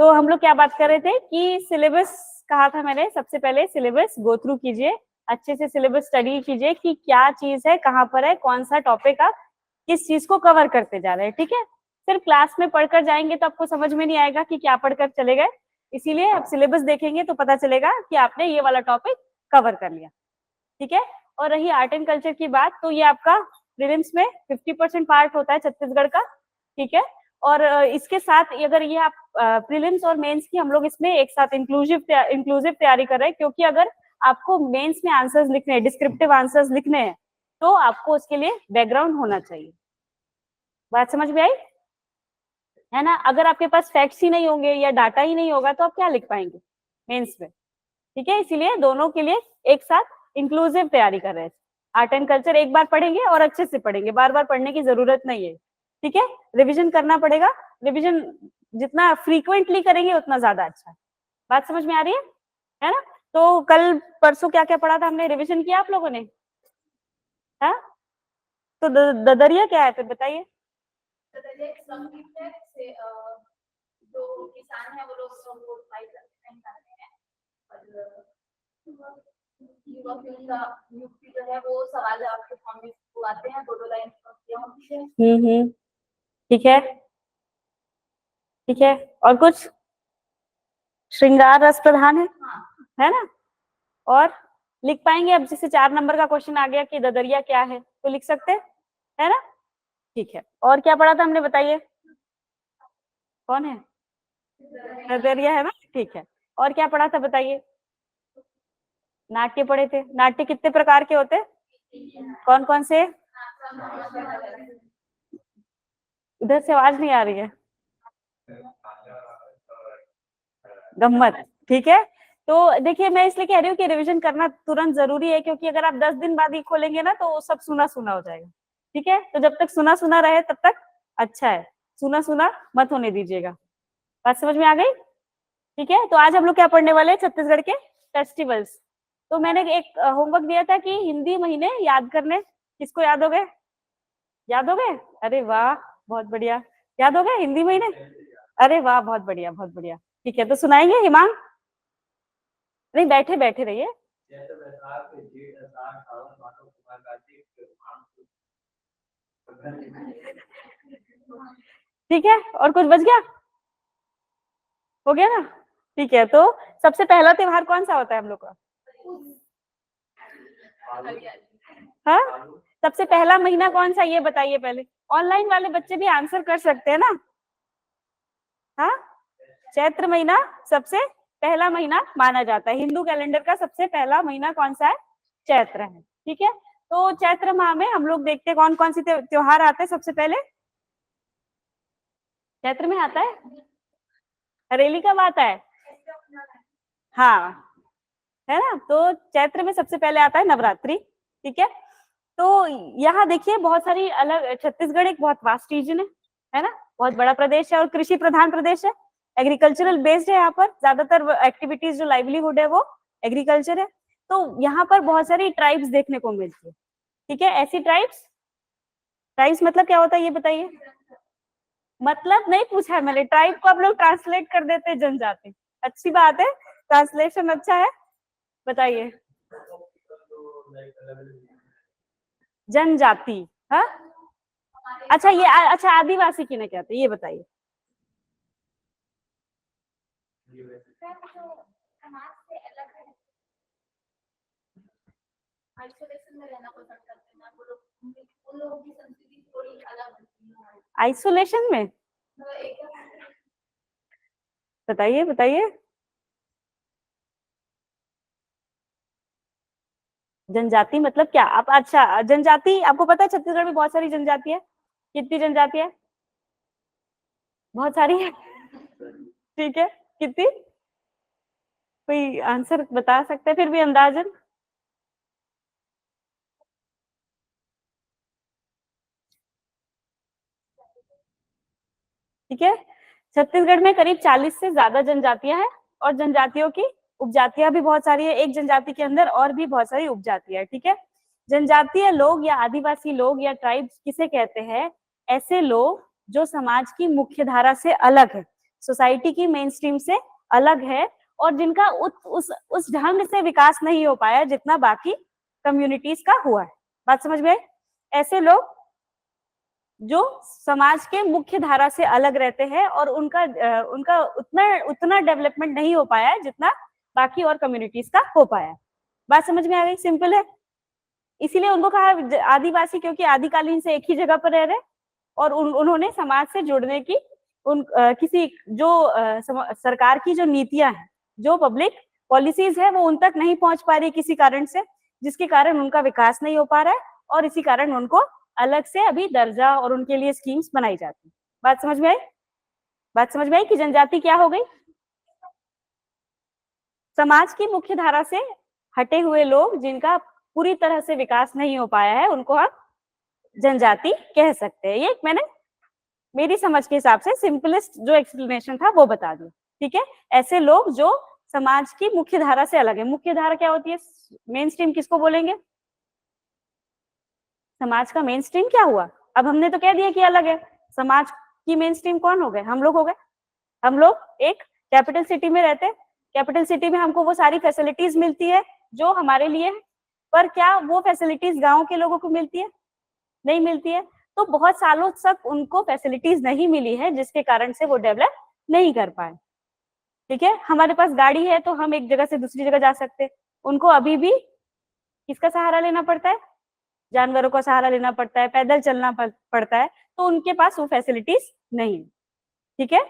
तो हम लोग क्या बात कर रहे थे कि सिलेबस कहा था मैंने, सबसे पहले सिलेबस गो थ्रू कीजिए, अच्छे से सिलेबस स्टडी कीजिए कि क्या चीज है, कहाँ पर है, कौन सा टॉपिक आप किस चीज को कवर करते जा रहे हैं, ठीक है। सिर्फ क्लास में पढ़कर जाएंगे तो आपको समझ में नहीं आएगा कि क्या पढ़कर चले गए, इसीलिए आप सिलेबस देखेंगे तो पता चलेगा कि आपने ये वाला टॉपिक कवर कर लिया, ठीक है। और रही आर्ट एंड कल्चर की बात, तो ये आपका प्रीलिम्स में 50% पार्ट होता है छत्तीसगढ़ का, ठीक है। और इसके साथ अगर ये आप प्रीलिम्स और मेंस की हम लोग इसमें एक साथ इंक्लूसिव तैयारी कर रहे हैं, क्योंकि अगर आपको मेंस में आंसर्स लिखने हैं, डिस्क्रिप्टिव आंसर्स लिखने हैं, तो आपको उसके लिए बैकग्राउंड होना चाहिए। बात समझ में आई है ना। अगर आपके पास फैक्ट्स ही नहीं होंगे या डाटा ही नहीं होगा तो आप क्या लिख पाएंगे मेंस में, ठीक है। इसीलिए दोनों के लिए एक साथ इंक्लूसिव तैयारी कर रहे हैं। आर्ट एंड कल्चर एक बार पढ़ेंगे और अच्छे से पढ़ेंगे, बार बार पढ़ने की जरूरत नहीं है, ठीक है। रिवीजन करना पड़ेगा, रिवीजन जितना फ्रीक्वेंटली करेंगे उतना ज्यादा अच्छा है। बात समझ में आ रही है ना। तो कल परसों क्या क्या पढ़ा था हमने, रिवीजन किया आप लोगों ने, हाँ। तो ददरिया क्या है फिर बताइए। जो किसान है वो लोग युक्ति जो है वो सवाल जवाब के फॉर्म में आते हैं, दो लाइन। ठीक है, ठीक है। और कुछ श्रृंगार रस प्रधान है ना। और लिख पाएंगे अब, जैसे 4 नंबर का क्वेश्चन आ गया कि ददरिया क्या है तो लिख सकते है ना, ठीक है। और क्या पढ़ा था हमने बताइए, कौन है ददरिया है ना, ठीक है। और क्या पढ़ा था बताइए, नाट्य पढ़े थे। नाट्य कितने प्रकार के होते, कौन कौन से, उधर से आवाज नहीं आ रही है, गम्मत, ठीक है। तो देखिए मैं इसलिए कह रही हूँ कि रिवीजन करना तुरंत जरूरी है, क्योंकि अगर आप 10 दिन बाद ही खोलेंगे ना तो सब सुना सुना हो जाएगा, ठीक है। तो जब तक सुना सुना रहे तब तक अच्छा है, सुना सुना मत होने दीजिएगा। बात समझ में आ गई, ठीक है। तो आज हम लोग क्या पढ़ने वाले हैं, छत्तीसगढ़ के फेस्टिवल्स। तो मैंने एक होमवर्क दिया था कि हिंदी महीने याद करने, किसको याद हो गए, याद हो गए, अरे वाह बहुत बढ़िया, याद हो गए हिंदी महीने, अरे वाह बहुत बढ़िया बहुत बढ़िया, ठीक है। तो सुनाएंगे हिमांग, नहीं बैठे बैठे रहिए, ठीक है। और कुछ बच गया, हो गया ना, ठीक है। तो सबसे पहला त्योहार कौन सा होता है हम लोग का, हाँ सबसे पहला महीना कौन सा ये बताइए पहले, ऑनलाइन वाले बच्चे भी आंसर कर सकते हैं ना, हाँ चैत्र महीना सबसे पहला महीना माना जाता है, हिंदू कैलेंडर का सबसे पहला महीना कौन सा है, चैत्र है, ठीक है। तो चैत्र माह में हम लोग देखते हैं कौन कौन से त्योहार आते हैं। सबसे पहले चैत्र में आता है, हरेली कब आता है, हाँ है ना। तो चैत्र में सबसे पहले आता है नवरात्रि, ठीक है। तो यहाँ देखिए बहुत सारी अलग, छत्तीसगढ़ एक बहुत वास्ट रीजन है ना, बहुत बड़ा प्रदेश है और कृषि प्रधान प्रदेश है, एग्रीकल्चरल बेस्ड है। यहाँ पर ज्यादातर एक्टिविटीज जो लाइवलीहुड है वो एग्रीकल्चर है। तो यहाँ पर बहुत सारी ट्राइब्स देखने को मिलती है, ठीक है। ऐसी ट्राइब्स, ट्राइब्स मतलब क्या होता है ये बताइए, मतलब नहीं पूछा है मैंने, ट्राइब को आप लोग ट्रांसलेट कर देते हैं जनजाति, अच्छी बात है, ट्रांसलेशन अच्छा है, बताइए जनजाति, हाँ अच्छा ये अच्छा आदिवासी किन्हें कहते हैं ये बताइए, आइसोलेशन में, बताइए बताइए, जनजाति मतलब क्या आप, अच्छा जनजाति आपको पता है छत्तीसगढ़ में बहुत सारी जनजाति है, कितनी जनजाति है, बहुत सारी है, ठीक है कितनी, कोई आंसर बता सकते हैं फिर भी अंदाजन, ठीक है। छत्तीसगढ़ में करीब 40 से ज्यादा जनजातियां हैं और जनजातियों की उपजातियां भी बहुत सारी है, एक जनजाति के अंदर और भी बहुत सारी उपजातियां, ठीक है। जनजातीय लोग या आदिवासी लोग या ट्राइब्स किसे कहते हैं, ऐसे लोग जो समाज की मुख्य धारा से अलग है, सोसाइटी की मेन स्ट्रीम से अलग है और जिनका उस ढंग से विकास नहीं हो पाया जितना बाकी कम्युनिटीज का हुआ है। बात समझ में आई? ऐसे लोग जो समाज के मुख्य धारा से अलग रहते हैं और उनका उतना डेवलपमेंट नहीं हो पाया है जितना बाकी और कम्युनिटीज का हो पाया। बात समझ में आ गई? सिंपल है। इसीलिए उनको कहा आदिवासी, क्योंकि आदिकालीन से एक ही जगह पर रह रहे और उन्होंने समाज से जुड़ने की किसी जो सरकार की जो नीतियां हैं, जो पब्लिक पॉलिसीज है, वो उन तक नहीं पहुंच पा रही किसी कारण से, जिसके कारण उनका विकास नहीं हो पा रहा है और इसी कारण उनको अलग से अभी दर्जा और उनके लिए स्कीम्स बनाई जाती है। बात समझ में आई? बात समझ में आई कि जनजाति क्या हो गई? समाज की मुख्य धारा से हटे हुए लोग जिनका पूरी तरह से विकास नहीं हो पाया है, उनको हम जनजाति कह सकते हैं। ये मैंने मेरी समझ के हिसाब से सिंपलेस्ट जो एक्सप्लेनेशन था वो बता दिया। ठीक है, ऐसे लोग जो समाज की मुख्य धारा से अलग है। मुख्य धारा क्या होती है? मेन स्ट्रीम किसको बोलेंगे? समाज का मेन स्ट्रीम क्या हुआ? अब हमने तो कह दिया कि अलग है। समाज की मेन स्ट्रीम कौन हो गए? हम लोग हो गए। हम लोग एक कैपिटल सिटी में रहते हैं। कैपिटल सिटी में हमको वो सारी फैसिलिटीज मिलती है जो हमारे लिए है, पर क्या वो फैसिलिटीज गांव के लोगों को मिलती है? नहीं मिलती है। तो बहुत सालों तक उनको फैसिलिटीज नहीं मिली है, जिसके कारण से वो डेवलप नहीं कर पाए। ठीक है, हमारे पास गाड़ी है तो हम एक जगह से दूसरी जगह जा सकते हैं। उनको अभी भी किसका सहारा लेना पड़ता है? जानवरों का सहारा लेना पड़ता है, पैदल चलना पड़ता है। तो उनके पास वो फैसिलिटीज नहीं है। ठीक है,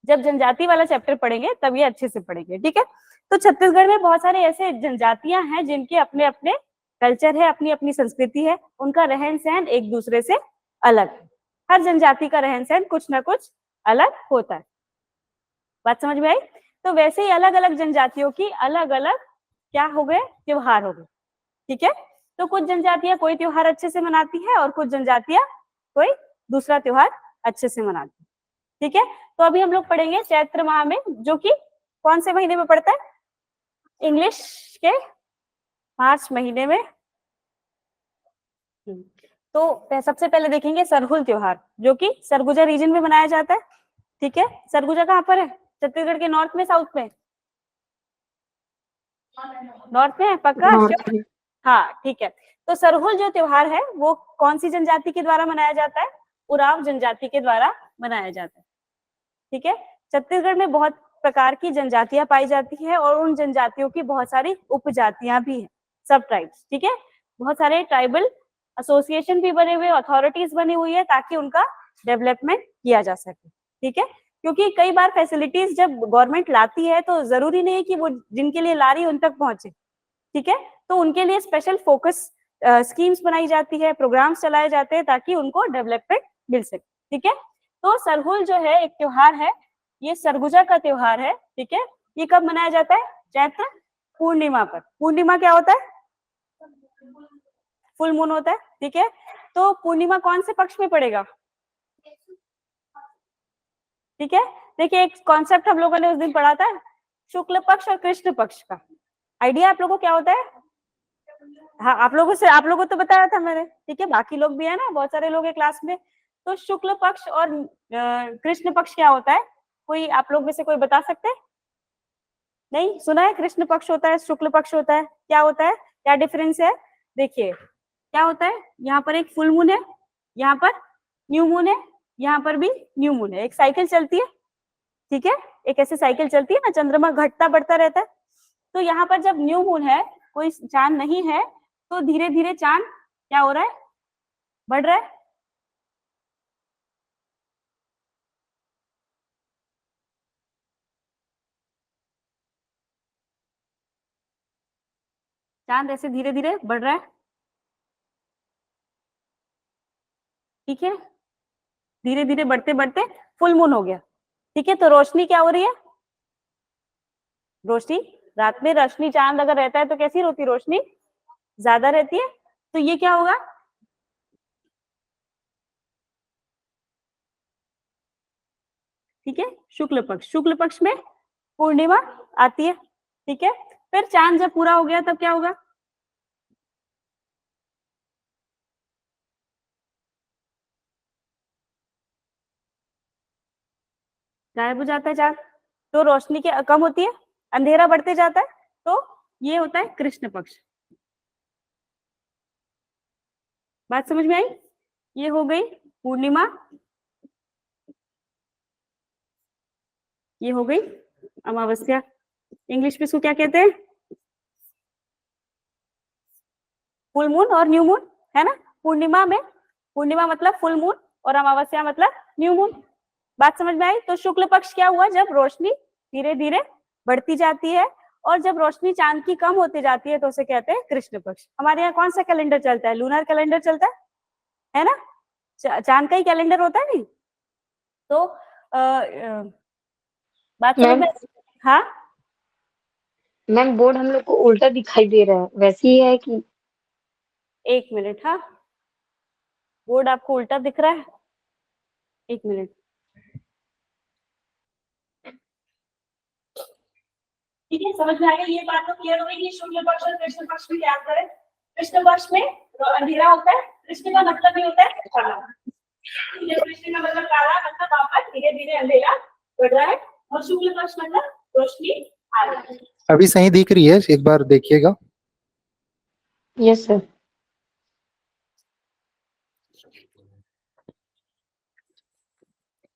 जब जनजाति वाला चैप्टर पढ़ेंगे तब ये अच्छे से पढ़ेंगे। ठीक है, तो छत्तीसगढ़ में बहुत सारे ऐसे जनजातियां हैं जिनके अपने अपने कल्चर है, अपनी अपनी संस्कृति है, उनका रहन सहन एक दूसरे से अलग है। हर जनजाति का रहन सहन कुछ ना कुछ अलग होता है। बात समझ में आई? तो वैसे ही अलग अलग जनजातियों की अलग अलग क्या हो गए? त्योहार हो गए। ठीक है, तो कुछ जनजातियां कोई त्योहार अच्छे से मनाती है और कुछ जनजातियां कोई दूसरा त्योहार अच्छे से मनाती है। ठीक है, तो अभी हम लोग पढ़ेंगे चैत्र माह में, जो कि कौन से महीने में पड़ता है? इंग्लिश के मार्च महीने में। तो सबसे पहले देखेंगे सरहुल त्योहार, जो कि सरगुजा रीजन में मनाया जाता है। ठीक है, सरगुजा कहाँ पर है? छत्तीसगढ़ के नॉर्थ में, साउथ में? नॉर्थ में है पक्का? हाँ, ठीक है। तो सरहुल जो त्योहार है वो कौन सी जनजाति के द्वारा मनाया जाता है? उरांव जनजाति के द्वारा मनाया जाता है। ठीक है, छत्तीसगढ़ में बहुत प्रकार की जनजातियां पाई जाती है और उन जनजातियों की बहुत सारी उपजातियां भी हैं, सब ट्राइब्स। ठीक है, बहुत सारे ट्राइबल एसोसिएशन भी बने हुए, अथॉरिटीज बनी हुई है ताकि उनका डेवलपमेंट किया जा सके। ठीक है, क्योंकि कई बार फैसिलिटीज जब गवर्नमेंट लाती है तो जरूरी नहीं है कि वो जिनके लिए ला रही है उन तक पहुंचे। ठीक है, तो उनके लिए स्पेशल फोकस स्कीम्स बनाई जाती है, प्रोग्राम्स चलाए जाते हैं ताकि उनको डेवलपमेंट मिल सके। ठीक है, तो सरहुल जो है एक त्योहार है, ये सरगुजा का त्योहार है। ठीक है, ये कब मनाया जाता है? चैत्र पूर्णिमा पर। पूर्णिमा क्या होता है? फुल मून होता है। ठीक है, तो पूर्णिमा कौन से पक्ष में पड़ेगा? ठीक है, देखिए एक कॉन्सेप्ट हम लोगों ने उस दिन पढ़ा था, शुक्ल पक्ष और कृष्ण पक्ष का। आइडिया आप लोगों को क्या होता है? हाँ, आप लोगों को तो बताया था मैंने। ठीक है, बाकी लोग भी है ना, बहुत सारे लोग हैं क्लास में। तो शुक्ल पक्ष और कृष्ण पक्ष क्या होता है? कोई आप लोग में से कोई बता सकते हैं? नहीं सुना है? कृष्ण पक्ष होता है, शुक्ल पक्ष होता है, क्या होता है, क्या डिफरेंस है? देखिए क्या होता है, यहाँ पर एक फुल मून है, यहाँ पर न्यू मून है, यहाँ पर भी न्यू मून है। एक साइकिल चलती है। ठीक है, एक ऐसी साइकिल चलती है ना, चंद्रमा घटता बढ़ता रहता है। तो यहाँ पर जब न्यू मून है, कोई चांद नहीं है, तो धीरे धीरे चांद क्या हो रहा है? बढ़ रहा है। चांद ऐसे धीरे धीरे बढ़ रहा है। ठीक है, धीरे धीरे बढ़ते बढ़ते फुल मून हो गया। ठीक है, तो रोशनी क्या हो रही है? रोशनी, रात में रोशनी, चांद अगर रहता है तो कैसी होती है रोशनी? ज्यादा रहती है। तो ये क्या होगा? ठीक है, शुक्ल पक्ष। शुक्ल पक्ष में पूर्णिमा आती है। ठीक है, फिर चांद जब पूरा हो गया तब क्या होगा? गायब हो जाता है चांद, तो रोशनी के कम होती है, अंधेरा बढ़ते जाता है, तो ये होता है कृष्ण पक्ष। बात समझ में आई? ये हो गई पूर्णिमा, ये हो गई अमावस्या। इंग्लिश में इसको क्या कहते हैं? फुल मून और न्यू मून, है ना। पूर्णिमा में, पूर्णिमा मतलब फुल मून और अमावस्या मतलब न्यू मून। बात समझ में आई? तो शुक्ल पक्ष क्या हुआ? जब रोशनी धीरे धीरे बढ़ती जाती है और जब रोशनी चांद की कम होती जाती है तो उसे कहते हैं कृष्ण पक्ष। हमारे यहाँ कौन सा कैलेंडर चलता है? लूनर कैलेंडर चलता है ना। चांद का ही कैलेंडर होता है नहीं। तो बात समझ मैम में? हाँ, मैम बोर्ड हम लोग को उल्टा दिखाई दे रहा है, वैसे ही है कि? एक मिनट। हाँ, बोर्ड आपको उल्टा दिख रहा है? एक मिनट। ठीक है, समझ में आ गया? ये बात तो क्लियर हो गई कि शुक्ल पक्ष और कृष्ण पक्ष में क्या अंतर है। कृष्ण पक्ष में अंधेरा होता है, कृष्ण का मतलब भी होता है काला। कृष्ण का मतलब काला, मतलब वहां पर धीरे धीरे अंधेरा बढ़ रहा है, और शुक्ल पक्ष मतलब रोशनी आ रही है। अभी सही दिख रही है, एक बार देखिएगा। Yes sir.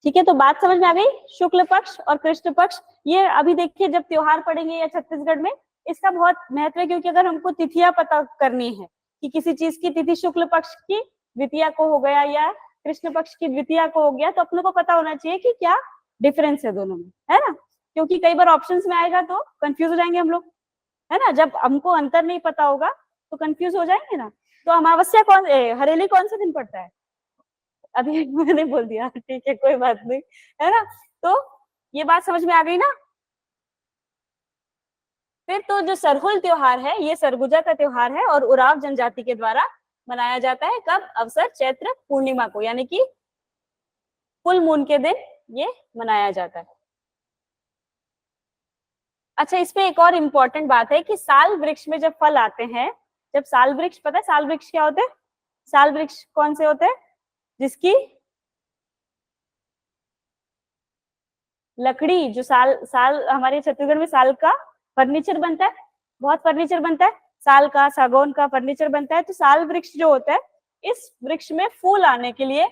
ठीक है, तो बात समझ में आ गई शुक्ल पक्ष और कृष्ण पक्ष। ये अभी देखिए जब त्योहार पड़ेंगे या छत्तीसगढ़ में, इसका बहुत महत्व है, क्योंकि अगर हमको तिथियां पता करनी है कि किसी चीज की तिथि शुक्ल पक्ष की द्वितीया को हो गया या कृष्ण पक्ष की द्वितीया को हो गया, तो अपने को पता होना चाहिए कि क्या डिफरेंस है दोनों में, है ना। क्योंकि कई बार ऑप्शंस में आएगा तो कंफ्यूज हो जाएंगे हम लोग, है ना। जब हमको अंतर नहीं पता होगा तो कंफ्यूज हो जाएंगे ना। तो अमावस्या हरेली कौन से दिन पड़ता है? अभी मैंने बोल दिया, ठीक है कोई बात नहीं, है ना। तो ये बात समझ में आ गई ना। फिर तो जो सरहुल त्योहार है, ये सरगुजा का त्योहार है और उराव जनजाति के द्वारा मनाया जाता है। कब? अवसर चैत्र पूर्णिमा को, यानी कि फुल मून के दिन ये मनाया जाता है। अच्छा, इसमें एक और इम्पोर्टेंट बात है कि साल वृक्ष में जब फल आते हैं, जब साल वृक्ष, पता है साल वृक्ष क्या होते हैं? साल वृक्ष कौन से होते हैं? जिसकी लकड़ी, जो साल साल हमारे छत्तीसगढ़ में साल का फर्नीचर बनता है, बहुत फर्नीचर बनता है, साल का, सागौन का फर्नीचर बनता है। तो साल वृक्ष जो होता है, इस वृक्ष में फूल आने के लिए,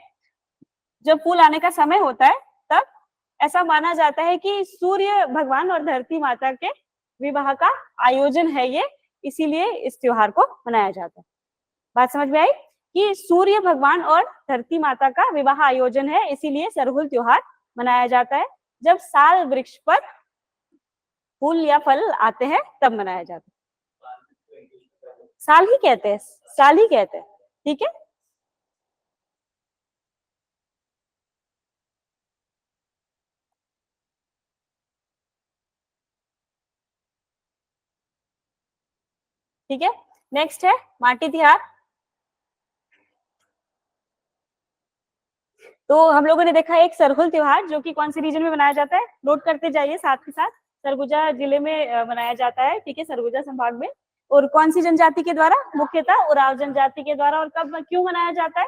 जब फूल आने का समय होता है, तब ऐसा माना जाता है कि सूर्य भगवान और धरती माता के विवाह का आयोजन है ये, इसीलिए इस त्योहार को मनाया जाता है। बात समझ में आई कि सूर्य भगवान और धरती माता का विवाह आयोजन है, इसीलिए सरहुल त्योहार मनाया जाता है। जब साल वृक्ष पर फूल या फल आते हैं तब मनाया जाता है। साल ही कहते हैं, साल ही कहते हैं। ठीक है, ठीक है। नेक्स्ट है माटी तिहार। तो हम लोगों ने देखा एक सरहुल त्योहार, जो कि कौन से रीजन में मनाया जाता है, नोट करते जाइए साथ के साथ। सरगुजा जिले में मनाया जाता है, ठीक है, सरगुजा संभाग में। और कौन सी जनजाति के द्वारा? मुख्यतः उराव जनजाति के द्वारा। और कब, क्यों मनाया जाता है?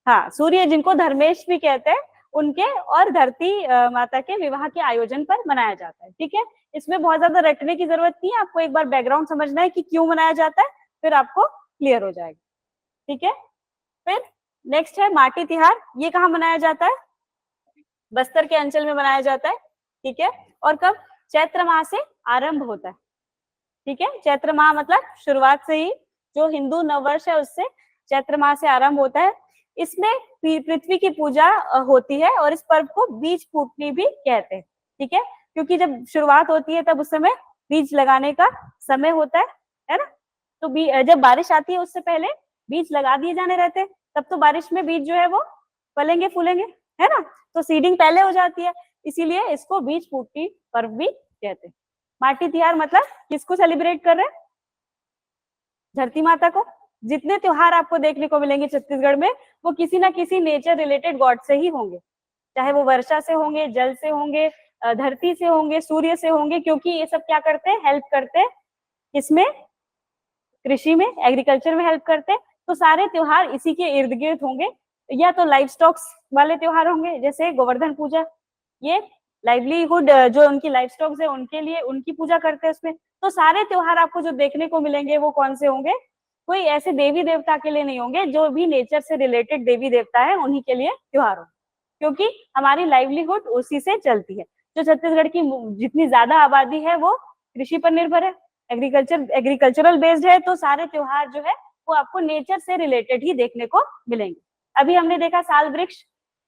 हाँ, सूर्य जिनको धर्मेश भी कहते हैं, उनके और धरती माता के विवाह के आयोजन पर मनाया जाता है। ठीक है, इसमें बहुत ज्यादा रटने की जरूरत नहीं है, आपको एक बार बैकग्राउंड समझना है कि क्यों मनाया जाता है, फिर आपको क्लियर हो जाएगा। ठीक है, फिर नेक्स्ट है माटी तिहार। ये कहाँ मनाया जाता है? बस्तर के अंचल में मनाया जाता है। ठीक है, और कब? चैत्र माह से आरंभ होता है। ठीक है, चैत्र माह मतलब शुरुआत से ही, जो हिंदू नववर्ष है उससे चैत्र माह से आरंभ होता है। इसमें पृथ्वी की पूजा होती है और इस पर्व को बीज फूटनी भी कहते हैं। ठीक है, क्योंकि जब शुरुआत होती है तब उस समय बीज लगाने का समय होता है ना। तो जब बारिश आती है उससे पहले बीज लगा दिए जाने रहते हैं, तब तो बारिश में बीज जो है वो फलेंगे फूलेंगे, है ना। तो सीडिंग पहले हो जाती है, इसीलिए इसको बीज फूटनी पर्व भी कहते हैं। माटी तिहार मतलब किसको सेलिब्रेट कर रहे हैं? धरती माता को। जितने त्योहार आपको देखने को मिलेंगे छत्तीसगढ़ में, वो किसी ना किसी नेचर रिलेटेड गॉड से ही होंगे, चाहे वो वर्षा से होंगे, जल से होंगे, धरती से होंगे, सूर्य से होंगे, क्योंकि ये सब क्या करते हैं? हेल्प करते हैं किसमें? कृषि में, एग्रीकल्चर में हेल्प करते हैं। तो सारे त्योहार इसी के इर्द गिर्द होंगे, या तो लाइव स्टॉक्स वाले त्योहार होंगे, जैसे गोवर्धन पूजा, ये लाइवलीहुड जो उनकी लाइव स्टॉक्स है उनके लिए उनकी पूजा करते हैं उसमें। तो सारे त्योहार आपको जो देखने को मिलेंगे वो कौन से होंगे, कोई ऐसे देवी देवता के लिए नहीं होंगे, जो भी नेचर से रिलेटेड देवी देवता है उन्हीं के लिए त्योहार होंगे, क्योंकि हमारी लाइवलीहुड उसी से चलती है। जो छत्तीसगढ़ की जितनी ज्यादा आबादी है वो कृषि पर निर्भर है, एग्रीकल्चरल बेस्ड है, तो सारे त्योहार जो है वो आपको नेचर से रिलेटेड ही देखने को मिलेंगे। अभी हमने देखा साल वृक्ष,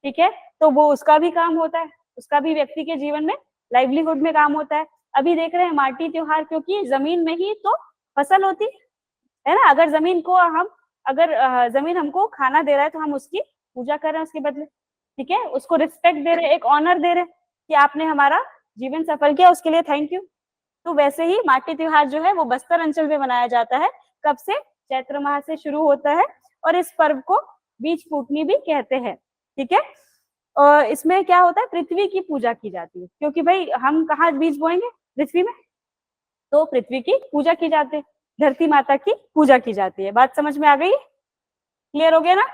ठीक है, तो वो उसका भी काम होता है, उसका भी व्यक्ति के जीवन में लाइवलीहुड में काम होता है। अभी देख रहे हैं माटी त्योहार, क्योंकि जमीन में ही तो फसल होती है ना। अगर जमीन को हम जमीन हमको खाना दे रहा है तो हम उसकी पूजा कर रहे हैं उसके बदले, ठीक है, उसको रिस्पेक्ट दे रहे हैं, एक ऑनर दे रहे हैं कि आपने हमारा जीवन सफल किया, उसके लिए थैंक यू। तो वैसे ही माटी त्योहार जो है वो बस्तर अंचल में मनाया जाता है। कब से? चैत्र माह से शुरू होता है और इस पर्व को बीज फूटनी भी कहते हैं, ठीक है। और इसमें क्या होता है, पृथ्वी की पूजा की जाती है, क्योंकि भाई हम कहाँ बीज बोएंगे, पृथ्वी में, तो पृथ्वी की पूजा की जाती है, धरती माता की पूजा की जाती है। बात समझ में आ गई, क्लियर हो गया ना?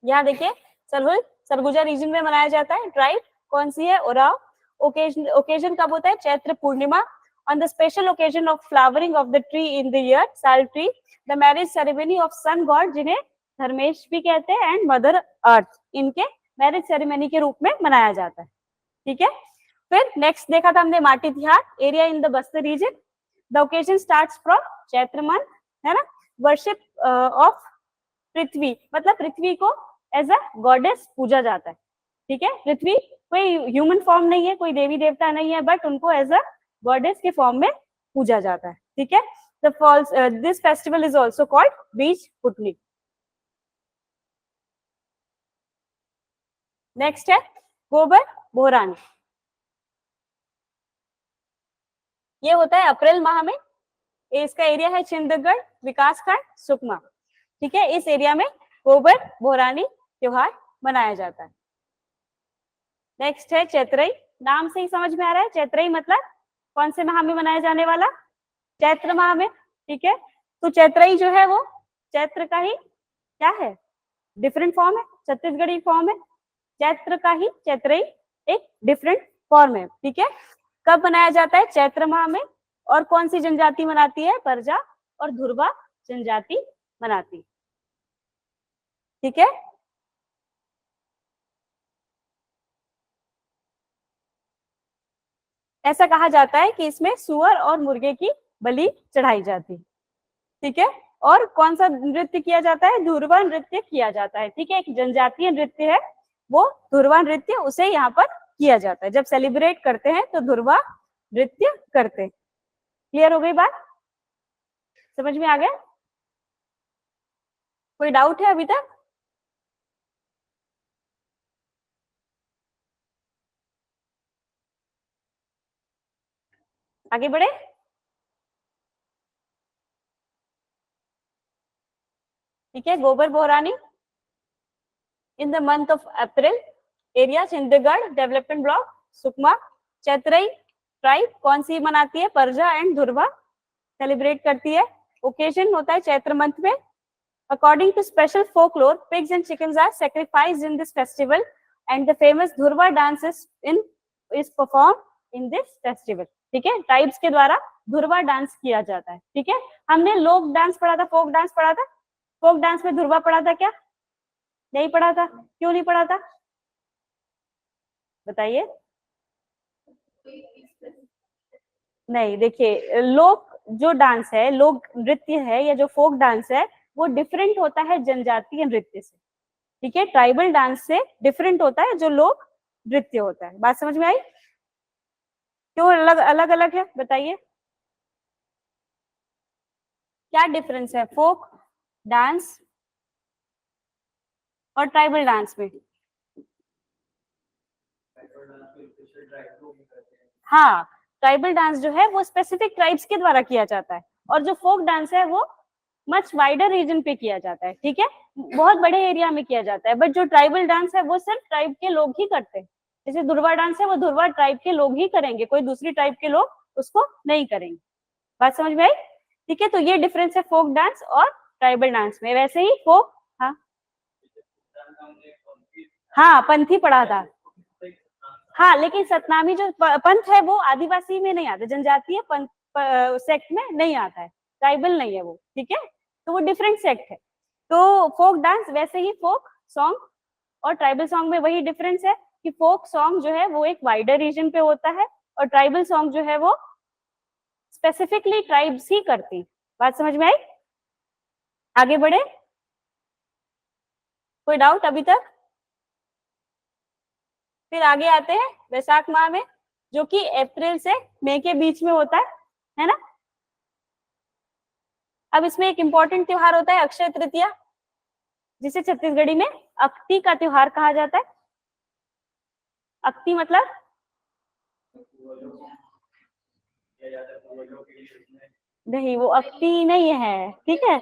यहाँ देखिए, सरगुजा रीजन में मनाया जाता है। ट्राइब कौन सी है? ओराव। ओकेजन कब होता है? Chaitra Purnima. On the special occasion of flowering of the tree in the year, sal tree, the marriage ceremony of sun god, जिन्हें धर्मेश भी कहते हैं, एंड मदर अर्थ, इनके मैरिज सेरेमनी के रूप में मनाया जाता है, ठीक है। फिर नेक्स्ट देखा था हमने माटी त्योहार, area in the Bastar region. The occasion starts from Chaitra month, है ना। वर्शिप ऑफ पृथ्वी, मतलब पृथ्वी को एज अ गॉडेस पूजा जाता है, ठीक है। पृथ्वी कोई ह्यूमन फॉर्म नहीं है, कोई देवी देवता नहीं है, बट उनको एज अ गॉडेस के फॉर्म में पूजा जाता है, ठीक है। This festival is also called बीज पुटनी। नेक्स्ट है गोबर बोहरानी। ये होता है अप्रैल माह में, इसका एरिया है छिंदगढ़ विकासखंड सुकमा, ठीक है। इस एरिया में गोबर बोहरानी त्योहार मनाया जाता है। नेक्स्ट है चैत्रई, नाम से ही समझ में आ रहा है, चैत्रई मतलब कौन से माह में मनाया जाने वाला? चैत्र माह में, ठीक है। तो चैत्रई जो है वो चैत्र का ही क्या है, डिफरेंट फॉर्म है, छत्तीसगढ़ी फॉर्म है, चैत्र का ही चैत्रई एक डिफरेंट फॉर्म है, ठीक है। कब मनाया जाता है? चैत्र माह में। और कौन सी जनजाति मनाती है? परजा और धुरवा जनजाति मनाती, ठीक है। ऐसा कहा जाता है कि इसमें सुअर और मुर्गे की बलि चढ़ाई जाती, ठीक है। और कौन सा नृत्य किया जाता है? धुरवा नृत्य किया जाता है, ठीक है। एक जनजातीय नृत्य है वो धुरवा नृत्य, उसे यहाँ पर किया जाता है। जब सेलिब्रेट करते हैं तो धुरवा नृत्य करते हैं। क्लियर हो गई बात, समझ में आ गया? कोई डाउट है अभी तक? आगे बढ़े। ठीक है, Gobar Bohrani in the month of April, area Chhindgarh development block Sukma. Chaitrai tribe कौन सी मनाती है? परजा एंड धुरवा सेलिब्रेट करती है। ओकेजन होता है चैत्र मंथ में। According to special folklore, pigs and chickens are sacrificed in this festival, and the famous Dhurva dance is performed in this festival. ठीक है, ट्राइब्स के द्वारा धुरवा डांस किया जाता है, ठीक है। हमने लोक डांस पढ़ा था, फोक डांस पढ़ा था, फोक डांस में धुरवा पढ़ा था क्या? नहीं पढ़ा था, क्यों नहीं पढ़ा था बताइए? नहीं, देखिए, लोक जो डांस है, लोक नृत्य है या जो फोक डांस है, वो डिफरेंट होता है जनजातीय नृत्य से, ठीक है। ट्राइबल डांस से डिफरेंट होता है जो लोक नृत्य होता है। बात समझ में आई? क्यों अलग अलग अलग है बताइए, क्या डिफरेंस है फोक डांस और ट्राइबल डांस में? हाँ, ट्राइबल डांस जो है वो स्पेसिफिक ट्राइब्स के द्वारा किया जाता है, और जो फोक डांस है वो मच वाइडर रीजन पे किया जाता है, ठीक है, बहुत बड़े एरिया में किया जाता है। बट जो ट्राइबल डांस है वो सिर्फ ट्राइब के लोग ही करते हैं। जैसे धुरवा डांस है वो धुरवा ट्राइब के लोग ही करेंगे, कोई दूसरी ट्राइब के लोग उसको नहीं करेंगे, बात समझ में आई? ठीक है, तो ये डिफरेंस है फोक डांस और ट्राइबल डांस में। वैसे ही फोक, हाँ हाँ पंथी पढ़ा था। हाँ, लेकिन सतनामी जो पंथ है वो आदिवासी में नहीं आता, जनजातीय पंथ सेक्ट में नहीं आता है, ट्राइबल नहीं है वो, ठीक है, तो वो डिफरेंट सेक्ट है। तो फोक डांस वैसे ही फोक सॉन्ग और ट्राइबल सॉन्ग में वही डिफरेंस है कि फोक सॉन्ग जो है वो एक वाइडर रीजन पे होता है और ट्राइबल सॉन्ग जो है वो स्पेसिफिकली ट्राइब्स ही करती। बात समझ में आई? आगे बढ़े, कोई डाउट अभी तक? फिर आगे आते हैं वैशाख माह में, जो कि अप्रैल से मई के बीच में होता है ना। अब इसमें एक इम्पोर्टेंट त्योहार होता है अक्षय तृतीया, जिसे छत्तीसगढ़ी में अक्ति का त्योहार कहा जाता है। अक्ति मतलब नहीं, वो अक्ति नहीं है, ठीक है।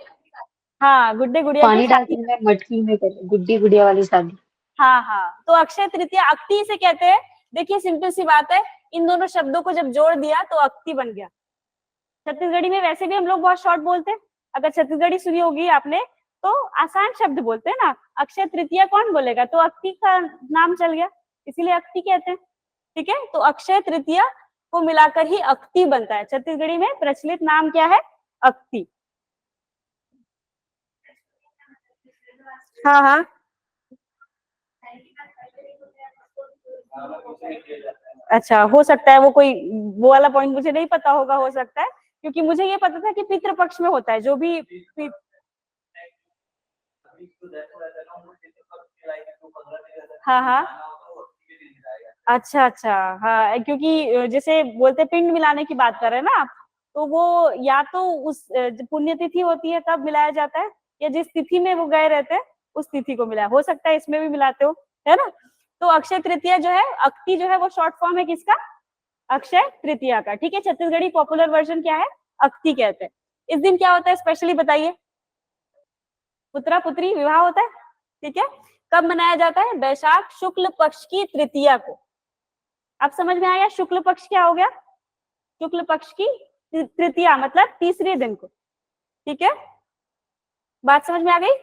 हाँ, गुड्डे गुड़िया की पानी डालती शादी। मैं मटकी में कर गुड्डी गुड़िया वाली शादी। हाँ हाँ, तो अक्षय तृतीया अक्ति इसे कहते हैं। देखिए सिंपल सी बात है, इन दोनों शब्दों को जब जोड़ दिया तो अक्ति बन गया। छत्तीसगढ़ी में वैसे भी हम लोग बहुत शॉर्ट बोलते हैं, अगर छत्तीसगढ़ी सुनी होगी आपने तो आसान शब्द बोलते हैं ना। अक्षय तृतीया कौन बोलेगा, तो अक्ति का नाम चल गया, इसीलिए अक्ति कहते हैं, ठीक है। तो अक्षय तृतीया को मिलाकर ही अक्ति बनता है। छत्तीसगढ़ी में प्रचलित नाम क्या है, अक्ति। हाँ हाँ, अच्छा, हो सकता है वो कोई वो वाला पॉइंट मुझे नहीं पता होगा, हो सकता है, क्योंकि मुझे ये पता था कि पितृपक्ष में होता है जो भी हाँ हाँ, अच्छा अच्छा, हाँ, क्योंकि जैसे बोलते पिंड मिलाने की बात कर रहे हैं ना आप, तो वो या तो उस पुण्य तिथि होती है तब मिलाया जाता है, या जिस तिथि में वो गए रहते हैं उस तिथि को मिलाया, हो सकता है इसमें भी मिलाते हो, है ना। तो अक्षय तृतीया जो है, अक्ति जो है वो शॉर्ट फॉर्म है किसका, अक्षय तृतीया का, ठीक है। छत्तीसगढ़ी पॉपुलर वर्जन क्या है, अक्ति कहते हैं। इस दिन क्या होता है स्पेशली बताइए, पुत्रा पुत्री विवाह होता है, ठीक है। कब मनाया जाता है, वैशाख शुक्ल पक्ष की तृतीया को। अब समझ में आया शुक्ल पक्ष क्या हो गया, शुक्ल पक्ष की तृतीया मतलब तीसरे दिन को, ठीक है, बात समझ में आ गई।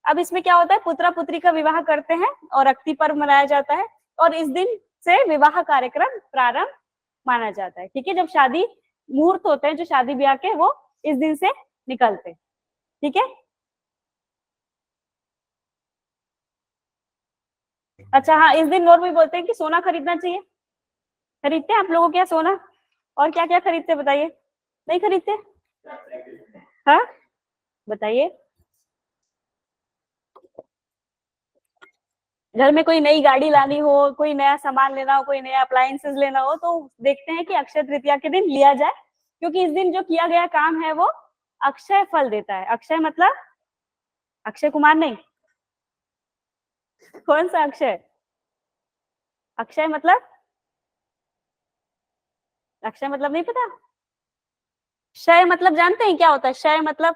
अब इसमें क्या होता है, पुत्रा पुत्री का विवाह करते हैं और अक्ति पर्व मनाया जाता है, और इस दिन से विवाह कार्यक्रम प्रारंभ माना जाता है, ठीक है। जब शादी मुहूर्त होते हैं जो शादी ब्याह के, वो इस दिन से निकलते हैं, ठीक है। अच्छा हाँ, इस दिन और भी बोलते हैं कि सोना खरीदना चाहिए, खरीदते हैं आप लोगों क्या सोना, और क्या क्या खरीदते बताइए, नहीं खरीदते, हाँ बताइए। घर में कोई नई गाड़ी लानी हो, कोई नया सामान लेना हो, कोई नया अप्लायंसेस लेना हो, तो देखते हैं कि अक्षय तृतीया के दिन लिया जाए, क्योंकि इस दिन जो किया गया काम है वो अक्षय फल देता है। अक्षय मतलब अक्षय कुमार नहीं, कौन सा अक्षय, अक्षय मतलब, अक्षय मतलब नहीं पता, क्षय मतलब जानते हैं क्या होता है, क्षय मतलब,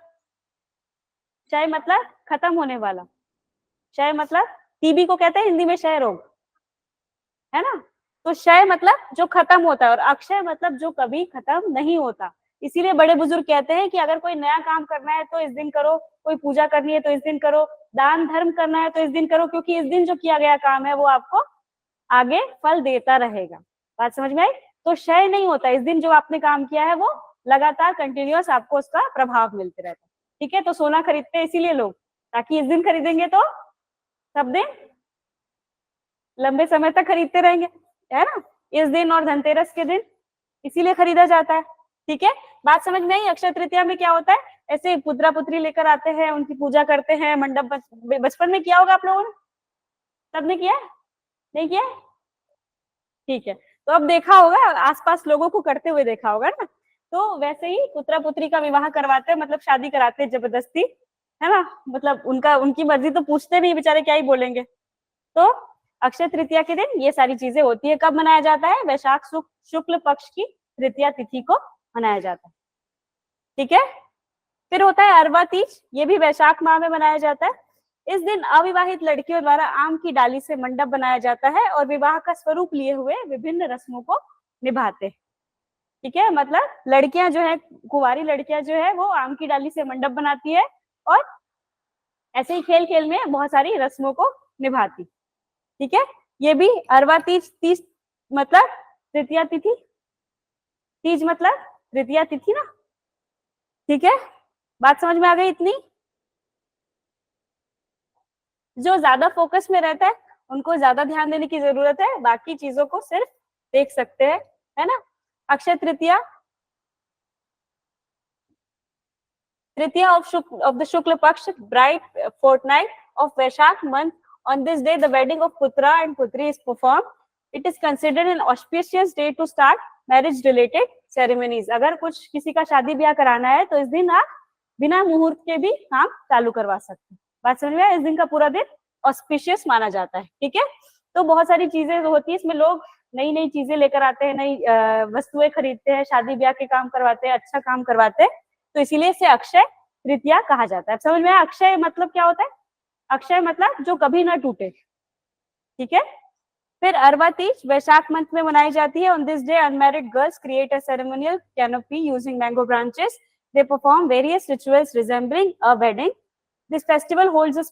क्षय मतलब खत्म होने वाला, क्षय मतलब टीबी को कहते हैं हिंदी में क्षय रोग, है ना। तो क्षय मतलब जो खत्म होता है, और अक्षय मतलब जो कभी खत्म नहीं होता। इसीलिए बड़े बुजुर्ग कहते हैं कि अगर कोई नया काम करना है तो इस दिन करो, कोई पूजा करनी है तो इस दिन करो, दान धर्म करना है तो इस दिन करो, क्योंकि इस दिन जो किया गया काम है वो आपको आगे फल देता रहेगा। बात समझ में आई? तो क्षय नहीं होता, इस दिन जो आपने काम किया है वो लगातार कंटिन्यूअस आपको उसका प्रभाव मिलते रहता है, ठीक है। तो सोना खरीदते हैं इसीलिए लोग, ताकि इस दिन खरीदेंगे तो सब दिन लंबे समय तक खरीदते रहेंगे, है ना। इस दिन और धनतेरस के दिन इसीलिए खरीदा जाता है, ठीक है। बात समझ में आई? अक्षय तृतीया में क्या होता है, ऐसे पुत्रा पुत्री लेकर आते हैं, उनकी पूजा करते हैं, मंडप बचपन में किया होगा आप लोगों ने, सबने किया, नहीं किया, ठीक है। तो अब देखा होगा आसपास लोगों को करते हुए देखा होगा ना। तो वैसे ही पुत्रा पुत्री का विवाह करवाते हैं, मतलब शादी कराते हैं जबरदस्ती, है ना, मतलब उनका उनकी मर्जी तो पूछते नहीं बेचारे, क्या ही बोलेंगे। तो अक्षय तृतीया के दिन ये सारी चीजें होती है। कब मनाया जाता है, वैशाख शुक्ल पक्ष की तृतीया तिथि को मनाया जाता है, ठीक है। फिर होता है अरवा तीज, ये भी वैशाख माह में मनाया जाता है। इस दिन अविवाहित लड़कियों द्वारा आम की डाली से मंडप बनाया जाता है और विवाह का स्वरूप लिए हुए विभिन्न रस्मों को निभाते हैं, ठीक है, मतलब लड़कियां जो है, कुंवारी लड़कियां जो है वो आम की डाली से मंडप बनाती है और ऐसे ही खेल खेल में बहुत सारी रस्मों को निभाती। ठीक है, ये भी अरवा तीज, तीज मतलब तृतीया तिथि, तीज मतलब तृतीया तिथि ना। ठीक है, बात समझ में आ गई इतनी। जो ज्यादा फोकस में रहता है उनको ज्यादा ध्यान देने की जरूरत है, बाकी चीजों को सिर्फ देख सकते हैं, है ना। अक्षय तृतीया, तृतीया of the Shukla Paksh, bright fortnight of Vaishakh month. On this day, the wedding of Putra and Putri is performed. It is considered an auspicious day to start marriage-related ceremonies. अगर कुछ किसी का शादी ब्याह कराना है तो इस दिन आप बिना मुहूर्त के भी काम चालू करवा सकते हैं। बात समझ में आया? इस दिन का पूरा दिन ऑस्पिशियस माना जाता है। ठीक है, तो बहुत सारी चीजें होती है इसमें, लोग नई नई चीजें लेकर आते हैं, नई वस्तुएं खरीदते हैं, शादी ब्याह के काम करवाते हैं, अच्छा काम करवाते हैं, तो इसीलिए इसे अक्षय तृतीया कहा जाता है। समझ में आया? अक्षय मतलब क्या होता है? अक्षय मतलब जो कभी ना टूटे। ठीक है, फिर अरवा तीज वैशाख मंथ में मनाई जाती है। On this day unmarried girls create a ceremonial canopy using mango branches. They perform various rituals resembling a wedding. This festival holds a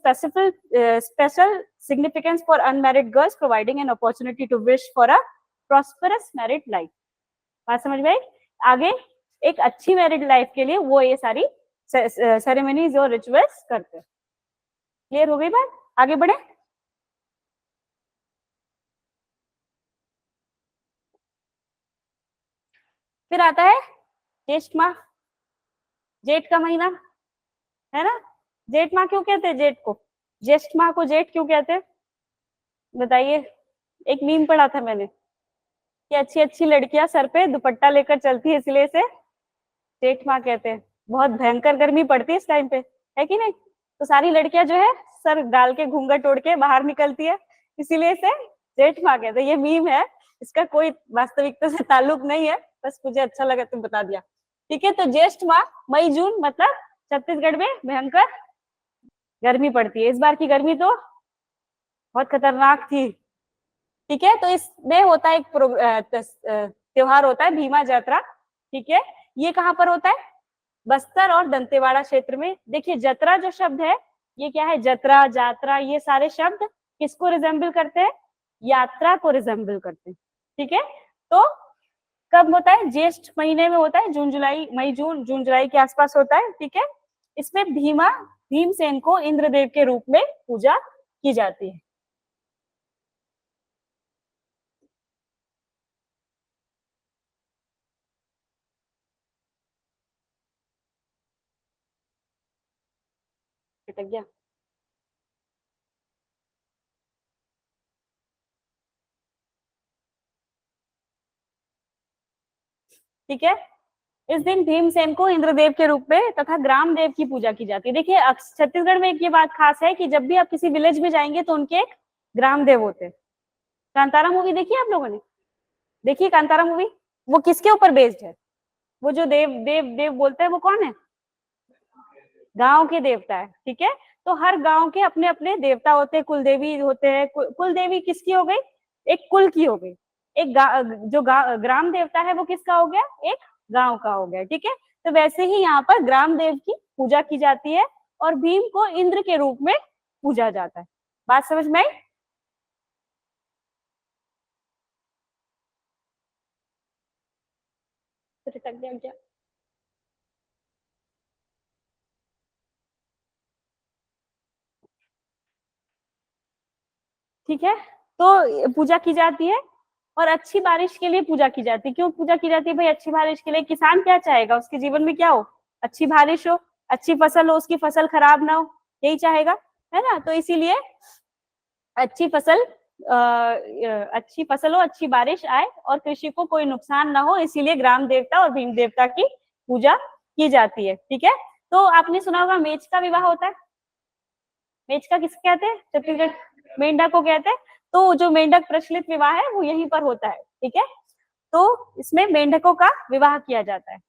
special significance for unmarried girls, providing an opportunity to wish for a prosperous married life. बात समझ में आई? आगे एक अच्छी married life के लिए वो ये सारी सेरेमनीज और रिचुअल्स करते हैं। क्लियर हो गई बात? आगे बढ़े। फिर आता है ज्येष्ठ माह, जेठ का महीना, है ना। जेठ माह क्यों कहते हैं जेठ को? ज्येष्ठ माह को जेठ क्यों कहते हैं बताइए? एक मीम पढ़ा था मैंने कि अच्छी अच्छी लड़कियां सर पे दुपट्टा लेकर चलती है, इसलिए से जेठ माह कहते हैं। बहुत भयंकर गर्मी पड़ती है इस टाइम पे, है कि नहीं? तो सारी लड़कियां जो है सर डाल के घूंघट ओढ़ के बाहर निकलती है, इसीलिए से जेठ माह कहते हैं। ये मीम है, इसका कोई वास्तविकता से ताल्लुक नहीं है, बस मुझे अच्छा लगा तो बता दिया। ठीक है, तो ज्येष्ठ माह मई जून मतलब छत्तीसगढ़ में भयंकर गर्मी पड़ती है। इस बार की गर्मी तो बहुत खतरनाक थी। ठीक है, तो इसमें होता है एक त्योहार होता है भीमा यात्रा। ठीक है, ये कहाँ पर होता है? बस्तर और दंतेवाड़ा क्षेत्र में। देखिए जत्रा जो शब्द है ये क्या है? जत्रा, जात्रा, ये सारे शब्द किसको रिजेंबल करते हैं? यात्रा को रिजेंबल करते हैं। ठीक है, तो कब होता है? ज्येष्ठ महीने में होता है, जून जुलाई, मई जून, जून जुलाई के आसपास होता है। ठीक है, इसमें भीमसेन को इंद्रदेव के रूप में पूजा की जाती है। अटक गया? ठीक है, इस दिन भीमसेन को इंद्रदेव के रूप में तथा ग्राम देव की पूजा की जाती है। देखिए छत्तीसगढ़ में एक ये बात खास है कि जब भी आप किसी विलेज में जाएंगे तो उनके एक ग्राम देव होते हैं। कांतारा मूवी देखी है आप लोगों ने? देखिए कांतारा मूवी, वो किसके ऊपर बेस्ड है? वो जो देव देव देव बोलते हैं वो कौन है? गांव के देवता है। ठीक है, तो हर गांव के अपने अपने देवता होते हैं, कुल देवी होते हैं। कुल देवी किसकी हो गई? एक कुल की हो गई। एक ग्राम देवता है वो किसका हो गया? एक गांव का हो गया। ठीक है, तो वैसे ही यहाँ पर ग्राम देव की पूजा की जाती है और भीम को इंद्र के रूप में पूजा जाता है। बात समझ में आई? क्या? ठीक है, तो पूजा की जाती है और अच्छी बारिश के लिए पूजा की जाती है। क्यों पूजा की जाती है भाई? अच्छी बारिश के लिए। किसान क्या चाहेगा? उसके जीवन में क्या हो? अच्छी बारिश हो, अच्छी फसल हो, उसकी फसल खराब ना हो, यही चाहेगा, है ना। तो इसीलिए अच्छी फसल अच्छी फसल हो, अच्छी बारिश आए और कृषि को कोई नुकसान ना हो, इसीलिए ग्राम देवता और भीम देवता की पूजा की जाती है। ठीक है, तो आपने सुना होगा मेष का विवाह होता है। मेष का किसको कहते हैं? छत्तीसगढ़ मेंढक को कहते हैं। तो जो मेंढक प्रचलित विवाह है वो यहीं पर होता है। ठीक है, तो इसमें मेंढकों का विवाह किया जाता है।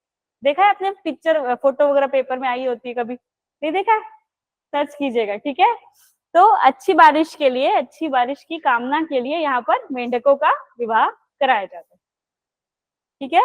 देखा है आपने? पिक्चर फोटो वगैरह पेपर में आई होती है, कभी नहीं देखा? सर्च कीजिएगा। ठीक है, तो अच्छी बारिश के लिए, अच्छी बारिश की कामना के लिए यहाँ पर मेंढकों का विवाह कराया जाता है। ठीक है,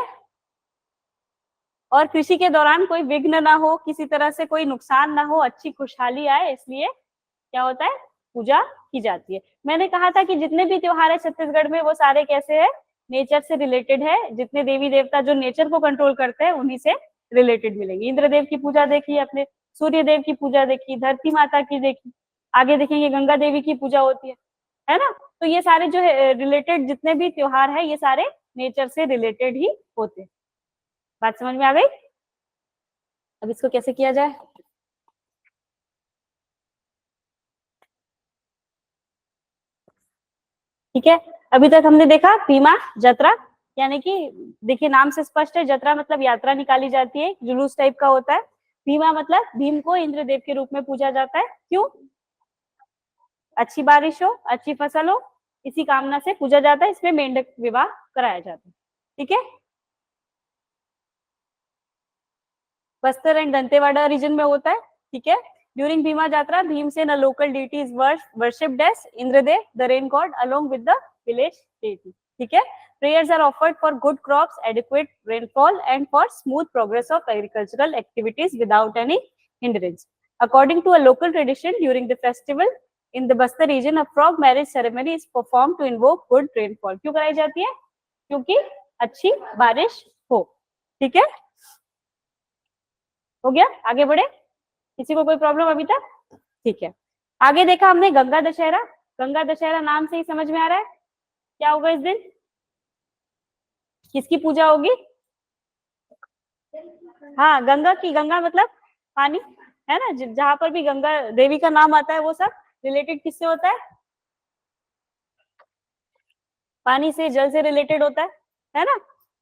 और कृषि के दौरान कोई विघ्न ना हो, किसी तरह से कोई नुकसान ना हो, अच्छी खुशहाली आए, इसलिए क्या होता है, पूजा की जाती है। मैंने कहा था कि जितने भी त्योहार है छत्तीसगढ़ में वो सारे कैसे है, नेचर से रिलेटेड है। जितने देवी देवता जो नेचर को कंट्रोल करते हैं उन्हीं से रिलेटेड मिलेंगे। इंद्रदेव की पूजा देखी आपने, सूर्य देव की पूजा देखी, धरती माता की देखी, आगे देखेंगे गंगा देवी की पूजा होती है ना। तो ये सारे जो है रिलेटेड जितने भी त्योहार है ये सारे नेचर से रिलेटेड ही होते हैं। बात समझ में आ गई? अब इसको कैसे किया जाए? ठीक है, अभी तक हमने देखा भीमा जत्रा, यानी कि देखिए नाम से स्पष्ट है, जत्रा मतलब यात्रा निकाली जाती है, जुलूस टाइप का होता है। भीमा मतलब भीम को इंद्रदेव के रूप में पूजा जाता है। क्यों? अच्छी बारिश हो, अच्छी फसल हो, इसी कामना से पूजा जाता है। इसमें मेंढक विवाह कराया जाता है। ठीक है, बस्तर एंड दंतेवाड़ा रीजन में होता है। ठीक है, ड्यूरिंग भीमा यात्रा Bhimsen, a local deity is worshipped as Indradev, the rain god, along with the village deity. ठीक है, prayers are offered for good crops, adequate rainfall, and for smooth progress of agricultural activities without any hindrance. According to a local tradition, during the festival in the Bastar region, a frog marriage ceremony is performed to invoke good rainfall. क्यों कराई जाती है? क्योंकि अच्छी बारिश हो। ठीक है, हो गया, आगे बढ़े, किसी को कोई प्रॉब्लम अभी तक? ठीक है, आगे देखा हमने गंगा दशहरा। गंगा दशहरा नाम से ही समझ में आ रहा है क्या होगा इस दिन, किसकी पूजा होगी? हाँ, गंगा की, गंगा मतलब पानी है ना, जहां पर भी गंगा देवी का नाम आता है वो सब रिलेटेड किससे होता है? पानी से, जल से रिलेटेड होता है ना।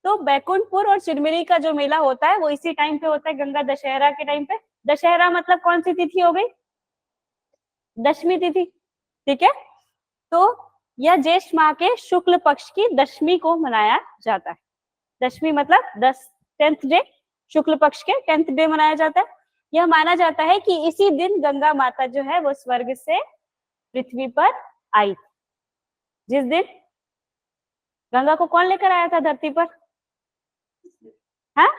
तो बैकुंठपुर और चिरमिरी का जो मेला होता है वो इसी टाइम पे होता है, गंगा दशहरा के टाइम पे। दशहरा मतलब कौन सी तिथि हो गई? दशमी तिथि। ठीक है, तो यह ज्येष्ठ माह के शुक्ल पक्ष की दशमी को मनाया जाता है। दशमी मतलब 10th डे, शुक्ल पक्ष के 10th डे मनाया जाता है। यह माना जाता है कि इसी दिन गंगा माता जो है वो स्वर्ग से पृथ्वी पर आई। जिस दिन गंगा को कौन लेकर आया था धरती पर? हाँ,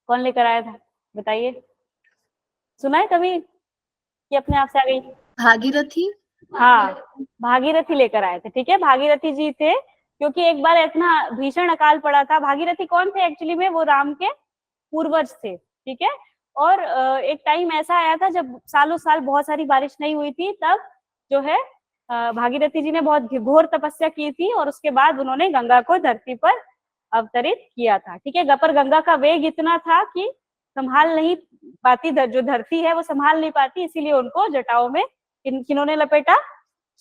कौन लेकर आया था बताइए, सुना है कभी कि अपने आप से आ गई? भागीरथी। हाँ, भागीरथी लेकर आए थे। ठीक है, भागीरथी जी थे, क्योंकि एक बार इतना भीषण अकाल पड़ा था। भागीरथी कौन थे एक्चुअली में? वो राम के पूर्वज थे। ठीक है, और एक टाइम ऐसा आया था जब सालों साल बहुत सारी बारिश नहीं हुई थी, तब जो है भागीरथी जी ने बहुत घोर तपस्या की थी और उसके बाद उन्होंने गंगा को धरती पर अवतरित किया था। ठीक है, पर गंगा का वेग इतना था कि संभाल नहीं पाती, जो धरती है वो संभाल नहीं पाती, इसीलिए उनको जटाओं में किन्होंने लपेटा?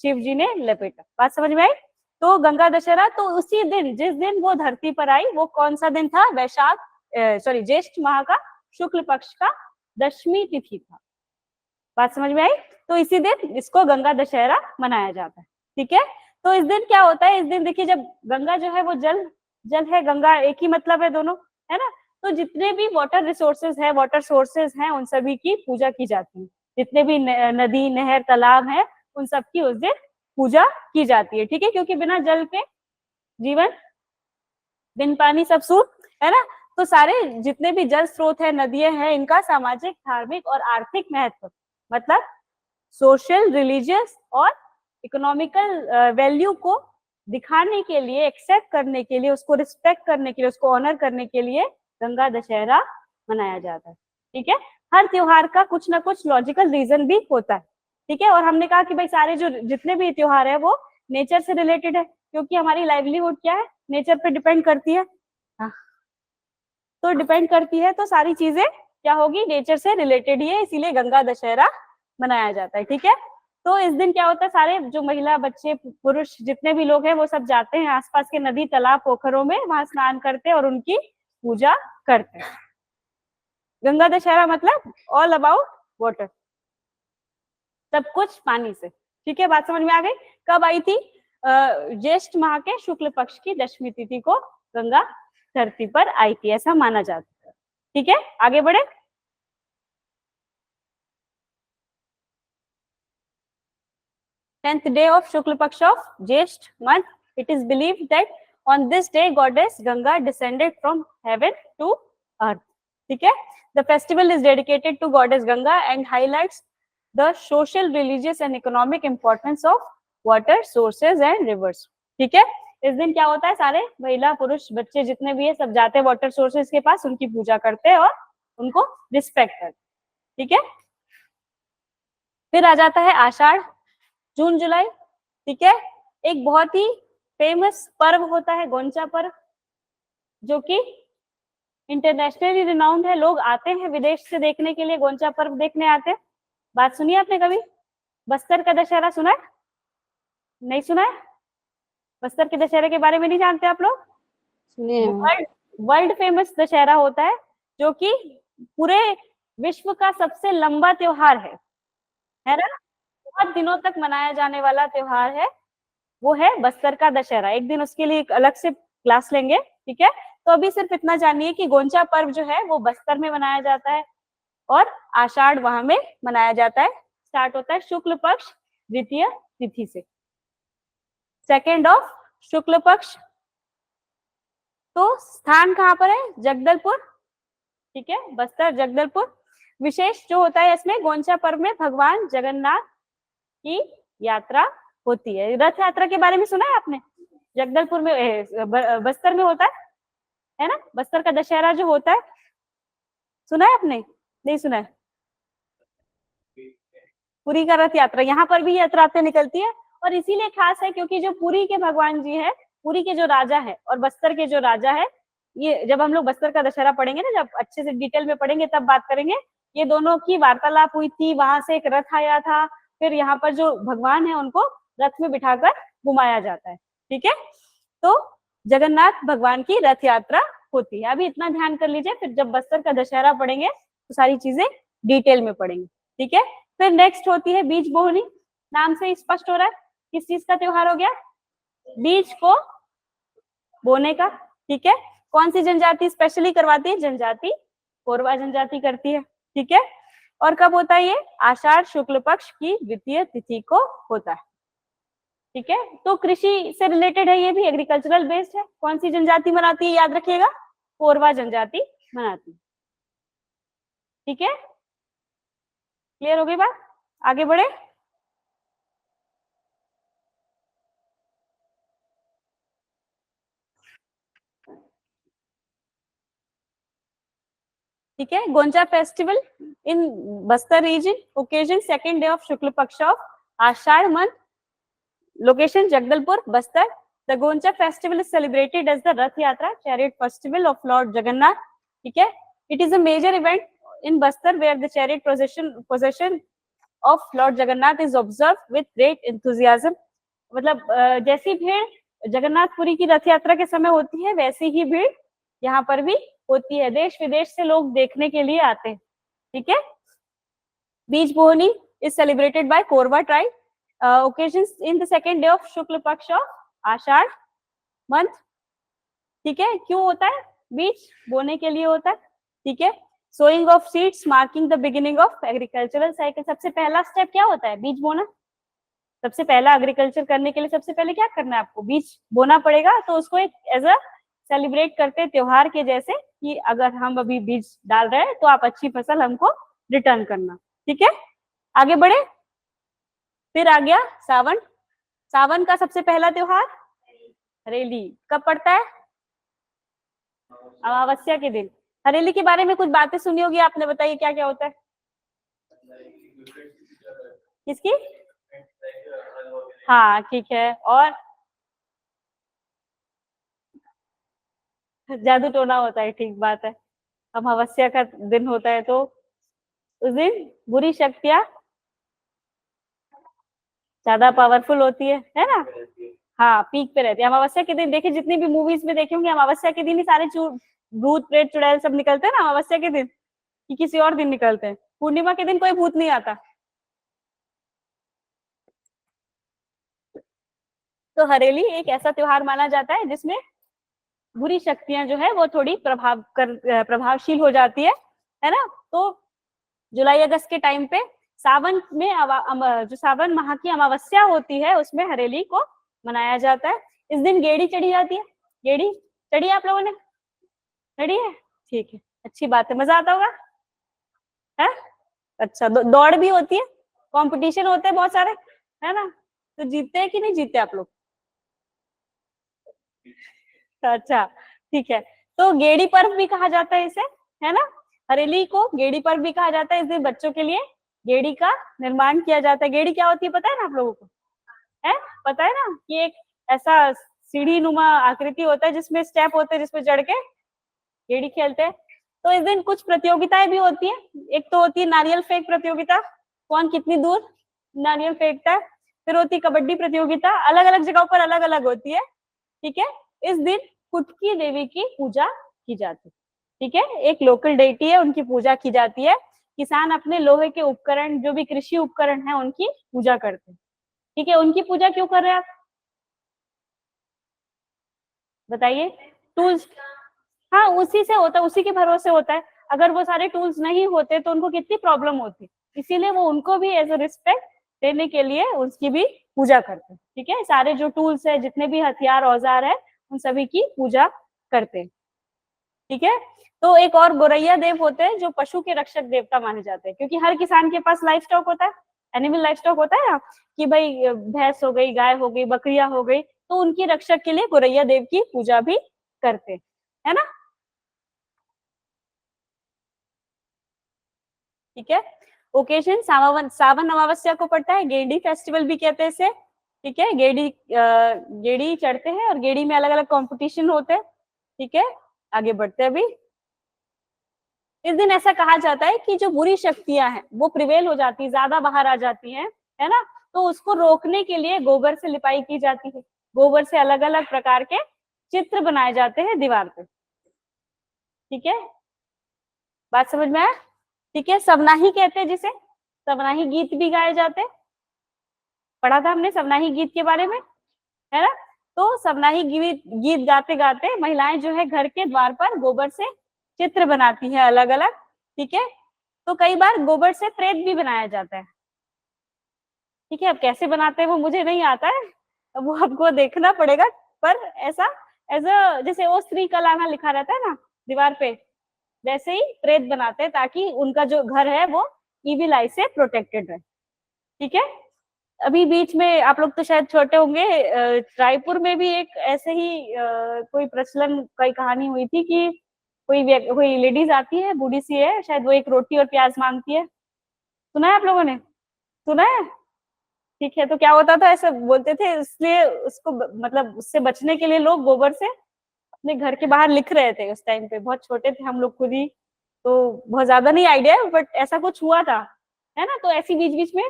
शिव जी ने लपेटा। बात समझ में आई? तो गंगा दशहरा, तो उसी दिन जिस दिन वो धरती पर आई वो कौन सा दिन था? वैशाख ज्येष्ठ माह का शुक्ल पक्ष का दशमी तिथि था। बात समझ में आई? तो इसी दिन इसको गंगा दशहरा मनाया जाता है। ठीक है, तो इस दिन क्या होता है? इस दिन देखिए, जब गंगा जो है वो जल है, गंगा एक ही मतलब है दोनों, है ना। तो जितने भी वाटर रिसोर्सेज है, वाटर सोर्सेज हैं, उन सभी की पूजा की जाती है। जितने भी नदी, नहर, तालाब है, उन सबकी उस दिन पूजा की जाती है। ठीक है, क्योंकि बिना जल के जीवन, बिन पानी सब सूख, है ना। तो सारे जितने भी जल स्रोत है, नदियां हैं, इनका सामाजिक, धार्मिक और आर्थिक महत्व, मतलब सोशल, रिलीजियस और इकोनॉमिकल वैल्यू को दिखाने के लिए, एक्सेप्ट करने के लिए, उसको रिस्पेक्ट करने के लिए, उसको ऑनर करने के लिए गंगा दशहरा मनाया जाता है। ठीक है, हर त्योहार का कुछ ना कुछ लॉजिकल रीजन भी होता है। ठीक है, और हमने कहा कि भाई सारे जो जितने भी त्योहार है वो नेचर से रिलेटेड है, क्योंकि हमारी लाइवलीहुड क्या है? नेचर पे डिपेंड करती है। हाँ, तो डिपेंड करती है, तो सारी चीजें क्या होगी? नेचर से रिलेटेड ही है, इसीलिए गंगा दशहरा मनाया जाता है। ठीक है, तो इस दिन क्या होता है? सारे जो महिला, बच्चे, पुरुष जितने भी लोग हैं वो सब जाते हैं आसपास के नदी, तालाब, पोखरों में, वहां स्नान करते हैं और उनकी पूजा करते हैं। गंगा दशहरा मतलब ऑल अबाउट वाटर, सब कुछ पानी से। ठीक है, बात समझ में आ गई? कब आई थी? ज्येष्ठ माह के शुक्ल पक्ष की दशमी तिथि को गंगा धरती पर आई थी, ऐसा माना जाता है। ठीक है, आगे बढ़े। 10th day of Shukla Paksha of Jyesht month, it is believed that on this day goddess Ganga descended from heaven to earth, ठीक है। The festival is dedicated to goddess Ganga and highlights the social, religious and economic importance of water sources and rivers, ठीक है। इस दिन क्या होता है, सारे महिला पुरुष बच्चे जितने भी है सब जाते हैं वाटर सोर्सेज के पास, उनकी पूजा करते हैं और उनको रिस्पेक्ट करते हैं, ठीक है। फिर आ जाता है आषाढ़, जून जुलाई, ठीक है। एक बहुत ही फेमस पर्व होता है गोंचा पर्व, जो कि इंटरनेशनली रिनाउंड है। लोग आते हैं विदेश से देखने के लिए, गोंचा पर्व देखने आते हैं। बात सुनिए आपने कभी बस्तर का दशहरा सुना है? नहीं सुना है? बस्तर के दशहरे के बारे में नहीं जानते आप लोग? सुने हैं। वर्ल्ड फेमस दशहरा होता है, जो कि पूरे विश्व का सबसे लंबा त्योहार है ना, बहुत दिनों तक मनाया जाने वाला त्योहार है, वो है बस्तर का दशहरा। एक दिन उसके लिए एक अलग से क्लास लेंगे, ठीक है। तो अभी सिर्फ इतना जानिए कि गोंचा पर्व जो है वो बस्तर में मनाया जाता है और आषाढ़ वहां में मनाया जाता है। स्टार्ट होता है शुक्ल पक्ष द्वितीय तिथि से, 2 ऑफ शुक्ल पक्ष। तो स्थान कहाँ पर है? जगदलपुर, ठीक है, बस्तर जगदलपुर। विशेष जो होता है इसमें, गोंचा पर्व में भगवान जगन्नाथ की यात्रा होती है। रथ यात्रा के बारे में सुना है आपने? जगदलपुर में बस्तर में होता है ना, बस्तर का दशहरा जो होता है, सुना है आपने? नहीं सुना है? पुरी का रथ यात्रा, यहाँ पर भी यात्राएं निकलती है और इसीलिए खास है क्योंकि जो पुरी के भगवान जी है, पुरी के जो राजा है और बस्तर के जो राजा है, ये जब हम लोग बस्तर का दशहरा पढ़ेंगे ना, जब अच्छे से डिटेल में पढ़ेंगे तब बात करेंगे, ये दोनों की वार्तालाप हुई थी, वहां से एक रथ आया था, फिर यहाँ पर जो भगवान है उनको रथ में बिठाकर घुमाया जाता है, ठीक है। तो जगन्नाथ भगवान की रथ यात्रा होती है। अभी इतना ध्यान कर लीजिए, फिर जब बस्तर का दशहरा पढ़ेंगे तो सारी चीजें डिटेल में पढ़ेंगे, ठीक है। फिर नेक्स्ट होती है बीज बोहनी, नाम से ही स्पष्ट हो रहा है किस चीज का त्योहार हो गया, बीज को बोने का, ठीक है। कौन सी जनजाति स्पेशली करवाती है? जनजाति कोरवा जनजाति करती है, ठीक है। और कब होता है ये? आषाढ़ शुक्ल पक्ष की द्वितीय तिथि को होता है, ठीक है। तो कृषि से रिलेटेड है, ये भी एग्रीकल्चरल बेस्ड है। कौन सी जनजाति मनाती है? याद रखिएगा, कोरवा जनजाति मनाती है, ठीक है। क्लियर हो गई बात? आगे बढ़े। ठीक है, Goncha festival in Bastar region, occasion 2nd day of Shukla Paksha of Ashadh month, location Jagdalpur, Bastar. The Goncha festival is celebrated as the Rath Yatra, chariot festival of Lord Jagannath, ठीक है। It is a major event in Bastar where the chariot procession of Lord Jagannath is observed with great enthusiasm. मतलब जैसी भीड़ जगन्नाथपुरी की रथ यात्रा के समय होती है, वैसी ही भीड़ यहाँ पर भी होती है। देश विदेश से लोग देखने के लिए आते हैं, ठीक है। बीज बोहनी is celebrated by Korwa tribe. Occasions in the 2nd day of शुक्ल पक्ष of आषाढ़ मंथ, ठीक है। क्यों होता है? बीज बोने के लिए होता है, ठीक है। Sowing of seeds marking the beginning of agricultural cycle. सबसे पहला स्टेप क्या होता है? बीज बोना। सबसे पहला एग्रीकल्चर करने के लिए सबसे पहले क्या करना है आपको? बीज बोना पड़ेगा। तो उसको एक एज अ सेलिब्रेट करते त्योहार के जैसे कि अगर हम अभी बीज डाल रहे हैं तो आप अच्छी फसल हमको रिटर्न करना, ठीक है। आगे बढ़े। फिर आ गया सावन। सावन का सबसे पहला त्योहार हरेली कब पड़ता है? अमावस्या के दिन। हरेली के बारे में कुछ बातें सुनी होगी आपने, बताइए क्या क्या होता है? किसकी? हाँ ठीक है, और जादू टोना होता है, ठीक बात है। अमावस्या का दिन होता है तो उस दिन बुरी शक्तियां ज्यादा पावरफुल होती है ना। हाँ, पीक पे रहती है अमावस्या के दिन। देखिए जितनी भी मूवीज में देखे होंगे, अमावस्या के दिन ही सारे भूत प्रेत चुड़ैल सब निकलते हैं ना अमावस्या के दिन, कि किसी और दिन निकलते हैं। पूर्णिमा के दिन कोई भूत नहीं आता। तो हरेली एक ऐसा त्योहार माना जाता है जिसमें बुरी शक्तियां जो है वो थोड़ी प्रभावशील हो जाती है ना। तो जुलाई अगस्त के टाइम पे सावन में जो सावन माह की अमावस्या होती है उसमें हरेली को मनाया जाता है। इस दिन गेड़ी चढ़ी जाती है। गेड़ी चढ़ी है आप लोगों ने? चढ़ी है, ठीक है, अच्छी बात है, मजा आता होगा है। अच्छा, दौड़ भी होती है, कंपटीशन होते हैं बहुत सारे, है ना? तो जीतते हैं कि नहीं जीतते आप लोग? अच्छा, ठीक है। तो गेड़ी पर्व भी कहा जाता है इसे, है ना? हरेली को गेड़ी पर्व भी कहा जाता है। इस दिन बच्चों के लिए गेड़ी का निर्माण किया जाता है। गेड़ी क्या होती है पता है ना आप लोगों को? है, पता है ना कि एक ऐसा सीढ़ी नुमा आकृति होता है जिसमें स्टेप होते हैं, जिसमें चढ़ के गेड़ी खेलते हैं। तो इस दिन कुछ प्रतियोगिताएं भी होती है। एक तो होती है नारियल फेंक प्रतियोगिता, कौन कितनी दूर नारियल फेंकता है। फिर होती है कबड्डी प्रतियोगिता, अलग अलग जगहों पर अलग अलग होती है, ठीक है। इस दिन कुटकी देवी की पूजा की जाती है, ठीक है। एक लोकल डेटी है, उनकी पूजा की जाती है। किसान अपने लोहे के उपकरण, जो भी कृषि उपकरण है, उनकी पूजा करते हैं, ठीक है। उनकी पूजा क्यों कर रहे हैं आप बताइए? टूल्स, हाँ उसी से होता है, उसी के भरोसे होता है। अगर वो सारे टूल्स नहीं होते तो उनको कितनी प्रॉब्लम होती, इसीलिए वो उनको भी एज अ रिस्पेक्ट देने के लिए उसकी भी पूजा करते हैं, ठीक है। सारे जो टूल्स है, जितने भी हथियार औजार है, उन सभी की पूजा करते हैं, ठीक है। तो एक और गोरैया देव होते हैं, जो पशु के रक्षक देवता माने जाते हैं, क्योंकि हर किसान के पास लाइफ स्टॉक होता है, एनिमल लाइफ स्टॉक होता है ना, कि भाई भैंस हो गई, गाय हो गई, बकरियां हो गई, तो उनकी रक्षक के लिए गोरैया देव की पूजा भी करते हैं, है ना, ठीक है। ओकेजन सावन अमावस्या को पड़ता है, गेड़ी फेस्टिवल भी कहते हैं इसे, ठीक है। गेड़ी चढ़ते हैं और गेड़ी में अलग अलग कंपटीशन होते हैं, ठीक है। आगे बढ़ते हैं अभी। इस दिन ऐसा कहा जाता है कि जो बुरी शक्तियां हैं वो प्रिवेल हो जाती है, ज्यादा बाहर आ जाती हैं, है ना। तो उसको रोकने के लिए गोबर से लिपाई की जाती है, गोबर से अलग अलग प्रकार के चित्र बनाए जाते हैं दीवार पे, ठीक है। बात समझ में आया? ठीक है। सबनाही कहते हैं जिसे, सबनाही गीत भी गाए जाते हैं, पढ़ा था हमने सबनाही गीत के बारे में, है ना। तो सबनाही गीत गीत गाते गाते महिलाएं जो है घर के द्वार पर गोबर से चित्र बनाती है अलग अलग, ठीक है। तो कई बार गोबर से प्रेत भी बनाया जाता है, ठीक है। अब कैसे बनाते हैं वो मुझे नहीं आता है, अब वो आपको देखना पड़ेगा। पर ऐसा एज अ जैसे ओ स्त्री कलाना लिखा रहता है ना दीवार पे, वैसे ही प्रेत बनाते हैं ताकि उनका जो घर है वो ईविल आई से प्रोटेक्टेड रहे, ठीक है। अभी बीच में आप लोग तो शायद छोटे होंगे, रायपुर में भी एक ऐसे ही कोई प्रचलन, कोई कहानी हुई थी कि कोई लेडीज आती है, बूढ़ी सी है शायद, वो एक रोटी और प्याज मांगती है। सुना है आप लोगों ने? सुना है, ठीक है। तो क्या होता था, ऐसे बोलते थे, इसलिए उसको मतलब उससे बचने के लिए लोग गोबर से अपने घर के बाहर लिख रहे थे। उस टाइम पे बहुत छोटे थे हम लोग खुद ही, तो बहुत ज्यादा नहीं आइडिया है, बट ऐसा कुछ हुआ था, है ना। तो ऐसी बीच बीच में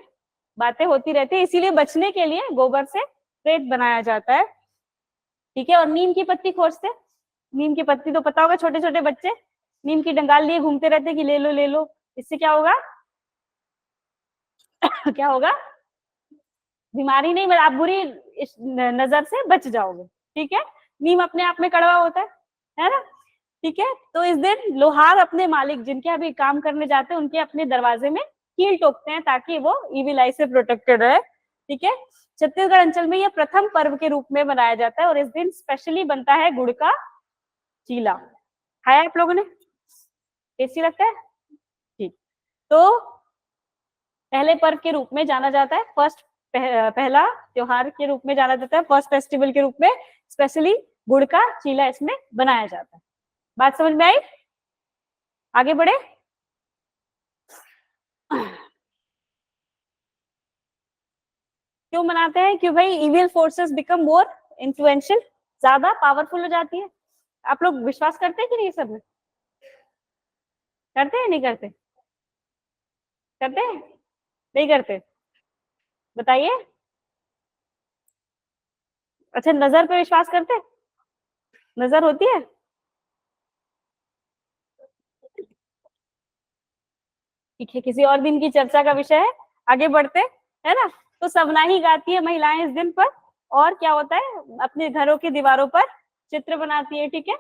बातें होती रहती है, इसीलिए बचने के लिए गोबर से प्रेत बनाया जाता है, ठीक है। और नीम की पत्ती खोजते, नीम की पत्ती तो पता होगा, छोटे छोटे बच्चे नीम की डंगाल लिए घूमते रहते कि ले लो ले लो, इससे क्या होगा क्या होगा, बीमारी नहीं, आप बुरी इस नजर से बच जाओगे, ठीक है। नीम अपने आप में कड़वा होता है ना, ठीक है। तो इस दिन लोहार अपने मालिक, जिनके यहाँ भी काम करने जाते हैं, उनके अपने दरवाजे में कील ठोकते हैं ताकि वो ईविल आई से प्रोटेक्टेड रहे, ठीक है। छत्तीसगढ़ अंचल में यह प्रथम पर्व के रूप में मनाया जाता है और इस दिन स्पेशली बनता है गुड़ का चीला। खाया आप लोगों ने? टेस्टी लगता है, ठीक। तो पहले पर्व के रूप में जाना जाता है, पहला त्योहार के रूप में जाना जाता है, फर्स्ट फेस्टिवल के रूप में स्पेशली गुड़ का चीला इसमें बनाया जाता है। बात समझ में आई? आगे बढ़े। क्यों मनाते हैं? क्यों भाई, evil forces become more influential, ज्यादा पावरफुल हो जाती है। आप लोग विश्वास करते हैं कि नहीं सब में? करते हैं नहीं करते? करते हैं नहीं करते? बताइए। अच्छा, नजर पे विश्वास करते हैं? नजर होती है? ठीक है, किसी और दिन की चर्चा का विषय है, आगे बढ़ते, है ना। तो सबनाही गाती है महिलाएं इस दिन पर, और क्या होता है, अपने घरों की दीवारों पर चित्र बनाती है, ठीक है।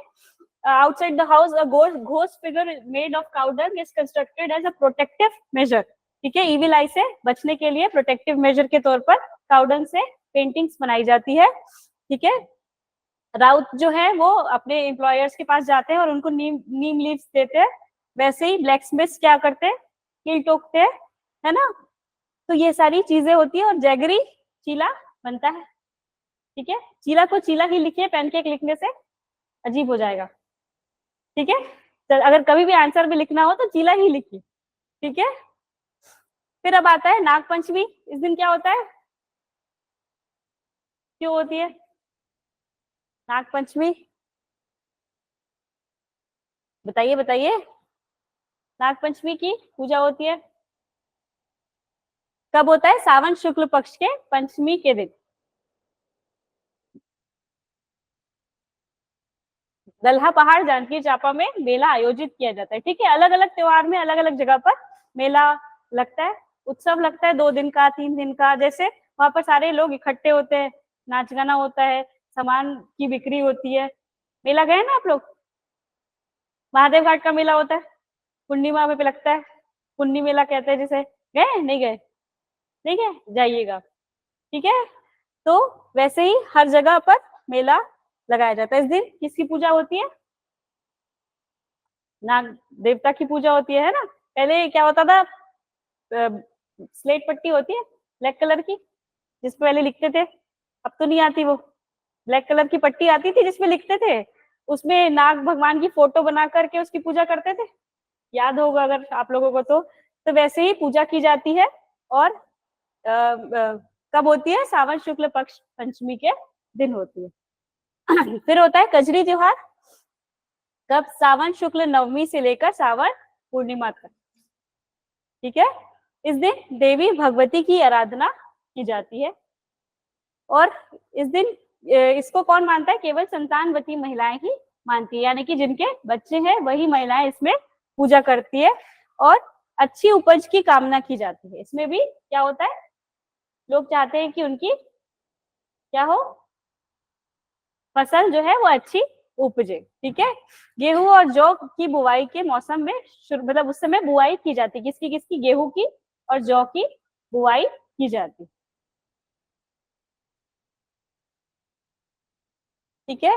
Outside the house a ghost figure made of cow dung is constructed as a protective measure, ठीक है। इविल आई से बचने के लिए प्रोटेक्टिव मेजर के तौर पर काउ डंग से पेंटिंग्स बनाई जाती है, ठीक है। राउत जो है वो अपने एम्प्लॉयर्स के पास जाते हैं और उनको नीम लीव्स देते हैं, वैसे ही ब्लैक स्मिथ्स क्या करते हैं, कील ठोकते हैं, है ना। तो ये सारी चीजें होती है और जैगरी चीला बनता है। ठीक है, चीला को चीला ही लिखिए, पैनकेक लिखने से अजीब हो जाएगा। ठीक है, तो अगर कभी भी आंसर भी लिखना हो तो चीला ही लिखिए। ठीक है, फिर अब आता है नाग पंचमी। इस दिन क्या होता है, क्यों होती है नाग पंचमी, बताइए बताइए। नाग पंचमी की पूजा होती है कब होता है, सावन शुक्ल पक्ष के पंचमी के दिन। दल्हा पहाड़ जानकी चापा में मेला आयोजित किया जाता है। ठीक है, अलग अलग त्योहार में अलग अलग जगह पर मेला लगता है, उत्सव लगता है, 2 दिन का 3 दिन का। जैसे वहां पर सारे लोग इकट्ठे होते हैं, नाच गाना होता है, सामान की बिक्री होती है। मेला गए ना आप लोग, महादेव घाट का मेला होता है, पूर्णिमा में पे लगता है, पुन्नी मेला कहते हैं जिसे। गए नहीं गए, नहीं गए, जाइएगा। ठीक है, तो वैसे ही हर जगह पर मेला लगाया जाता है। इस दिन किसकी पूजा होती है, नाग देवता की पूजा होती है ना। पहले क्या होता था, स्लेट पट्टी होती है ब्लैक कलर की, जिसपे पहले लिखते थे, अब तो नहीं आती वो। ब्लैक कलर की पट्टी आती थी जिसमें लिखते थे, उसमें नाग भगवान की फोटो बना करके उसकी पूजा करते थे, याद होगा अगर आप लोगों को तो वैसे ही पूजा की जाती है। और कब होती है, सावन शुक्ल पक्ष पंचमी के दिन होती है। फिर होता है कजरी त्योहार, कब, सावन शुक्ल नवमी से लेकर सावन पूर्णिमा तक। ठीक है, इस दिन देवी भगवती की आराधना की जाती है। और इस दिन इसको कौन मानता है, केवल संतानवती महिलाएं ही मानती है, यानी कि जिनके बच्चे हैं वही महिलाएं इसमें पूजा करती है। और अच्छी उपज की कामना की जाती है। इसमें भी क्या होता है, लोग चाहते हैं कि उनकी क्या हो, फसल जो है वो अच्छी उपजे। ठीक है, गेहूं और जौ की बुआई के मौसम में मतलब उस समय बुआई की जाती है, किसकी किसकी, गेहूं की और जौ की बुआई की जाती। ठीक है,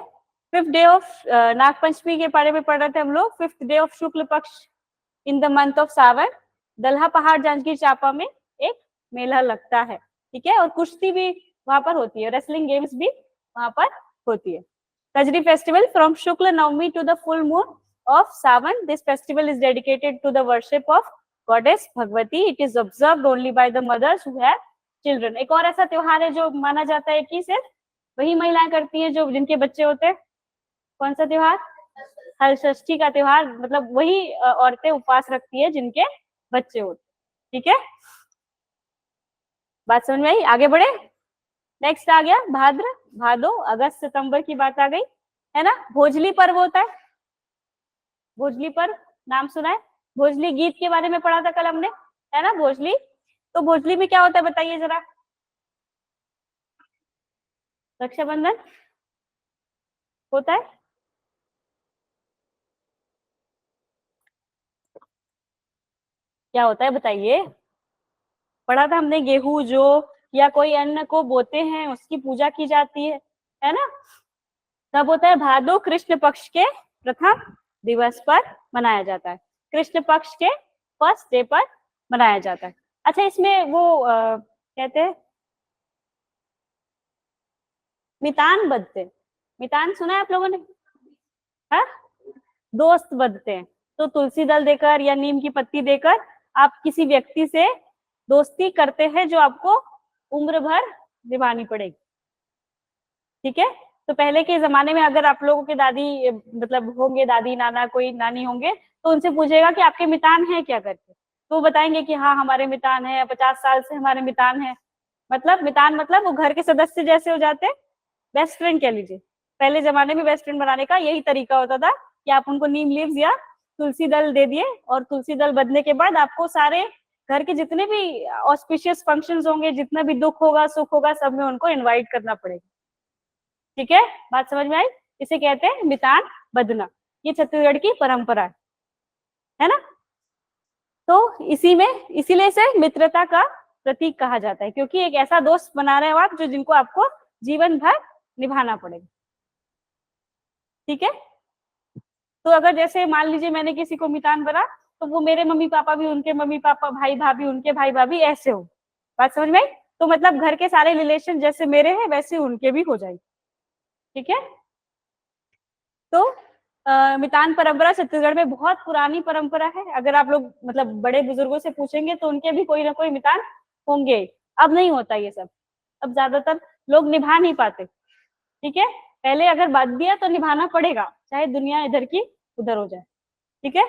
5th day of Nag Panchami के बारे में पढ़ रहे थे हम लोग। 5th day of Shukla Paksha in the month of सावन, दल्हा पहाड़ जांजगीर चांपा में एक मेला लगता है। ठीक है, और कुश्ती भी वहां पर होती है, रेसलिंग गेम्स भी वहां पर होती है। Kajari festival from Shukla Navami to the full moon of Sawan, this festival is dedicated to the worship of goddess Bhagwati. It is observed only by the mothers who have children. एक और ऐसा त्योहार है जो माना जाता है कि सिर्फ वही महिलाएं करती हैं जो जिनके बच्चे होते हैं। कौन सा त्योहार, हलषष्ठी का त्योहार, मतलब वही औरतें उपवास रखती है जिनके बच्चे होते। ठीक है, बात समझ में आई, आगे बढ़े। नेक्स्ट आ गया भाद्र, भादो, अगस्त सितंबर की बात आ गई, है ना। भोजली पर्व होता है, भोजली पर्व नाम सुना है, भोजली गीत के बारे में पढ़ा था कल हमने, है ना, भोजली। तो भोजली में क्या होता है बताइए जरा, रक्षाबंधन होता है, क्या होता है बताइए। पढ़ा था हमने, गेहूं जो या कोई अन्न को बोते हैं उसकी पूजा की जाती है ना। तब होता है भादो कृष्ण पक्ष के प्रथम दिवस पर मनाया जाता है, कृष्ण पक्ष के फर्स्ट डे पर मनाया जाता है। अच्छा, इसमें वो कहते हैं मितान बदते हैं, मितान सुना है आप लोगों ने, हाँ, दोस्त बदते हैं। तो तुलसी दल देकर या नीम की पत्ती देकर आप किसी व्यक्ति से दोस्ती करते हैं जो आपको उम्र भर निभानी पड़ेगी। ठीक है, तो पहले के जमाने में अगर आप लोगों के दादी मतलब होंगे, दादी नाना कोई नानी होंगे, तो उनसे पूछेगा कि आपके मितान है क्या करके, तो वो बताएंगे कि हाँ हमारे मितान है, 50 साल से हमारे मितान है। मतलब मितान मतलब वो घर के सदस्य जैसे हो जाते हैं, बेस्ट फ्रेंड कह लीजिए। पहले जमाने में बेस्ट फ्रेंड बनाने का यही तरीका होता था कि आप उनको नीम लीव्स या तुलसी दल दे दिए, और तुलसी दल बदने के बाद आपको सारे घर के जितने भी ऑस्पिशियस फंक्शंस होंगे, जितना भी दुख होगा सुख होगा, सब में उनको इनवाइट करना पड़ेगा। ठीक है, बात समझ में आई, इसे कहते हैं मितान बदना, ये छत्तीसगढ़ की परंपरा है ना। तो इसी में इसीलिए से मित्रता का प्रतीक कहा जाता है, क्योंकि एक ऐसा दोस्त बना रहे हो आप जो जिनको आपको जीवन भर निभाना पड़ेगा। ठीक है। तो अगर जैसे मान लीजिए मैंने किसी को मितान बना, तो वो मेरे मम्मी पापा भी, उनके मम्मी पापा, भाई भाभी, उनके भाई भाभी, ऐसे हो। बात समझ में आई? तो मतलब घर के सारे रिलेशन जैसे मेरे हैं वैसे उनके भी हो जाएंगे। ठीक है। तो मितान परंपरा छत्तीसगढ़ में बहुत पुरानी परंपरा है। अगर आप लोग मतलब बड़े बुजुर्गों से पूछेंगे तो उनके भी कोई ना कोई मितान होंगे। अब नहीं होता ये सब, अब ज्यादातर लोग निभा नहीं पाते। ठीक है। पहले अगर बात दिया तो निभाना पड़ेगा, चाहे दुनिया इधर की उधर हो जाए। ठीक है।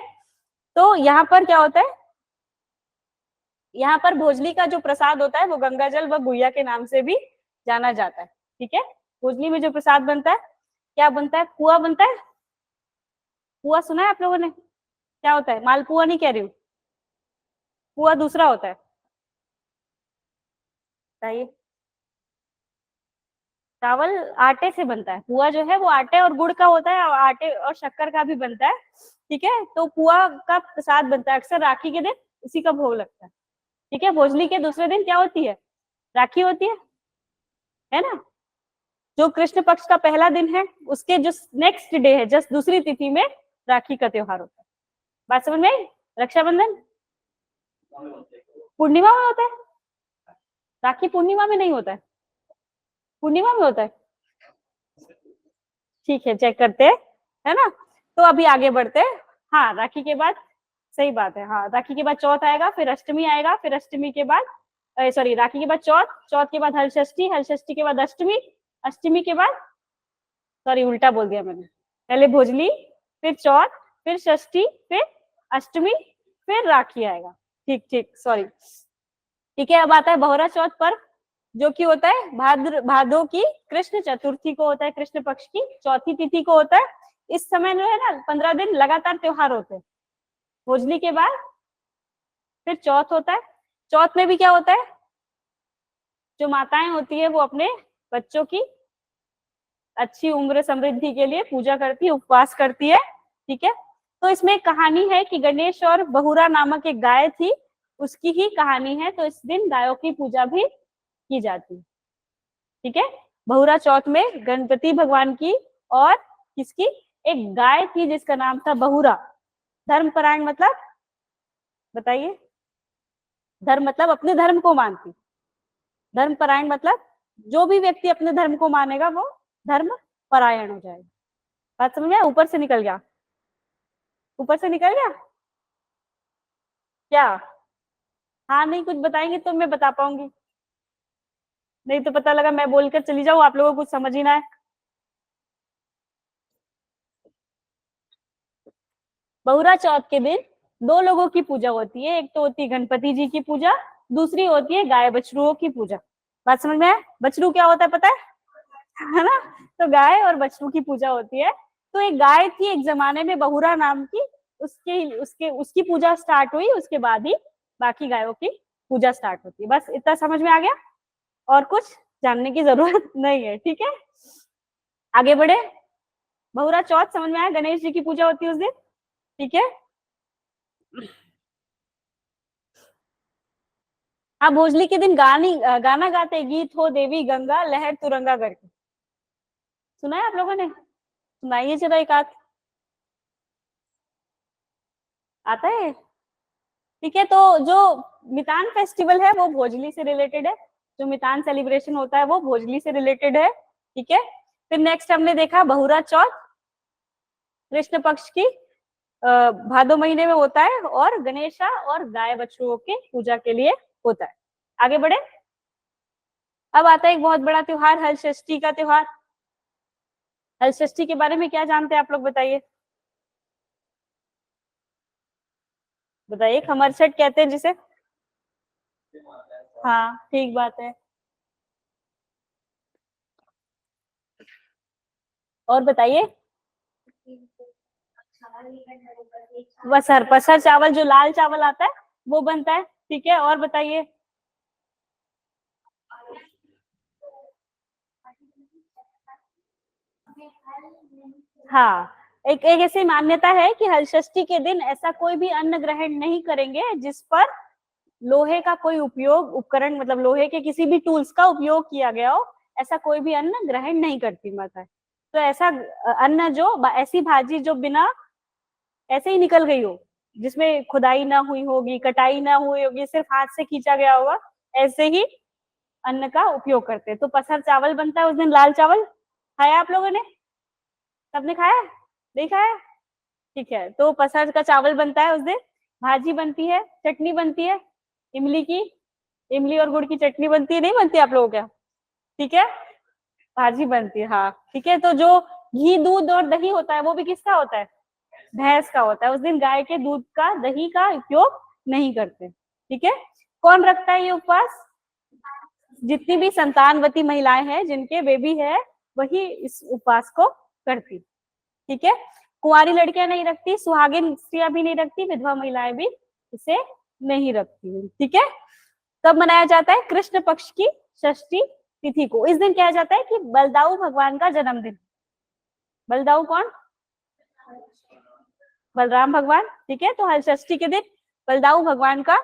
तो यहाँ पर क्या होता है, यहाँ पर भोजली का जो प्रसाद होता है वो गंगा जल व गुइया के नाम से भी जाना जाता है। ठीक है। भोजली में जो प्रसाद बनता है, क्या बनता है? पुआ बनता है। पुआ सुना है आप लोगों ने? क्या होता है? मालपुआ नहीं कह रही हूँ, पुआ दूसरा होता है, बताइए। चावल आटे से बनता है। पुआ जो है वो आटे और गुड़ का होता है, और आटे और शक्कर का भी बनता है। ठीक है। तो पुआ का प्रसाद बनता है अक्सर राखी के दिन, इसी का भोग लगता है। ठीक है। भोजली के दूसरे दिन क्या होती है? राखी होती है ना। जो कृष्ण पक्ष का पहला दिन है उसके जो नेक्स्ट डे है, जस्ट दूसरी तिथि में राखी का त्योहार होता है। बात समझ में आई? रक्षाबंधन पूर्णिमा में होता है, राखी पूर्णिमा में नहीं होता है, पूर्णिमा में होता है। ठीक है, चेक करते हैं, है ना। तो अभी आगे बढ़ते हैं। हाँ, राखी के बाद, सही बात है, हाँ राखी के बाद चौथ आएगा, फिर अष्टमी आएगा, फिर अष्टमी के बाद सॉरी राखी के बाद चौथ, चौथ के बाद हलषष्ठी, हलषष्ठी के बाद अष्टमी, अष्टमी के बाद, सॉरी उल्टा बोल दिया मैंने, पहले भोजली, फिर चौथ, फिर षष्ठी, फिर अष्टमी, फिर राखी आएगा। ठीक ठीक, सॉरी। ठीक है। अब आता है बहुरा चौथ पर्व, जो कि होता है भादो की कृष्ण चतुर्थी को होता है, कृष्ण पक्ष की चौथी तिथि को होता है। इस समय जो है ना 15 दिन लगातार त्योहार होते हैं। भोजली के बाद फिर चौथ होता है। चौथ में भी क्या होता है, जो माताएं होती है वो अपने बच्चों की अच्छी उम्र समृद्धि के लिए पूजा करती है, उपवास करती है। ठीक है। तो इसमें एक कहानी है कि गणेश और बहुरा नामक एक गाय थी, उसकी ही कहानी है। तो इस दिन गायों की पूजा भी की जाती है। ठीक है। बहुरा चौथ में गणपति भगवान की और किसकी, एक गाय थी जिसका नाम था बहुरा। धर्मपरायण मतलब, बताइए। धर्म मतलब अपने धर्म को मानती, धर्मपरायण मतलब जो भी व्यक्ति अपने धर्म को मानेगा वो धर्म परायण हो जाएगा। बात समझ में? ऊपर से निकल गया, ऊपर से निकल गया क्या? हाँ, नहीं कुछ बताएंगे तो मैं बता पाऊंगी, नहीं तो पता लगा मैं बोलकर चली जाऊँ, आप लोगों को कुछ समझ ही ना है। बहुरा चौथ के दिन दो लोगों की पूजा होती है, एक तो होती है गणपति जी की पूजा, दूसरी होती है गाय बछरुओं की पूजा। बात समझ में है? बछरू क्या होता है पता है ना? तो गाय और बछरू की पूजा होती है। तो एक गाय थी एक जमाने में बहुरा नाम की, उसकी पूजा स्टार्ट हुई, उसके बाद ही बाकी गायों की पूजा स्टार्ट होती है। बस इतना समझ में आ गया, और कुछ जानने की जरूरत नहीं है। ठीक है, आगे बढ़े। बहुरा चौथ समझ में आया, गणेश जी की पूजा होती है उस दिन। ठीक है। हाँ, भोजली के दिन गाना गाते, गीत हो देवी गंगा लहर तुरंगा करके, सुना है आप लोगों ने? सुनाइए जरा एक आध, आता है? ठीक है। तो जो मितान फेस्टिवल है वो भोजली से रिलेटेड है, जो मितान सेलिब्रेशन होता है वो भोजली से रिलेटेड है। ठीक है। फिर नेक्स्ट हमने देखा बहुरा चौथ, कृष्ण पक्ष की भादो महीने में होता है, और गणेशा और गाय बछरुओं की पूजा के लिए होता है। आगे बढ़े। अब आता है एक बहुत बड़ा त्योहार, हलषष्ठी का त्योहार। हलषष्ठी के बारे में क्या जानते हैं आप लोग, बताइए बताइए। खमरछठ कहते हैं जिसे। हाँ, ठीक बात है। और बताइए। पसर चावल, जो लाल चावल आता है वो बनता है। ठीक है, और बताइए। हाँ, एक एक ऐसी मान्यता है कि हलषष्ठी के दिन ऐसा कोई भी अन्न ग्रहण नहीं करेंगे जिस पर लोहे का कोई उपकरण, मतलब लोहे के किसी भी टूल्स का उपयोग किया गया हो, ऐसा कोई भी अन्न ग्रहण नहीं करती माता। तो ऐसा अन्न जो ऐसी भाजी जो बिना ऐसे ही निकल गई हो, जिसमें खुदाई ना हुई होगी, कटाई ना हुई होगी, सिर्फ हाथ से खींचा गया होगा, ऐसे ही अन्न का उपयोग करते हैं। तो पसर चावल बनता है उस दिन, लाल चावल खाया आप लोगों ने, सबने खाया, नहीं खाया, ठीक है। तो पसर का चावल बनता है उस दिन, भाजी बनती है, चटनी बनती है, इमली की, इमली और गुड़ की चटनी बनती है, नहीं बनती आप लोगों क्या, ठीक है, भाजी बनती है, हाँ ठीक है। तो जो घी दूध और दही होता है वो भी किसका होता है, भैंस का होता है। उस दिन गाय के दूध का दही का उपयोग नहीं करते, ठीक है। कौन रखता है ये उपवास, जितनी भी संतानवती महिलाएं हैं, जिनके बेबी है, वही इस उपवास को करती, ठीक है। कुंवारी लड़कियां नहीं रखती, सुहागिन स्त्रियां भी नहीं रखती, विधवा महिलाएं भी इसे नहीं रखती, ठीक है। कब मनाया जाता है, कृष्ण पक्ष की षष्ठी तिथि को। इस दिन कहा जाता है कि बलदाऊ भगवान का जन्मदिन। बलदाऊ कौन, बलराम भगवान, ठीक है। तो हर षष्ठी के दिन बलदाऊ भगवान का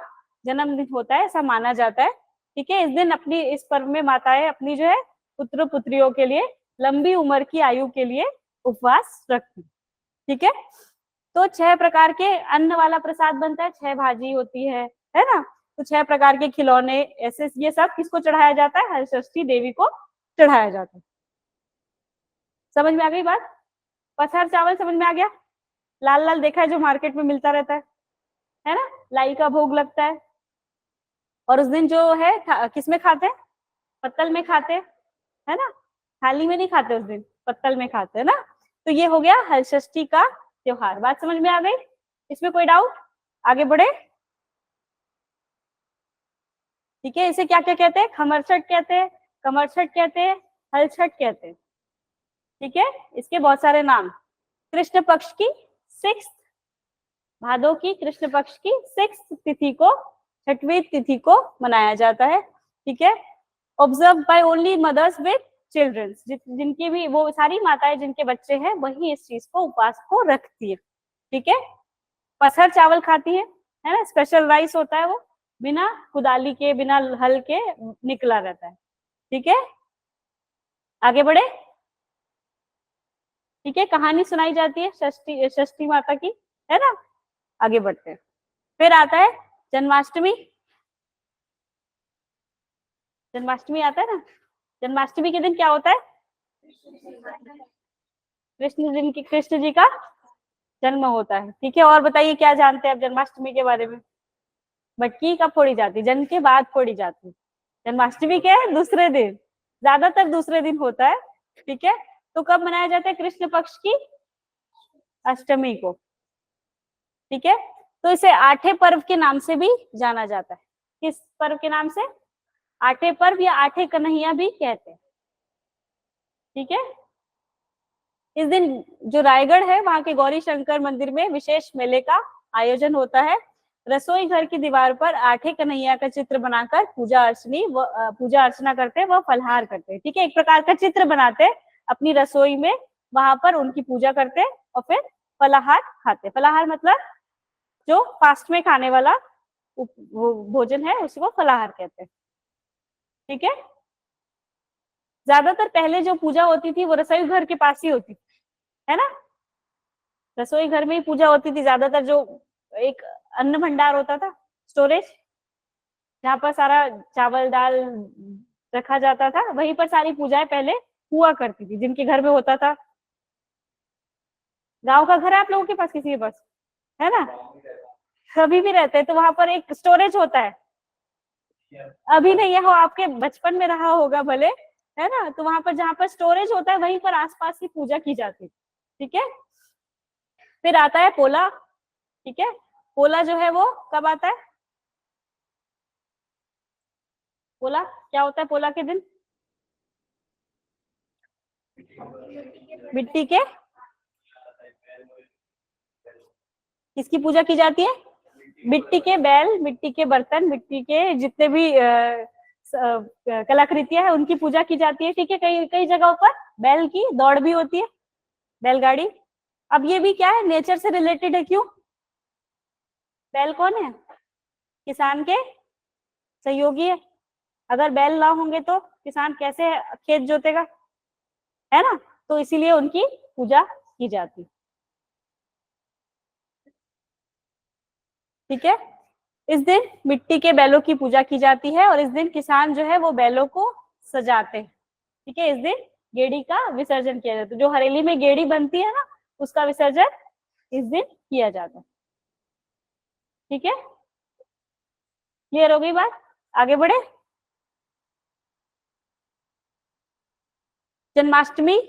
जन्मदिन होता है, ऐसा माना जाता है, ठीक है। इस दिन अपनी, इस पर्व में माताएं अपनी जो है पुत्र पुत्रियों के लिए लंबी उम्र की आयु के लिए उपवास रखती, ठीक है। तो 6 प्रकार के अन्न वाला प्रसाद बनता है, 6 भाजी होती है ना। तो 6 प्रकार के खिलौने ऐसे, ये सब किसको चढ़ाया जाता है, हरषष्ठी देवी को चढ़ाया जाता है। समझ में आ गई बात, पसहर चावल समझ में आ गया, लाल लाल देखा है जो मार्केट में मिलता रहता है ना, लाई का भोग लगता है। और उस दिन जो है किस में खाते हैं, पत्तल में खाते हैं, है ना, थाली में नहीं खाते उस दिन, पत्तल में खाते हैं ना। तो ये हो गया हलषष्ठी का त्योहार। बात समझ में आ गई, इसमें कोई डाउट, आगे बढ़े, ठीक है। इसे क्या क्या कहते हैं, खमरछठ कहते हैं, कमरछठ कहते हैं, हलछठ कहते हैं, ठीक है। इसके बहुत सारे नाम, कृष्ण पक्ष की 6 भादो की कृष्ण पक्ष की 6 तिथि को, 6वीं तिथि को मनाया जाता है, ठीक है। Observe by only mothers with children, जिनकी भी, वो सारी माताएं जिनके बच्चे हैं वही इस चीज को, उपवास को रखती है, ठीक है। पसहर चावल खाती है ना, स्पेशल राइस होता है, वो बिना कुदाली के, बिना हल के निकला रहता है, ठीक है। आगे बढ़े, ठीक है। कहानी सुनाई जाती है षष्ठी माता की, है ना। आगे बढ़ते हैं, फिर आता है जन्माष्टमी। जन्माष्टमी आता है ना, जन्माष्टमी के दिन क्या होता है, कृष्ण जी का जन्म होता है, ठीक है। और बताइए क्या जानते हैं आप जन्माष्टमी के बारे में, मटकी कब फोड़ी जाती है, जन्म के बाद फोड़ी जाती है, जन्माष्टमी क्या है, दूसरे दिन, ज्यादातर दूसरे दिन होता है, ठीक है। तो कब मनाया जाता है, कृष्ण पक्ष की अष्टमी को, ठीक है। तो इसे आठे पर्व के नाम से भी जाना जाता है, किस पर्व के नाम से, आठे पर्व या आठे कन्हैया भी कहते हैं, ठीक है। इस दिन जो रायगढ़ है वहां के गौरी शंकर मंदिर में विशेष मेले का आयोजन होता है। रसोई घर की दीवार पर आठे कन्हैया का चित्र बनाकर पूजा अर्चना करते हैं, वह फलहार करते हैं, ठीक है। एक प्रकार का चित्र बनाते हैं अपनी रसोई में, वहां पर उनकी पूजा करते हैं और फिर फलाहार खाते हैं। फलाहार मतलब जो फास्ट में खाने वाला भोजन है उसी को फलाहार कहते हैं, ठीक है। ज्यादातर पहले जो पूजा होती थी वो रसोई घर के पास ही होती थी, है ना, रसोई घर में ही पूजा होती थी ज्यादातर। जो एक अन्न भंडार होता था, स्टोरेज, जहाँ पर सारा चावल दाल रखा जाता था, वहीं पर सारी पूजाएं पहले हुआ करती थी, जिनके घर में होता था। गांव का घर है आप लोगों के पास, किसी के पास है ना, अभी भी रहते हैं, तो वहां पर एक स्टोरेज होता है, अभी नहीं है, हो आपके बचपन में रहा होगा भले, है ना। तो वहां पर जहाँ पर स्टोरेज होता है वहीं पर आसपास की पूजा की जाती है, ठीक है। फिर आता है पोला, ठीक है। पोला जो है वो कब आता है, पोला क्या होता है, पोला के दिन मिट्टी के, किसकी पूजा की जाती है, मिट्टी के बैल, मिट्टी के बर्तन, मिट्टी के जितने भी कलाकृतियां है उनकी पूजा की जाती है, ठीक है। कई कई जगहों पर बैल की दौड़ भी होती है, बैलगाड़ी। अब ये भी क्या है, नेचर से रिलेटेड है, क्यों, बैल कौन है, किसान के सहयोगी है। अगर बैल ना होंगे तो किसान कैसे खेत जोतेगा, है ना। तो इसीलिए उनकी पूजा की जाती। ठीक है, इस दिन मिट्टी के बैलों की पूजा की जाती है और इस दिन किसान जो है वो बैलों को सजाते हैं। ठीक है, इस दिन गेड़ी का विसर्जन किया जाता है, जो हरेली में गेड़ी बनती है ना, उसका विसर्जन इस दिन किया जाता है। ठीक है, क्लियर हो गई बात, आगे बढ़े। जन्माष्टमी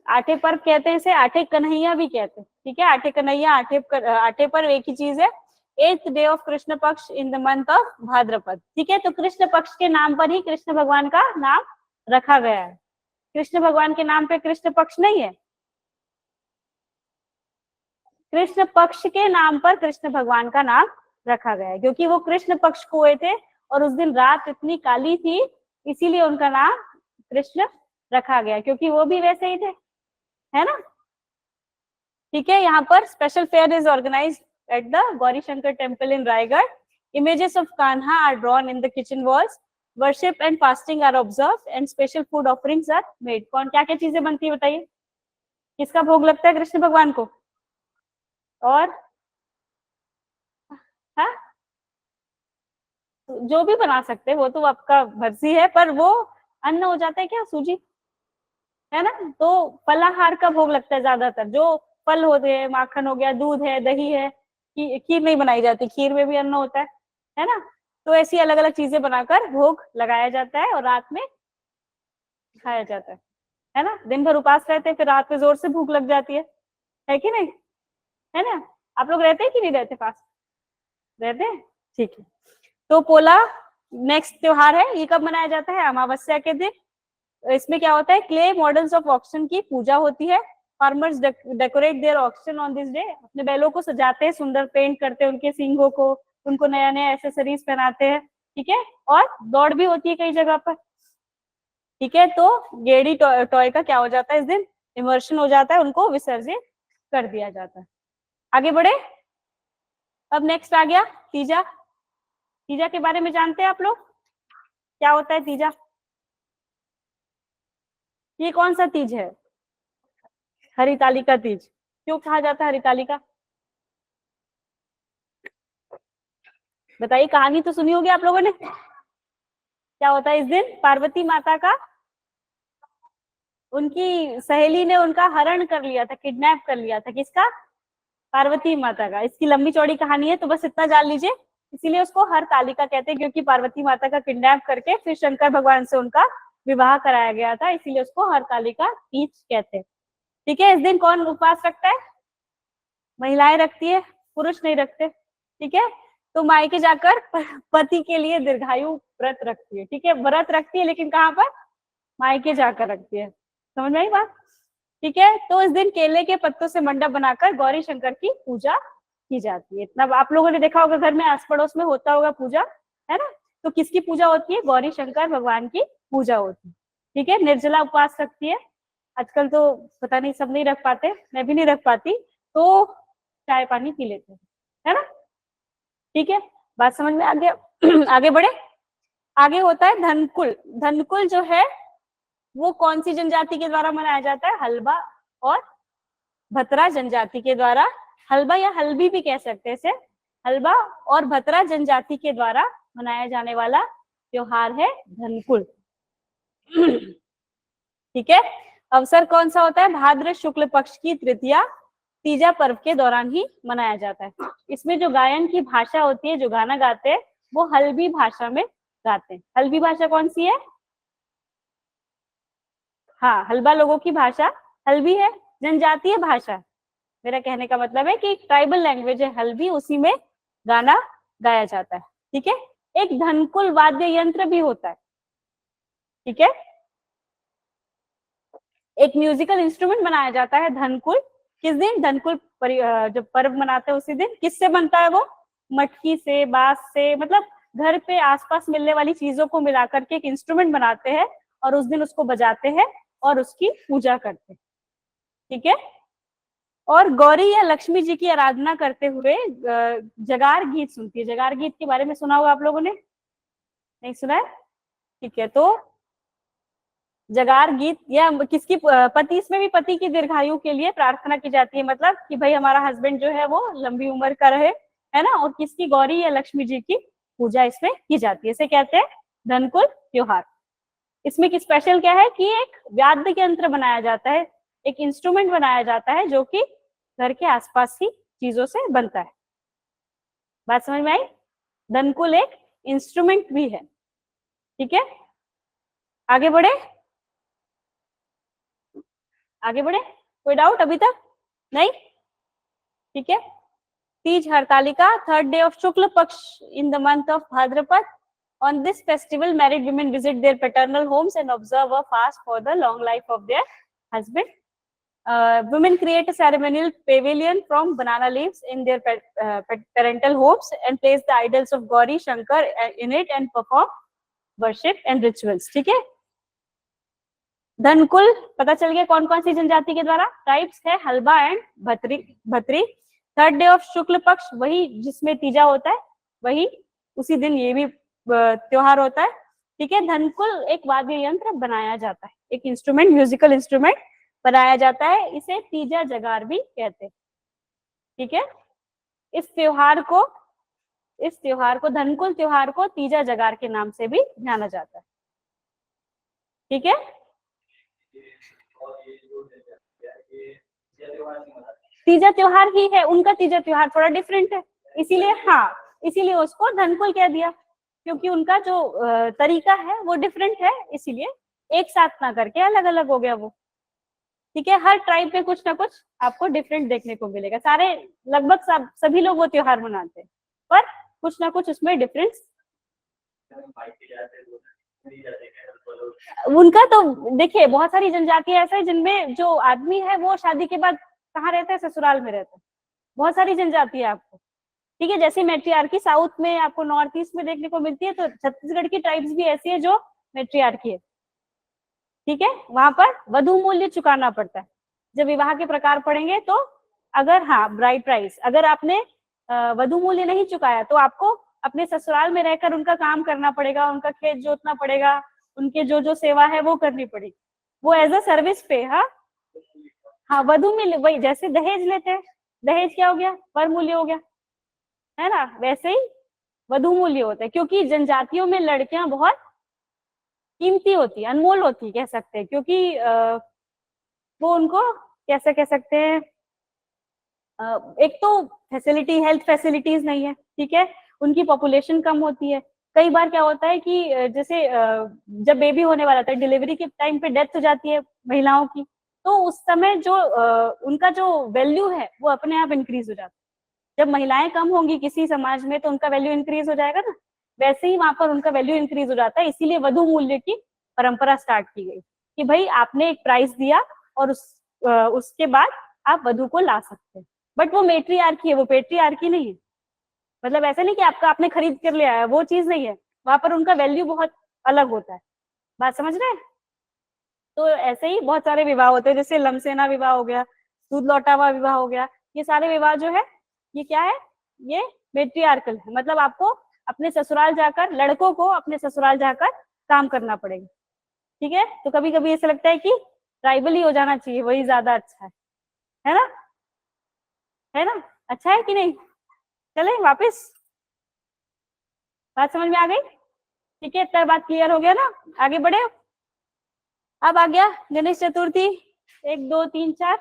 आठे पर्व कहते हैं, इसे आठे कन्हैया भी कहते हैं। ठीक है, आठे कन्हैया, आठे पर्व एक ही चीज है। 8th डे ऑफ कृष्ण पक्ष इन द मंथ ऑफ भाद्रपद। ठीक है, तो कृष्ण पक्ष के नाम पर ही कृष्ण भगवान का नाम रखा गया है। कृष्ण भगवान के नाम पे कृष्ण पक्ष नहीं है, कृष्ण पक्ष के नाम पर कृष्ण भगवान का नाम रखा गया है, क्योंकि वो कृष्ण पक्ष को हुए थे और उस दिन रात इतनी काली थी, इसीलिए उनका नाम कृष्ण रखा गया, क्योंकि वो भी वैसे ही थे, है ना। ठीक है, यहाँ पर special fair is organized at the Gauri Shankar temple in Raigarh. Images of Kanha are drawn in the kitchen walls, worship and fasting are observed and special food offerings are made. कौन क्या क्या चीजें बनती है बताइए, किसका भोग लगता है कृष्ण भगवान को? और हाँ, जो भी बना सकते हैं वो तो आपका मर्जी है, पर वो अन्न हो जाता है क्या, सूजी, है ना। तो फलाहार का भोग लगता है ज्यादातर, जो फल होते हैं, माखन हो गया, दूध है, दही है, खीर नहीं बनाई जाती, खीर में भी अन्न होता है ना। तो ऐसी अलग अलग चीजें बनाकर भोग लगाया जाता है और रात में खाया जाता है ना। दिन भर उपास रहते हैं, फिर रात में जोर से भूख लग जाती है कि नहीं, है ना। आप लोग रहते हैं कि नहीं रहते, फास्ट रहते हैं, ठीक है। तो पोला नेक्स्ट त्योहार है, ये कब मनाया जाता है? अमावस्या के दिन। इसमें क्या होता है, क्ले मॉडल्स ऑफ ऑक्शन की पूजा होती है। Farmers decorate their oxen on this day, अपने बैलों को सजाते हैं, सुंदर पेंट करते हैं उनके सींगों को, उनको नया नया एसेसरीज पहनाते हैं। ठीक है, और दौड़ भी होती है कई जगह पर। ठीक है, तो गेड़ी टॉय का क्या हो जाता है, इस दिन इमर्शन हो जाता है, उनको विसर्जित कर दिया जाता है। आगे बढ़े, अब नेक्स्ट आ गया तीजा। तीजा के बारे में जानते हैं आप लोग, क्या होता है तीजा? ये कौन सा तीज है? हरितालिका तीज। क्यों कहा जाता है हरितालिका, बताइए, कहानी तो सुनी होगी आप लोगों ने। क्या होता है इस दिन? पार्वती माता का, उनकी सहेली ने उनका हरण कर लिया था, किडनैप कर लिया था, किसका? पार्वती माता का। इसकी लंबी चौड़ी कहानी है, तो बस इतना जान लीजिए, इसीलिए उसको हरतालिका कहते हैं, क्योंकि पार्वती माता का किडनैप करके फिर शंकर भगवान से उनका विवाह कराया गया था, इसीलिए उसको हरतालिका तीज कहते हैं। ठीक है, इस दिन कौन उपवास रखता है? महिलाएं रखती है, पुरुष नहीं रखते। ठीक है, तो मायके जाकर पति के लिए दीर्घायु व्रत रखती है। ठीक है, व्रत रखती है, लेकिन कहाँ पर? मायके जाकर रखती है। समझ में आई बात? ठीक है, तो इस दिन केले के पत्तों से मंडप बनाकर गौरी शंकर की पूजा की जाती है। इतना आप लोगों ने देखा होगा, घर में आस पड़ोस में होता होगा पूजा, है ना। तो किसकी पूजा होती है? गौरी शंकर भगवान की पूजा होती है। ठीक है, निर्जला उपवास रखती है। आजकल तो पता नहीं, सब नहीं रख पाते, मैं भी नहीं रख पाती, तो चाय पानी पी लेते हैं, है ना। ठीक है, बात समझ में आ गया। आगे बढ़े, आगे होता है धनकुल। धनकुल जो है वो कौन सी जनजाति के द्वारा मनाया जाता है? हल्बा और भतरा जनजाति के द्वारा। हल्बा या हल्बी भी कह सकते हैं इसे। हल्बा और भतरा जनजाति के द्वारा मनाया जाने वाला त्योहार है धनकुल। ठीक है, अवसर कौन सा होता है? भाद्र शुक्ल पक्ष की तृतीया, तीजा पर्व के दौरान ही मनाया जाता है। इसमें जो गायन की भाषा होती है, जो गाना गाते हैं, वो हल्बी भाषा में गाते हैं। हल्बी भाषा कौन सी है? हाँ, हल्बा लोगों की भाषा हल्बी है, जनजातीय भाषा। मेरा कहने का मतलब है कि ट्राइबल लैंग्वेज है हल्बी, उसी में गाना गाया जाता है। ठीक है, एक धनकुल वाद्य यंत्र भी होता है। ठीक है, एक म्यूजिकल इंस्ट्रूमेंट बनाया जाता है धनकुल। किस दिन? धनकुल जब पर्व मनाते हैं उसी दिन। किससे बनता है वो? मटकी से, बांस से, मतलब घर पे आसपास मिलने वाली चीजों को मिलाकर के एक इंस्ट्रूमेंट बनाते हैं और उस दिन उसको बजाते हैं और उसकी पूजा करते हैं। ठीक है, और गौरी या लक्ष्मी जी की आराधना करते हुए जगार गीत सुनती है। जगार गीत के बारे में सुना होगा आप लोगों ने, नहीं सुना है? ठीक है, तो जगार गीत या किसकी पति, इसमें भी पति की दीर्घायु के लिए प्रार्थना की जाती है, मतलब कि भाई हमारा हस्बैंड जो है वो लंबी उम्र का रहे, है ना। और किसकी, गौरी या लक्ष्मी जी की पूजा इसमें की जाती है। इसे कहते हैं धनकुल त्योहार। इसमें की स्पेशल क्या है कि एक वाद्य यंत्र बनाया जाता है, एक इंस्ट्रूमेंट बनाया जाता है जो कि घर के आसपास की चीजों से बनता है। बात समझ में आई? धनकुल एक इंस्ट्रूमेंट भी है। ठीक है, आगे बढ़े, आगे बढ़े। कोई डाउट अभी तक? नहीं? ठीक है। Teej Hartalika, third day of Shukla Paksha in the month of Bhadrapad. On this festival, married women visit their paternal homes and observe a fast for the long life of their husband. Women create a ceremonial pavilion from banana leaves in their parental homes and place the idols of Gauri, Shankar in it and perform worship and rituals. ठीक है। धनकुल पता चल गया कौन कौन सी जनजाति के द्वारा। ट्राइब्स है Halba and Bhatri Bhatri. Third day of Shukla Paksha, वही जिसमें तीजा होता है, वही उसी दिन ये भी त्योहार होता है। ठीक है। धनकुल एक वाद्य यंत्र बनाया जाता है, एक इंस्ट्रूमेंट, म्यूजिकल इंस्ट्रूमेंट बनाया जाता है, इसे तीजा जगार भी कहते हैं। ठीक है। इस त्योहार को धनकुल त्योहार को तीजा जगार के नाम से भी जाना जाता है। ठीक है। तीजा त्योहार ही है उनका, तीजा त्योहार थोड़ा डिफरेंट है, इसीलिए हाँ, इसीलिए उसको धनकुल कह दिया, क्योंकि उनका जो तरीका है वो डिफरेंट है, इसीलिए एक साथ ना करके अलग अलग हो गया वो। ठीक है। हर ट्राइब पे कुछ ना कुछ आपको डिफरेंट देखने को मिलेगा। सारे लगभग सभी लोग वो त्योहार मनाते हैं, पर कुछ ना कुछ उसमें डिफरेंस। उनका तो देखिए, बहुत सारी जनजातियां ऐसे हैं जिनमें जो आदमी है वो शादी के बाद कहाँ रहता है, ससुराल में रहता है। बहुत सारी जनजातियां आपको, ठीक है, जैसे मैट्रियार्की साउथ में आपको नॉर्थ ईस्ट में देखने को मिलती है, तो छत्तीसगढ़ की ट्राइब्स भी ऐसी है जो मैट्रियार्की है। ठीक है। वहां पर वधु मूल्य चुकाना पड़ता है। जब विवाह के प्रकार पढ़ेंगे तो अगर, हाँ, ब्राइड प्राइस, अगर आपने वधु मूल्य नहीं चुकाया तो आपको अपने ससुराल में रहकर उनका काम करना पड़ेगा, उनका खेत जोतना पड़ेगा, उनके जो जो सेवा है वो करनी पड़ेगी, वो एज अ सर्विस पे। हाँ हाँ, वधु मूल्य वही जैसे दहेज लेते हैं, दहेज क्या हो गया, वर मूल्य हो गया, है ना, वैसे ही वधु मूल्य होता है, क्योंकि जनजातियों में लड़कियां बहुत कीमती होती है, अनमोल होती, कह सकते हैं, क्योंकि वो उनको कैसे कह सकते हैं, एक तो फैसिलिटी, हेल्थ फैसिलिटीज नहीं है, ठीक है, उनकी पॉपुलेशन कम होती है। कई बार क्या होता है कि जैसे जब बेबी होने वाला था, डिलीवरी के टाइम पे डेथ हो जाती है महिलाओं की, तो उस समय जो उनका जो वैल्यू है वो अपने आप इंक्रीज हो जाता है। जब महिलाएं कम होंगी किसी समाज में तो उनका वैल्यू इंक्रीज हो जाएगा ना, वैसे ही वहां पर उनका वैल्यू इंक्रीज हो जाता है। इसीलिए वधु मूल्य की परंपरा स्टार्ट की गई कि भाई आपने एक प्राइस दिया और उसके बाद आप वधु को ला सकते हैं। बट वो मेट्रियार्की है, वो पेट्रियार्की नहीं है। मतलब ऐसा नहीं कि आपका आपने खरीद कर ले आया, वो चीज नहीं है, वहां पर उनका वैल्यू बहुत अलग होता है। बात समझ रहे हैं? तो ऐसे ही बहुत सारे विवाह होते हैं, जैसे लमसेना विवाह हो गया, दूध लौटा हुआ विवाह हो गया, ये सारे विवाह जो है ये क्या है, ये मेट्रियार्कल है। मतलब आपको अपने ससुराल जाकर, लड़कों को अपने ससुराल जाकर काम करना पड़ेगा। ठीक है। तो कभी कभी ऐसा लगता है कि ट्राइबल ही हो जाना चाहिए, वही ज्यादा अच्छा है ना, है ना, अच्छा है कि नहीं। चले वापस, बात समझ में आ गई? ठीक है, इतना बात क्लियर हो गया ना, आगे बढ़े। अब आ गया गणेश चतुर्थी, 1 2 3 4।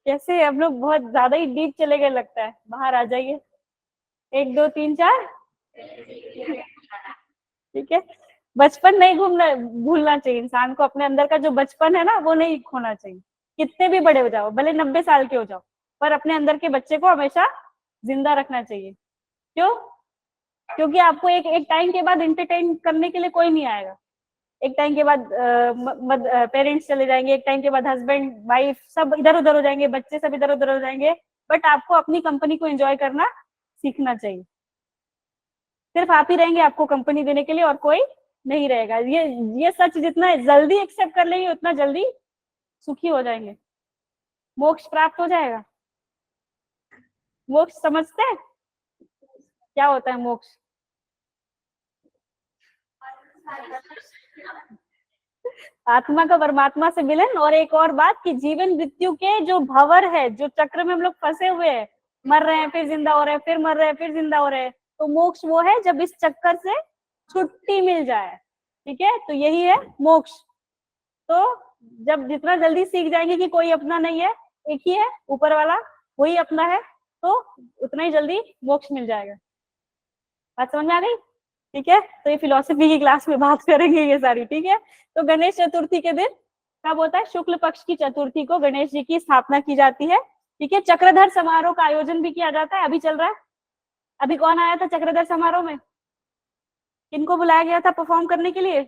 कैसे हम लोग बहुत ज्यादा ही डीप चले गए लगता है, बाहर आ जाइए। 1 2 3 4। ठीक है। बचपन नहीं भूलना चाहिए इंसान को, अपने अंदर का जो बचपन है ना वो नहीं खोना चाहिए। कितने भी बड़े हो जाओ, भले 90 साल के हो जाओ, पर अपने अंदर के बच्चे को हमेशा जिंदा रखना चाहिए। क्यों? क्योंकि आपको एक एक टाइम के बाद एंटरटेन करने के लिए कोई नहीं आएगा। एक टाइम के बाद पेरेंट्स चले जाएंगे, एक टाइम के बाद हस्बैंड वाइफ सब इधर उधर हो जाएंगे, बच्चे सब इधर उधर हो जाएंगे, बट आपको अपनी कंपनी को एंजॉय करना सीखना चाहिए। सिर्फ आप ही रहेंगे आपको कंपनी देने के लिए, और कोई नहीं रहेगा। ये सच जितना जल्दी एक्सेप्ट कर लेंगे उतना जल्दी सुखी हो जाएंगे, मोक्ष प्राप्त हो जाएगा। मोक्ष समझते हैं क्या होता है मोक्ष? आत्मा का परमात्मा से मिलन। और एक और बात कि जीवन मृत्यु के जो भंवर है, जो चक्र में हम लोग फंसे हुए हैं, मर रहे हैं फिर जिंदा हो रहे हैं, फिर मर रहे हैं फिर जिंदा हो रहे हैं, तो मोक्ष वो है जब इस चक्कर से छुट्टी मिल जाए। ठीक है, तो यही है मोक्ष। तो जब जितना जल्दी सीख जाएंगे कि कोई अपना नहीं है, एक ही है ऊपर वाला, वही अपना है, तो उतना ही जल्दी मोक्ष मिल जाएगा। बात समझ में आ गई? ठीक है, तो ये फिलोसफी की क्लास में बात करेंगे ये सारी। ठीक है, तो गणेश चतुर्थी के दिन कब होता है? शुक्ल पक्ष की चतुर्थी को गणेश जी की स्थापना की जाती है। ठीक है, चक्रधर समारोह का आयोजन भी किया जाता है, अभी चल रहा है। अभी कौन आया था चक्रधर समारोह में? किनको बुलाया गया था परफॉर्म करने के लिए?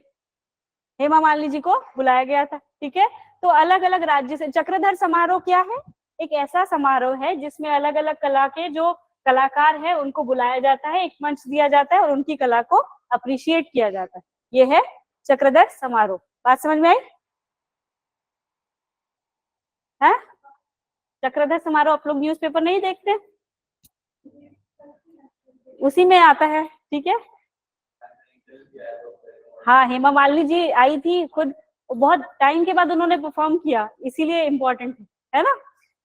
हेमा मालिनी जी को बुलाया गया था। ठीक है, तो अलग अलग राज्य से चक्रधर समारोह क्या है? एक ऐसा समारोह है जिसमें अलग अलग कला के जो कलाकार है उनको बुलाया जाता है, एक मंच दिया जाता है और उनकी कला को अप्रिशिएट किया जाता है। ये है चक्रधर समारोह। बात समझ में आई? है चक्रधर समारोह आप लोग न्यूज़पेपर नहीं देखते? उसी में आता है। ठीक है, हाँ, हेमा मालिनी जी आई थी खुद, बहुत टाइम के बाद उन्होंने परफॉर्म किया, इसीलिए इम्पोर्टेंट है ना।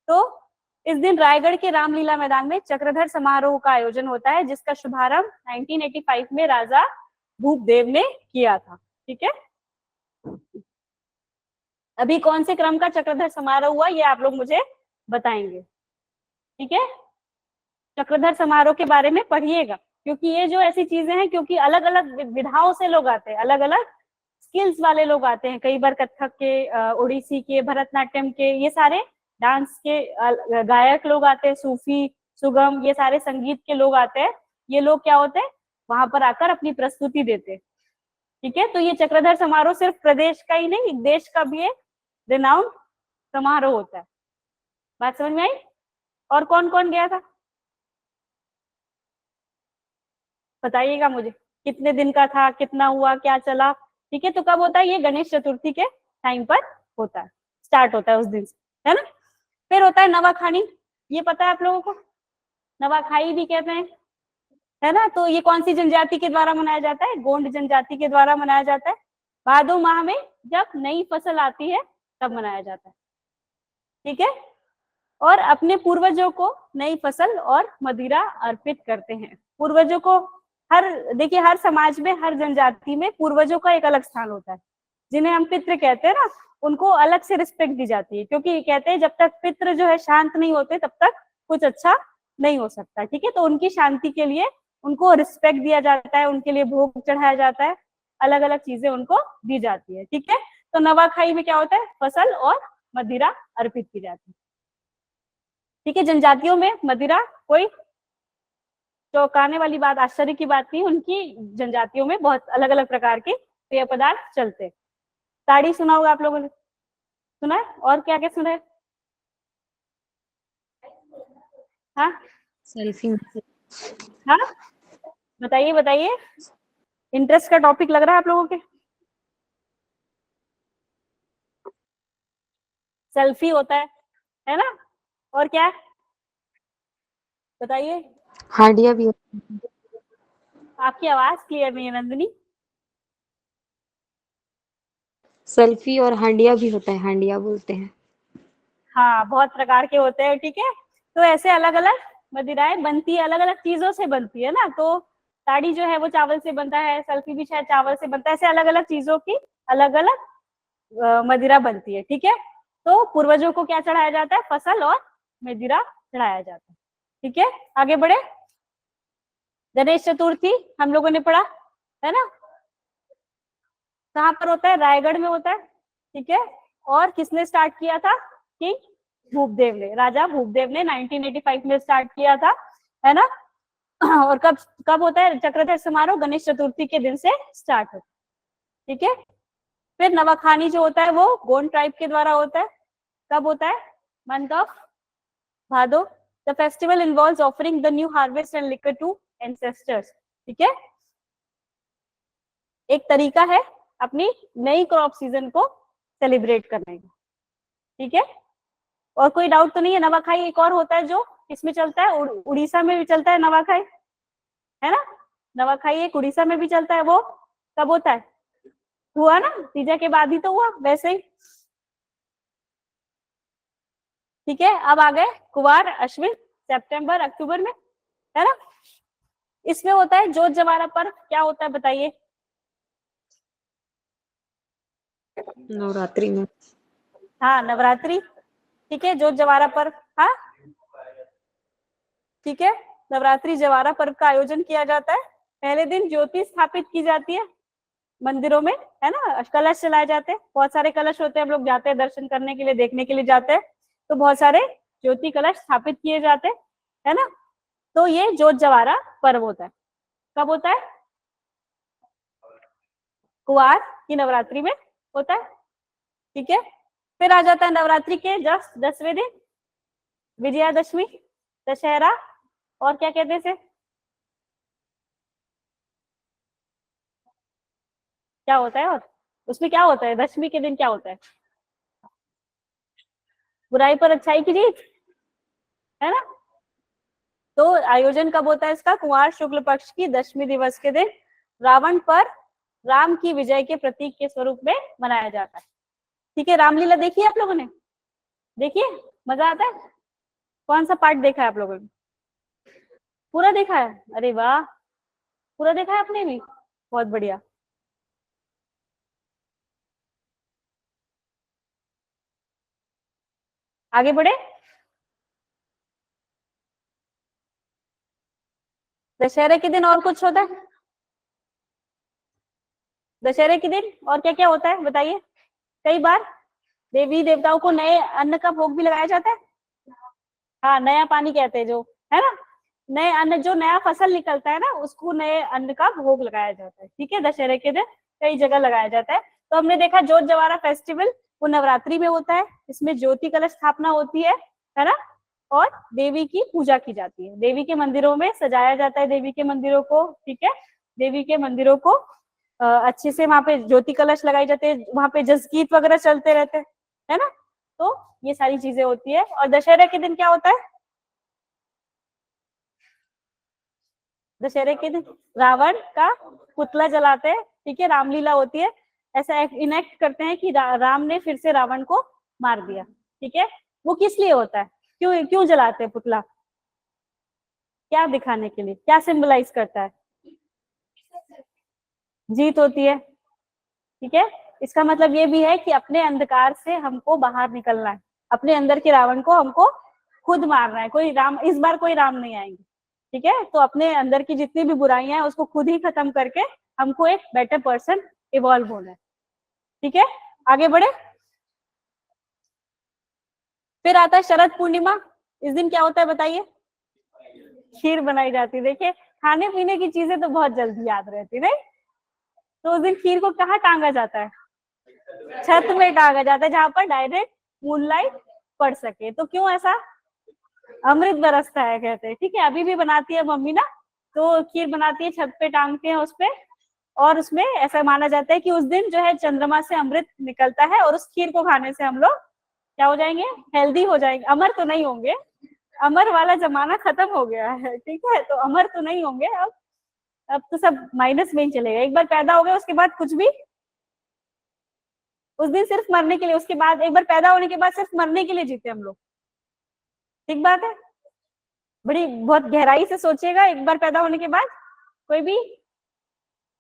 तो इस दिन रायगढ़ के रामलीला मैदान में चक्रधर समारोह का आयोजन होता है, जिसका शुभारंभ 1985 में राजा भूपदेव ने किया था। ठीक है, अभी कौन से क्रम का चक्रधर समारोह हुआ ये आप लोग मुझे बताएंगे। ठीक है, चक्रधर समारोह के बारे में पढ़िएगा, क्योंकि ये जो ऐसी चीजें हैं, क्योंकि अलग अलग विधाओं से लोग आते हैं, अलग अलग स्किल्स वाले लोग आते हैं, कई बार कथक के, ओडिसी के, भरतनाट्यम के, ये सारे डांस के गायक लोग आते हैं, सूफी, सुगम, ये सारे संगीत के लोग आते हैं। ये लोग क्या होते हैं, वहां पर आकर अपनी प्रस्तुति देते हैं। ठीक है, तो ये चक्रधर समारोह सिर्फ प्रदेश का ही नहीं, देश का भी एक रिनाउंड समारोह होता है। बात समझ में आई? और कौन कौन गया था बताइएगा मुझे, कितने दिन का था, कितना हुआ, क्या चला? ठीक है, तो कब होता है ये? गणेश चतुर्थी के टाइम पर होता है, स्टार्ट होता है उस दिन से, है ना। फिर होता है नवाखानी, ये पता है आप लोगों को? नवाखाई भी कहते हैं, है ना। तो ये कौन सी जनजाति के द्वारा मनाया जाता है? गोंड जनजाति के द्वारा मनाया जाता है। भादो माह में जब नई फसल आती है तब मनाया जाता है। ठीक है, और अपने पूर्वजों को नई फसल और मदिरा अर्पित करते हैं। पूर्वजों को देखिए, हर समाज में, हर जनजाति में पूर्वजों का एक अलग स्थान होता है, जिन्हें हम पितृ कहते हैं ना, उनको अलग से रिस्पेक्ट दी जाती है, क्योंकि कहते हैं जब तक पितृ जो है शांत नहीं होते तब तक कुछ अच्छा नहीं हो सकता। ठीक है, तो उनकी शांति के लिए उनको रिस्पेक्ट दिया जाता है, उनके लिए भोग चढ़ाया जाता है, अलग अलग चीजें उनको दी जाती है। ठीक है, तो नवाखाई में क्या होता है? फसल और मदिरा अर्पित की जाती है। ठीक है, जनजातियों में मदिरा कोई चौंकाने वाली बात, आश्चर्य की बात नहीं, उनकी जनजातियों में बहुत अलग अलग प्रकार के पेय पदार्थ चलते। ताड़ी सुना होगा आप लोगों ने, सुना है? और क्या क्या सुना है? हाँ सेल्फी। हाँ, बताइए बताइए, इंटरेस्ट का टॉपिक लग रहा है आप लोगों के? सेल्फी होता है ना? और क्या है बताइए? हांडिया भी आपकी आवाज क्लियर नहीं है नंदिनी। सेल्फी और हांडिया भी होता है, हांडिया बोलते हैं। हाँ, बहुत प्रकार के होते हैं। ठीक है, तो ऐसे अलग अलग मदिराएं बनती है, अलग अलग चीजों से बनती है ना। तो ताड़ी जो है वो चावल से बनता है, सेल्फी भी शायद चावल से बनता है, ऐसे अलग अलग चीजों की अलग अलग मदिरा बनती है। ठीक है, तो पूर्वजों को क्या चढ़ाया जाता है? फसल और मदिरा चढ़ाया जाता है। ठीक है, आगे बढ़े। गणेश चतुर्थी हम लोगों ने पढ़ा है ना, कहाँ पर होता है? रायगढ़ में होता है। ठीक है, और किसने स्टार्ट किया था? कि भूपदेव ने, राजा भूपदेव ने 1985 में स्टार्ट किया था, है ना। और कब कब होता है चक्रधर समारोह? गणेश चतुर्थी के दिन से स्टार्ट होता है। ठीक है, फिर नवाखानी जो होता है वो गोंड ट्राइब के द्वारा होता है। कब होता है? Month of Bhado. The festival involves offering the new harvest and liquor to ancestors. ठीक है, एक तरीका है अपनी नई क्रॉप सीजन को सेलिब्रेट करने का। ठीक है, और कोई डाउट तो नहीं है? नवाखाई एक और होता है जो किसमें चलता है? उड़ीसा में भी चलता है नवाखाई, है ना। नवाखाई एक उड़ीसा में भी चलता है, वो कब होता है? हुआ ना, तीजा के बाद ही तो हुआ, वैसे ही। ठीक है, अब आ गए कुवार, अश्विन, सितंबर, अक्टूबर में, है ना। इसमें होता है जोत जवारा पर्व, क्या होता है बताइए। नवरात्रि में। हाँ, नवरात्रि। ठीक है, जोत जवारा पर्व, हाँ ठीक है, नवरात्रि जवारा पर्व का आयोजन किया जाता है। पहले दिन ज्योति स्थापित की जाती है मंदिरों में, है ना, कलश चलाए जाते हैं, बहुत सारे कलश होते हैं, हम लोग जाते हैं दर्शन करने के लिए, देखने के लिए जाते हैं, तो बहुत सारे ज्योति कलश स्थापित किए जाते हैं, है ना। तो ये जोत जवारा पर्व होता है, कब होता है, कुवार की नवरात्रि में होता है। ठीक है, फिर आ जाता है नवरात्रि के 10वें दिन विजयादशमी, दशहरा, और क्या कहते हैं इसे, क्या होता है, और उसमें क्या होता है, दशमी के दिन क्या होता है, बुराई पर अच्छाई की जीत, है ना। तो आयोजन कब होता है इसका, कुंवार शुक्ल पक्ष की दशमी दिवस के दिन रावण पर राम की विजय के प्रतीक के स्वरूप में मनाया जाता है। ठीक है, रामलीला देखी है आप लोगों ने, देखिए, मजा आता है। कौन सा पार्ट देखा है आप लोगों ने, पूरा देखा है, अरे वाह, पूरा देखा है आपने भी, बहुत बढ़िया। आगे बढ़े, दशहरे के दिन और कुछ होता है, दशहरे के दिन और क्या क्या होता है बताइए। कई बार देवी देवताओं को नए अन्न का भोग भी लगाया जाता है, हाँ, नया पानी कहते हैं जो, है ना, नए अन्न, जो नया फसल निकलता है ना, उसको नए अन्न का भोग लगाया जाता है। ठीक है, दशहरे के दिन कई जगह लगाया जाता है। तो हमने देखा जोत जवारा फेस्टिवल वो नवरात्रि में होता है, इसमें ज्योति कलश स्थापना होती है ना, और देवी की पूजा की जाती है, देवी के मंदिरों में सजाया जाता है, देवी के मंदिरों को, ठीक है, देवी के मंदिरों को अच्छे से वहां पे ज्योति कलश लगाई जाते हैं, वहां पे जसगीत वगैरह चलते रहते हैं, है ना। तो ये सारी चीजें होती है। और दशहरे के दिन क्या होता है, दशहरे के दिन रावण का पुतला जलाते हैं, ठीक है, रामलीला होती है, ऐसा इनेक्ट करते हैं कि राम ने फिर से रावण को मार दिया। ठीक है, वो किस लिए होता है, क्यों क्यों जलाते हैं पुतला, क्या दिखाने के लिए, क्या सिंबलाइज करता है, जीत होती है। ठीक है, इसका मतलब ये भी है कि अपने अंधकार से हमको बाहर निकलना है, अपने अंदर के रावण को हमको खुद मारना है, कोई राम, इस बार कोई राम नहीं आएंगे। ठीक है, तो अपने अंदर की जितनी भी बुराइयां हैं उसको खुद ही खत्म करके हमको एक बेटर पर्सन इवॉल्व होना है। ठीक है, आगे बढ़े, फिर आता है शरद पूर्णिमा। इस दिन क्या होता है बताइए, खीर बनाई जाती है। देखिए, खाने पीने की चीजें तो बहुत जल्दी याद रहती नहीं, तो उस दिन खीर को कहाँ टांगा जाता है, छत में टांगा जाता है, जहां पर डायरेक्ट मूनलाइट पड़ सके। तो क्यों ऐसा, अमृत बरसता है कहते हैं। ठीक है, अभी भी बनाती है मम्मी ना, तो खीर बनाती है, छत पे टांगते हैं उस पे, और उसमें ऐसा माना जाता है कि उस दिन जो है चंद्रमा से अमृत निकलता है, और उस खीर को खाने से हम लोग क्या हो जाएंगे, हेल्दी हो जाएंगे, अमर तो नहीं होंगे, अमर वाला जमाना खत्म हो गया है। ठीक है, तो अमर तो नहीं होंगे अब तो सब माइनस में ही चलेगा, एक बार पैदा हो गए उसके बाद कुछ भी, उस दिन सिर्फ मरने के लिए, उसके बाद एक बार पैदा होने के बाद सिर्फ मरने के लिए जीते हम लोग। ठीक बात है, बड़ी बहुत गहराई से सोचिएगा, एक बार पैदा होने के बाद कोई भी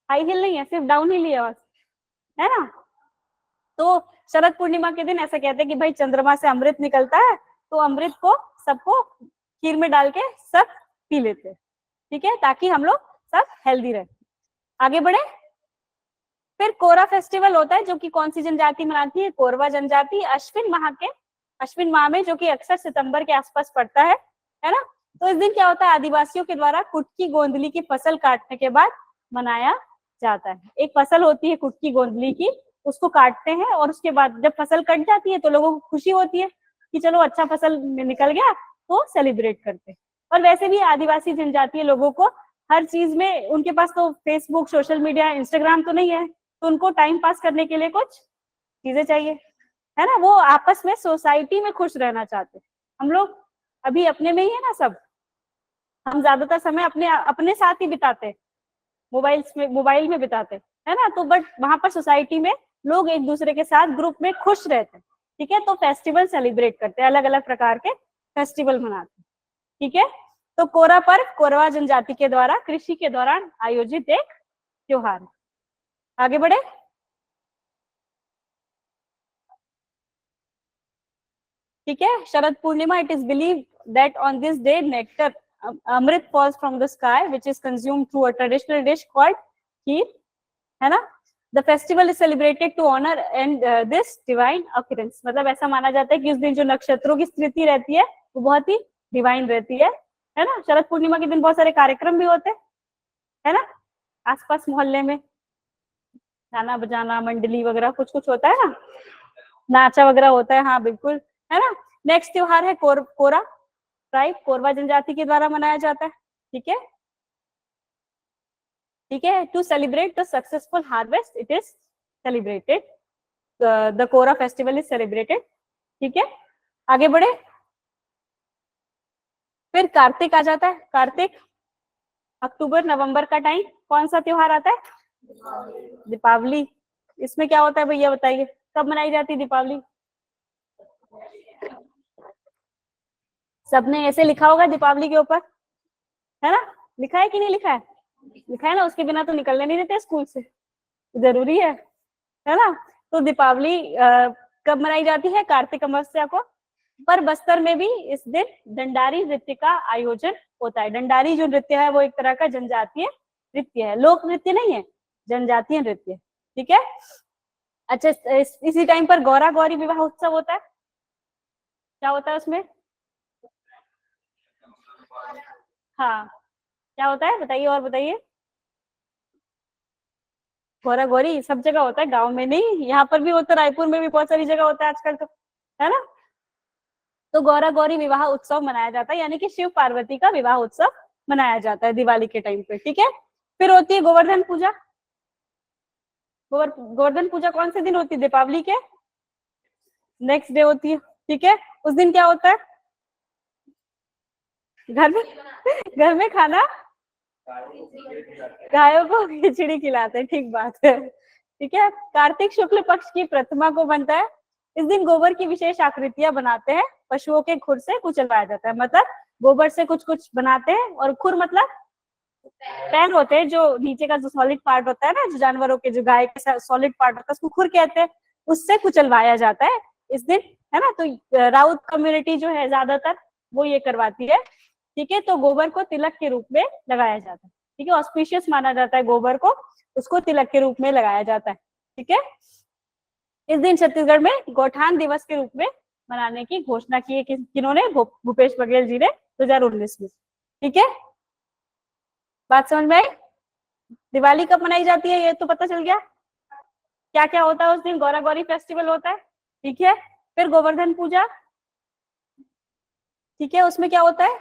हाई हिल नहीं है, सिर्फ डाउन हिल ही है बस, है ना। तो शरद पूर्णिमा के दिन ऐसा कहते हैं कि भाई चंद्रमा से अमृत निकलता है, तो अमृत को सबको खीर में डाल के सब पी लेते हैं। ठीक है, ताकि हम लोग सब हेल्दी रहे। आगे बढ़े, फिर कोरा फेस्टिवल होता है, जो कि कौन सी जनजाति मनाती है, कोरवा जनजाति, अश्विन माह में, जो कि अक्सर सितंबर के आसपास पड़ता है ना। तो इस दिन क्या होता है, आदिवासियों के द्वारा कुटकी गोंदली की फसल काटने के बाद मनाया जाता है। एक फसल होती है कुटकी गोंदली की, उसको काटते हैं, और उसके बाद जब फसल कट जाती है तो लोगों को खुशी होती है कि चलो अच्छा फसल निकल गया, तो सेलिब्रेट करते हैं। और वैसे भी आदिवासी जनजातीय लोगों को हर चीज में, उनके पास तो फेसबुक, सोशल मीडिया, इंस्टाग्राम तो नहीं है, तो उनको टाइम पास करने के लिए कुछ चीजें चाहिए, है ना। वो आपस में सोसाइटी में खुश रहना चाहते हैं। हम लोग अभी अपने में ही है ना सब, हम ज्यादातर समय अपने अपने साथ ही बिताते, मोबाइल में बिताते, है ना। तो बट वहां पर सोसाइटी में लोग एक दूसरे के साथ ग्रुप में खुश रहते हैं, ठीक है। तो फेस्टिवल सेलिब्रेट करते हैं, अलग अलग प्रकार के फेस्टिवल मनाते हैं, ठीक है। तो कोरा पर्व कोरवा जनजाति के द्वारा कृषि के दौरान आयोजित एक त्योहार है। आगे बढ़े। ठीक है, Sharad Purnima, it is believe that on this day nectar amrit falls from the sky which is consumed through a traditional dish called kheer, है ना। The festival is celebrated to honour and this divine occurrence, मतलब ऐसा माना जाता है कि उस दिन जो नक्षत्रों की स्थिति रहती है वो बहुत ही डिवाइन रहती है ना। शरद पूर्णिमा के दिन बहुत सारे कार्यक्रम भी होते हैं, है ना, आसपास मोहल्ले में गाना बजाना मंडली वगैरह कुछ कुछ होता है ना, नाचा वगैरह होता है, हाँ बिल्कुल, है ना। नेक्स्ट त्योहार है कोरा ट्राइब, कोरवा जनजाति के द्वारा मनाया जाता है, ठीक है। ठीक है, to celebrate the successful harvest it is celebrated, the Kora festival is celebrated, ठीक है। आगे बढ़े। फिर कार्तिक आ जाता है, कार्तिक अक्टूबर नवंबर का टाइम, कौन सा त्योहार आता है? दीपावली। इसमें क्या होता है भैया बताइए, कब मनाई जाती है दीपावली? सबने ऐसे लिखा होगा दीपावली के ऊपर, है ना, लिखा है कि नहीं लिखा है? लिखा है ना, उसके बिना तो निकलने नहीं देते स्कूल से, जरूरी है ना। तो दीपावली कब मनाई जाती है? कार्तिक अमावस्या को। पर बस्तर में भी इस दिन दंडारी नृत्य का आयोजन होता है। दंडारी जो नृत्य है वो एक तरह का जनजातीय नृत्य है, लोक नृत्य नहीं है, जनजातीय नृत्य, ठीक है। अच्छा, इसी टाइम पर गौरा गौरी विवाह उत्सव होता है, क्या होता है उसमें? हाँ, क्या होता है बताइए, और बताइए। गौरा गौरी सब जगह होता है, गांव में नहीं, यहाँ पर भी होता है, रायपुर में भी बहुत सारी जगह होता है आजकल तो, है ना। तो गौरा गौरी विवाह उत्सव मनाया जाता है, यानी कि शिव पार्वती का विवाह उत्सव मनाया जाता है दिवाली के टाइम पे, ठीक है। फिर होती है गोवर्धन पूजा। गोवर्धन पूजा कौन से दिन होती है? दीपावली के नेक्स्ट डे होती है, ठीक है। उस दिन क्या होता है? घर में घर में खाना, गायों को खिचड़ी खिलाते हैं, ठीक बात है, ठीक है। कार्तिक शुक्ल पक्ष की प्रतिमा को बनता है, इस दिन गोबर की विशेष आकृतियां बनाते हैं, पशुओं के खुर से कुचलवाया जाता है, मतलब गोबर से कुछ कुछ बनाते हैं, और खुर मतलब पैर होते हैं, जो नीचे का जो सॉलिड पार्ट होता है ना, जो जानवरों के, जो गाय के सॉलिड पार्ट होता है उसको खुर कहते हैं, उससे कुचलवाया जाता है इस दिन, है ना। तो राउत कम्युनिटी जो है ज्यादातर वो ये करवाती है, ठीक है। तो गोबर को तिलक के रूप में लगाया जाता है, ठीक है, ऑस्पिशियस माना जाता है गोबर को, उसको तिलक के रूप में लगाया जाता है, ठीक है। इस दिन छत्तीसगढ़ में गौठान दिवस के रूप में मनाने की घोषणा की है, किन्होंने? भूपेश बघेल जी ने 2019 में, ठीक है। बात समझ में आई? दिवाली कब मनाई जाती है ये तो पता चल गया, क्या क्या होता है उस दिन, गौरा गौरी फेस्टिवल होता है, ठीक है। फिर गोवर्धन पूजा, ठीक है, उसमें क्या होता है?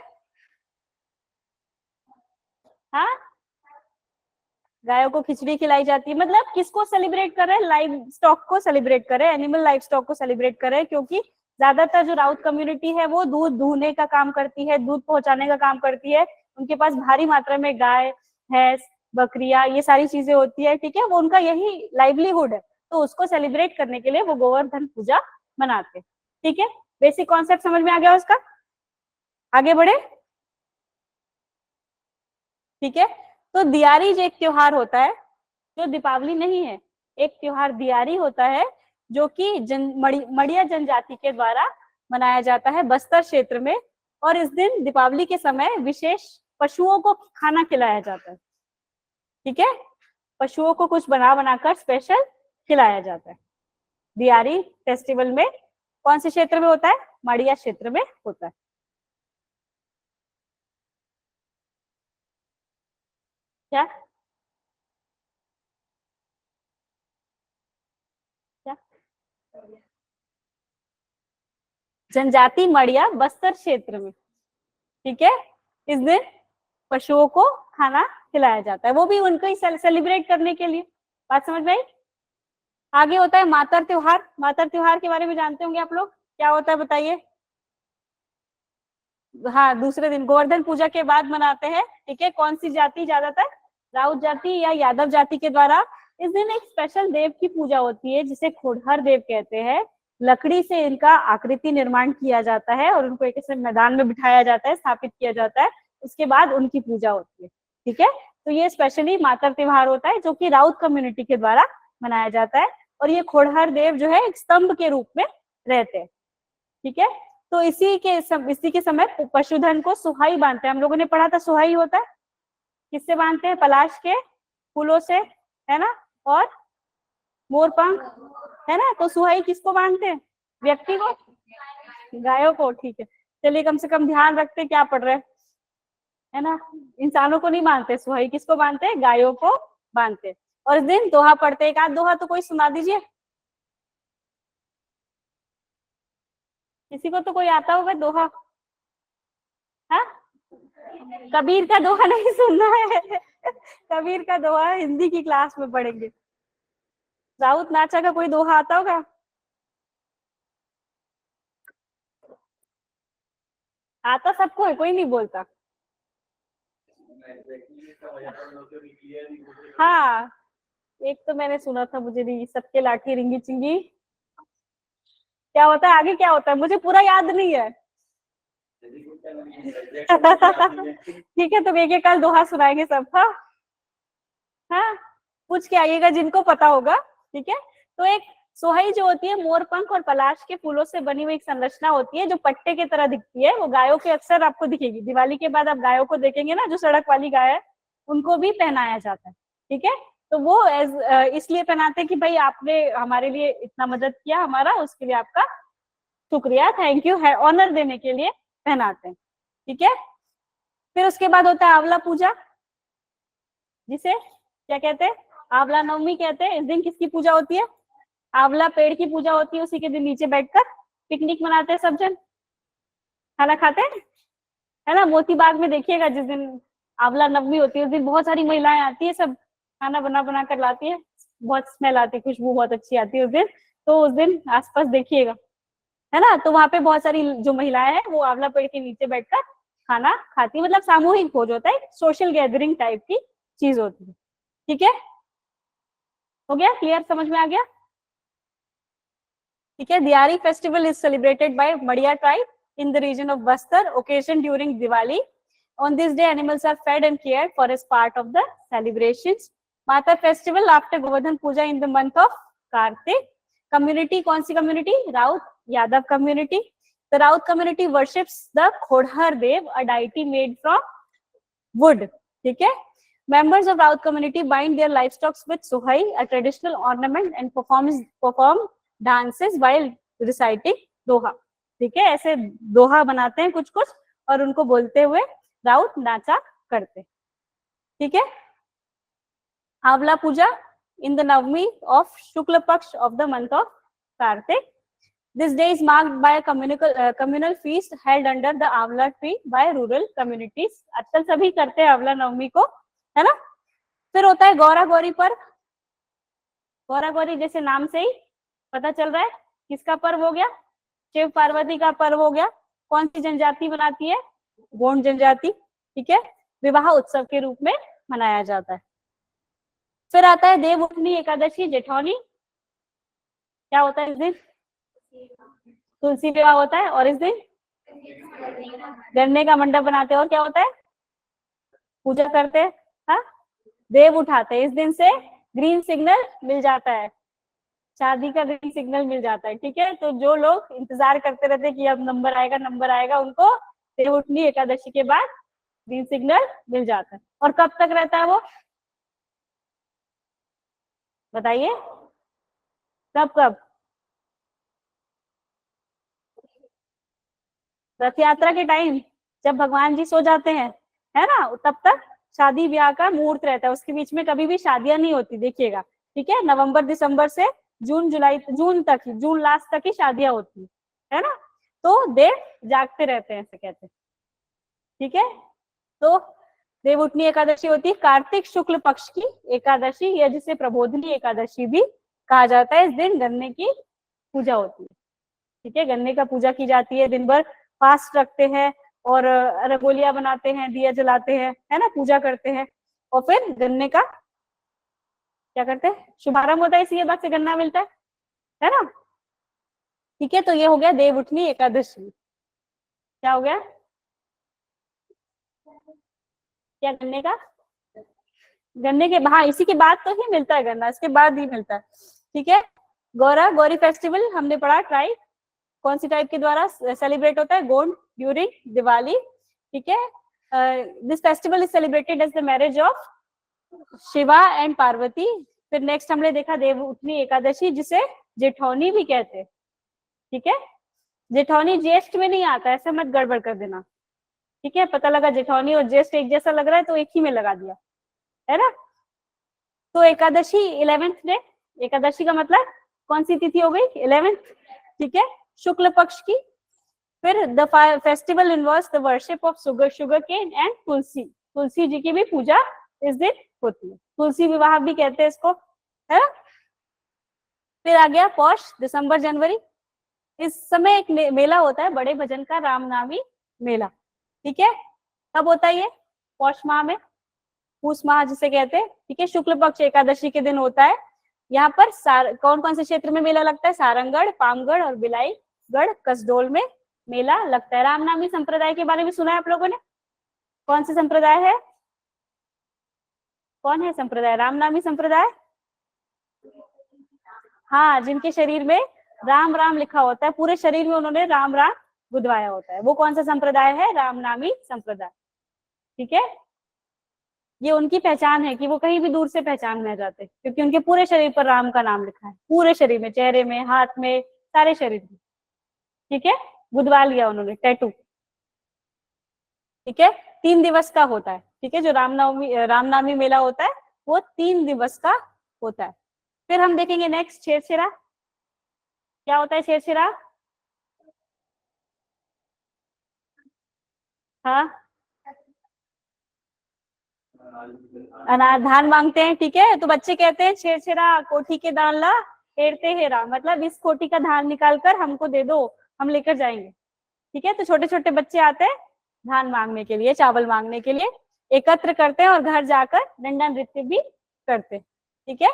हाँ, गायों को खिचड़ी खिलाई जाती है, मतलब किसको सेलिब्रेट कर रहे हैं? लाइव स्टॉक को सेलिब्रेट कर रहे हैं, एनिमल लाइव स्टॉक को सेलिब्रेट कर रहे हैं, क्योंकि ज्यादातर जो राउत कम्युनिटी है वो दूध दूहने का काम करती है, दूध पहुंचाने का काम करती है, उनके पास भारी मात्रा में गाय भैंस बकरियां ये सारी चीजें होती है, ठीक है, वो उनका यही लाइवलीहुड है, तो उसको सेलिब्रेट करने के लिए वो गोवर्धन पूजा मनाते हैं, ठीक है। बेसिक कॉन्सेप्ट समझ में आ गया उसका, आगे बढ़े, ठीक है। तो दियारी जो एक त्योहार होता है, जो दीपावली नहीं है, एक त्योहार दियारी होता है, जो कि मड़िया जनजाति के द्वारा मनाया जाता है बस्तर क्षेत्र में, और इस दिन दीपावली के समय विशेष पशुओं को खाना खिलाया जाता है, ठीक है, पशुओं को कुछ बना बनाकर स्पेशल खिलाया जाता है। दियारी फेस्टिवल में कौन से क्षेत्र में होता है? मड़िया क्षेत्र में होता है, क्या क्या? जनजाति मड़िया बस्तर क्षेत्र में, ठीक है, इस दिन पशुओं को खाना खिलाया जाता है, वो भी उनको ही सेलिब्रेट करने के लिए। बात समझ में आई? आगे होता है मातर त्योहार। मातर त्योहार के बारे में जानते होंगे आप लोग, क्या होता है बताइए? हाँ, दूसरे दिन गोवर्धन पूजा के बाद मनाते हैं, ठीक है। कौन सी जाति ज्यादातर? राउत जाति या यादव जाति के द्वारा इस दिन एक स्पेशल देव की पूजा होती है जिसे खोड़हर देव कहते हैं। लकड़ी से इनका आकृति निर्माण किया जाता है और उनको एक ऐसे मैदान में बिठाया जाता है, स्थापित किया जाता है, उसके बाद उनकी पूजा होती है। ठीक है, तो ये स्पेशली मातर त्योहार होता है जो कि राउत कम्युनिटी के द्वारा मनाया जाता है। और ये खोड़हर देव जो है एक स्तंभ के रूप में रहते हैं। ठीक है, तो इसी के समय पशुधन को सुहाई बांधते हैं। हम लोगों ने पढ़ा था सुहाई होता है, किससे बांधते हैं? पलाश के फूलों से, है ना, और मोरपंख, है ना। तो सुहाई किसको बांधते हैं? व्यक्ति को, गायों को। ठीक है, चलिए कम से कम ध्यान रखते क्या पढ़ रहे हैं, है ना। इंसानों को नहीं बांधते सुहाई, किसको बांधते हैं? गायों को बांधते हैं। और इस दिन दोहा पढ़ते हैं। एक आध दोहा तो कोई सुना दीजिए, किसी को तो कोई आता होगा दोहा। हाँ, कबीर का दोहा नहीं सुनना है कबीर का दोहा हिंदी की क्लास में पढ़ेंगे। राउत नाचा का कोई दोहा आता होगा? आता सबको है, कोई नहीं बोलता। हाँ, एक तो मैंने सुना था, मुझे नहीं, सबके लाठी रिंगी चिंगी, क्या होता है आगे, क्या होता है मुझे पूरा याद नहीं है ठीक है, तो एक कल दोहा सुनाएंगे सब। हाँ हाँ, पूछ के आइएगा जिनको पता होगा। ठीक है, तो एक सोहई जो होती है मोरपंख और पलाश के फूलों से बनी हुई एक संरचना होती है जो पट्टे की तरह दिखती है। वो गायों के अक्सर आपको दिखेगी, दिवाली के बाद आप गायों को देखेंगे ना, जो सड़क वाली गाय है उनको भी पहनाया जाता है। ठीक है, तो वो इसलिए पहनाते हैं कि भाई आपने हमारे लिए इतना मदद किया हमारा, उसके लिए आपका शुक्रिया, थैंक यू है, ऑनर देने के लिए पहनाते हैं। ठीक है, फिर उसके बाद होता है आंवला पूजा, जिसे क्या कहते हैं? आंवला नवमी कहते हैं। इस दिन किसकी पूजा होती है? आंवला पेड़ की पूजा होती है। उसी के दिन नीचे बैठकर पिकनिक मनाते हैं सब जन, खाना खाते हैं, है ना। मोती बाग में देखिएगा जिस दिन आंवला नवमी होती है उस दिन बहुत सारी महिलाएं आती है, सब खाना बना कर लाती है, बहुत स्मेल आती है, खुशबू बहुत अच्छी आती है उस दिन। तो उस दिन आसपास देखिएगा, है ना, तो वहां पे बहुत सारी जो महिलाएं हैं वो आंवला पेड़ के नीचे बैठकर खाना खाती है। मतलब सामूहिक भोज होता है, सोशल गैदरिंग टाइप की चीज होती है। ठीक है, हो गया क्लियर, समझ में आ गया? ठीक है, Diyari festival is celebrated by Madia tribe in the region of Bastar, occasion during Diwali. On this day, animals are fed and cared for as part of the celebrations. Mata festival after Govardhan Puja in the month of Kartik. Community, कौन सी community? Raut Yadav community. The Raut community worships the Khodhar Dev, a deity made from wood. ठीक है, members of Raut community bind their livestock with suhai, a traditional ornament, and perform dances while reciting doha. ठीक है, ऐसे दोहा बनाते हैं कुछ कुछ और उनको बोलते हुए राउत नाचा करते। ठीक है, आंवला पूजा in the Navami of Shukla Paksha of the month of Kartik. This day is marked by communal feast held under the आंवला ट्री बाय रूरल कम्युनिटीज. आजकल सभी करते हैं आंवला नवमी को, है ना. फिर होता है गौरा गौरी पर्व. गौरा गौरी जैसे नाम से ही पता चल रहा है किसका पर्व हो गया? शिव पार्वती का पर्व हो गया. कौन सी जनजाति मनाती है? गोंड जनजाति. ठीक है, विवाह उत्सव के रूप में मनाया जाता है. फिर आता है देव उठनी एकादशी जेठौनी. क्या होता है इस दिन? तुलसी विवाह होता है. और इस दिन गन्ने का मंडप बनाते हैं. और क्या होता है? पूजा करते हैं. हाँ, देव उठाते हैं. इस दिन से ग्रीन सिग्नल मिल जाता है, शादी का ग्रीन सिग्नल मिल जाता है. ठीक है, तो जो लोग इंतजार करते रहते हैं कि अब नंबर आएगा, उनको देव उठनी एकादशी के बाद ग्रीन सिग्नल मिल जाता है. और कब तक रहता है वो? बताइए, कब कब? रथ यात्रा के टाइम, जब भगवान जी सो जाते हैं, है ना, तब तक शादी ब्याह का मुहूर्त रहता है. उसके बीच में कभी भी शादियां नहीं होती, देखिएगा. ठीक है, नवंबर दिसंबर से जून तक ही, जून लास्ट तक ही शादियां होती है ना. तो देव जागते रहते हैं, ऐसे कहते हैं. ठीक है, तो देव उठनी एकादशी होती है कार्तिक शुक्ल पक्ष की एकादशी, या जिसे प्रबोधनी एकादशी भी कहा जाता है. इस दिन गन्ने की पूजा होती है. ठीक है, गन्ने का पूजा की जाती है. दिन भर फास्ट रखते हैं और रंगोलियां बनाते हैं, दिया जलाते हैं, है ना, पूजा करते हैं. और फिर गन्ने का क्या करते हैं, शुभारंभ होता है इसी के बाद से गन्ना मिलता है ना। ठीक है, तो ये हो गया देव उठनी एकादशी। क्या हो गया, क्या गन्ने का, गन्ने के, हाँ इसी के बाद तो ही मिलता है गन्ना, इसके बाद ही मिलता है। ठीक है, गौरी फेस्टिवल हमने पढ़ा, ट्राइब कौन सी टाइप के द्वारा सेलिब्रेट होता है, गोंड ड्यूरिंग दिवाली। ठीक है, this festival is celebrated as the marriage of Shiva and Parvati. फिर नेक्स्ट हमने देखा देव उठनी एकादशी, जिसे जेठौनी भी कहते हैं। ठीक है, जेठौनी ज्येष्ठ में नहीं आता, ऐसे मत गड़बड़ कर देना। ठीक है, पता लगा जेठौनी और ज्येष्ठ एक जैसा लग रहा है तो एक ही में लगा दिया, है ना। तो एकादशी 11th डे, एकादशी का मतलब कौन सी तिथि हो गई, 11th। ठीक है, शुक्ल पक्ष की। फिर the festival involves the worship of sugar cane and Tulsi, Tulsi ji की भी पूजा इस दिन होती है, तुलसी विवाह भी कहते हैं इसको, है ना। फिर आ गया पौष, दिसंबर जनवरी। इस समय एक मेला होता है बड़े भजन का, रामनामी मेला। ठीक है, कब होता है ये, पौष माह में, पूष माह जिसे कहते हैं। ठीक है, शुक्ल पक्ष एकादशी के दिन होता है। यहाँ पर कौन कौन से क्षेत्र में मेला लगता है, सारंगगढ़, पामगढ़ और बिलाईगढ़ कसडोल में मेला लगता है। रामनामी संप्रदाय के बारे में सुना है आप लोगों ने, कौन से संप्रदाय है, कौन है संप्रदाय, रामनामी संप्रदाय। हाँ, जिनके शरीर में राम राम लिखा होता है, पूरे शरीर में उन्होंने राम राम गुदवाया होता है, वो कौन सा संप्रदाय है, रामनामी संप्रदाय। ठीक है, ये उनकी पहचान है कि वो कहीं भी दूर से पहचान में आ जाते, क्योंकि उनके पूरे शरीर पर राम का नाम लिखा है, पूरे शरीर में, चेहरे में, हाथ में, सारे शरीर में। ठीक है, गुदवा लिया उन्होंने, टैटू। ठीक है, 3 दिवस का होता है। ठीक है, जो रामनामी मेला होता है वो 3 दिवस का होता है। फिर हम देखेंगे नेक्स्ट छेरछेरा, क्या होता है छेरछेरा। हाँ, अनाज धान मांगते हैं। ठीक है, तो बच्चे कहते हैं छेरछेरा कोठी के दान ला हेरते हेरा, मतलब इस कोठी का धान निकाल कर हमको दे दो, हम लेकर जाएंगे। ठीक है, तो छोटे छोटे बच्चे आते हैं धान मांगने के लिए, चावल मांगने के लिए, एकत्र करते हैं और घर जाकर डंडा नृत्य भी करते हैं। ठीक है,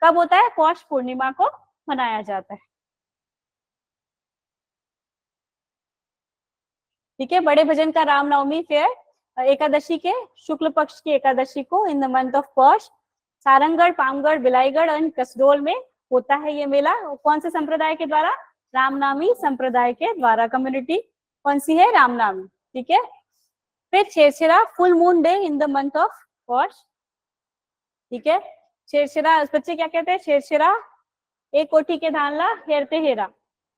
कब होता है, पौष पूर्णिमा को मनाया जाता है। ठीक है, बड़े भजन का रामनवमी फेयर एकादशी के शुक्ल पक्ष की एकादशी को इन the month of Paush Sarangarh, Pamgarh, Bilaigarh and Kasdol में होता है ये मेला। कौन से संप्रदाय के द्वारा, रामनामी संप्रदाय के द्वारा। कम्युनिटी कौन सी है, रामनामी। ठीक है, फिर Chherchhera full moon day in the month of Paush. ठीक है, छेरछेरा बच्चे क्या कहते हैं, छेरछेरा एक कोठी के धान ला हेरते हेरा,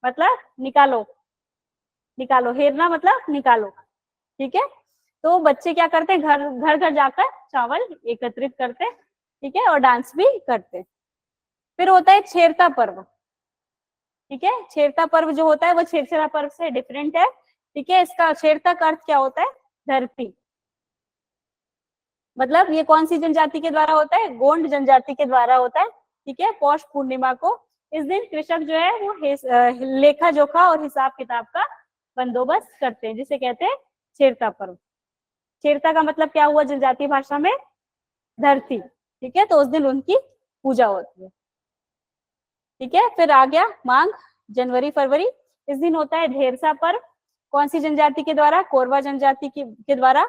मतलब निकालो, निकालो, हेरना मतलब निकालो। ठीक है, तो बच्चे क्या करते हैं, घर घर घर जाकर चावल एकत्रित करते हैं। ठीक है, और डांस भी करते हैं। फिर होता है छेरता पर्व। ठीक है, छेरता पर्व जो होता है वो छेरछेरा पर्व से डिफरेंट है। ठीक है, इसका छेरता का अर्थ क्या होता है, धरती, मतलब ये कौन सी जनजाति के द्वारा होता है, गोंड जनजाति के द्वारा होता है। ठीक है, पौष पूर्णिमा को इस दिन कृषक जो है वो लेखा जोखा और हिसाब किताब का बंदोबस्त करते हैं, जिसे कहते हैं छेरता पर्व। छेरता का मतलब क्या हुआ जनजातीय भाषा में, धरती। ठीक है, तो उस दिन उनकी पूजा होती है। ठीक है, फिर आ गया मांग, जनवरी फरवरी, इस दिन होता है ढेरसा पर्व। कौन सी जनजाति के द्वारा, कोरवा जनजाति के द्वारा।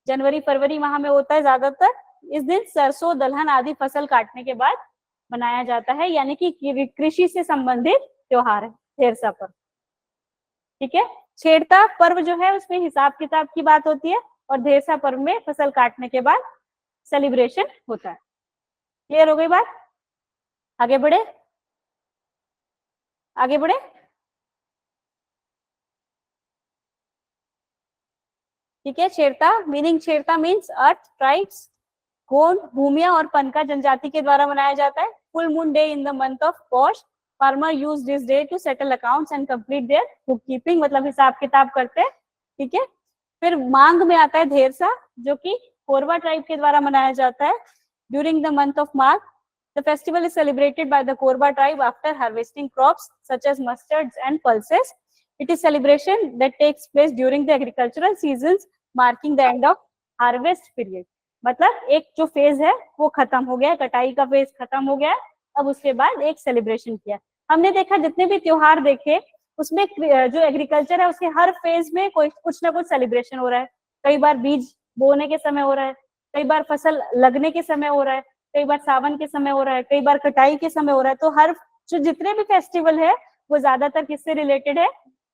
जनवरी फरवरी माह में होता है ज्यादातर। इस दिन सरसों, दलहन आदि फसल काटने के बाद मनाया जाता है, यानी कि कृषि से संबंधित त्योहार है ढेरसा पर्व। ठीक है, छेरता पर्व जो है उसमें हिसाब किताब की बात होती है, और ढेरसा पर्व में फसल काटने के बाद सेलिब्रेशन होता है। क्लियर हो गई बात, आगे बढ़े, आगे बढ़े। ठीक है, Chherta meaning, Chherta means earth tribes, Gond, Bhumia और पनका जनजाति के द्वारा मनाया जाता है। Full moon day in the month of Paush, farmer use this day to settle accounts and complete their book keeping, मतलब हिसाब किताब करते हैं। ठीक है, फिर मांग में आता है ढेरसा, जो कि कोरवा ट्राइब के द्वारा मनाया जाता है। During the month of March, the festival is celebrated by the Korwa tribe after harvesting crops such as mustards and pulses. It is celebration that takes place during the agricultural seasons, marking the end of harvest period. मतलब एक जो phase है वो खत्म हो गया, कटाई का फेज खत्म हो गया, अब उसके बाद एक सेलिब्रेशन किया। हमने देखा जितने भी त्योहार देखे उसमें जो एग्रीकल्चर है उसके हर फेज में कोई कुछ ना कुछ सेलिब्रेशन हो रहा है। कई बार बीज बोने के समय हो रहा है, कई बार फसल लगने के समय हो रहा है, कई बार सावन के समय हो रहा है, कई बार कटाई के समय हो रहा है। तो हर जो जितने भी फेस्टिवल है वो ज्यादातर किससे रिलेटेड है?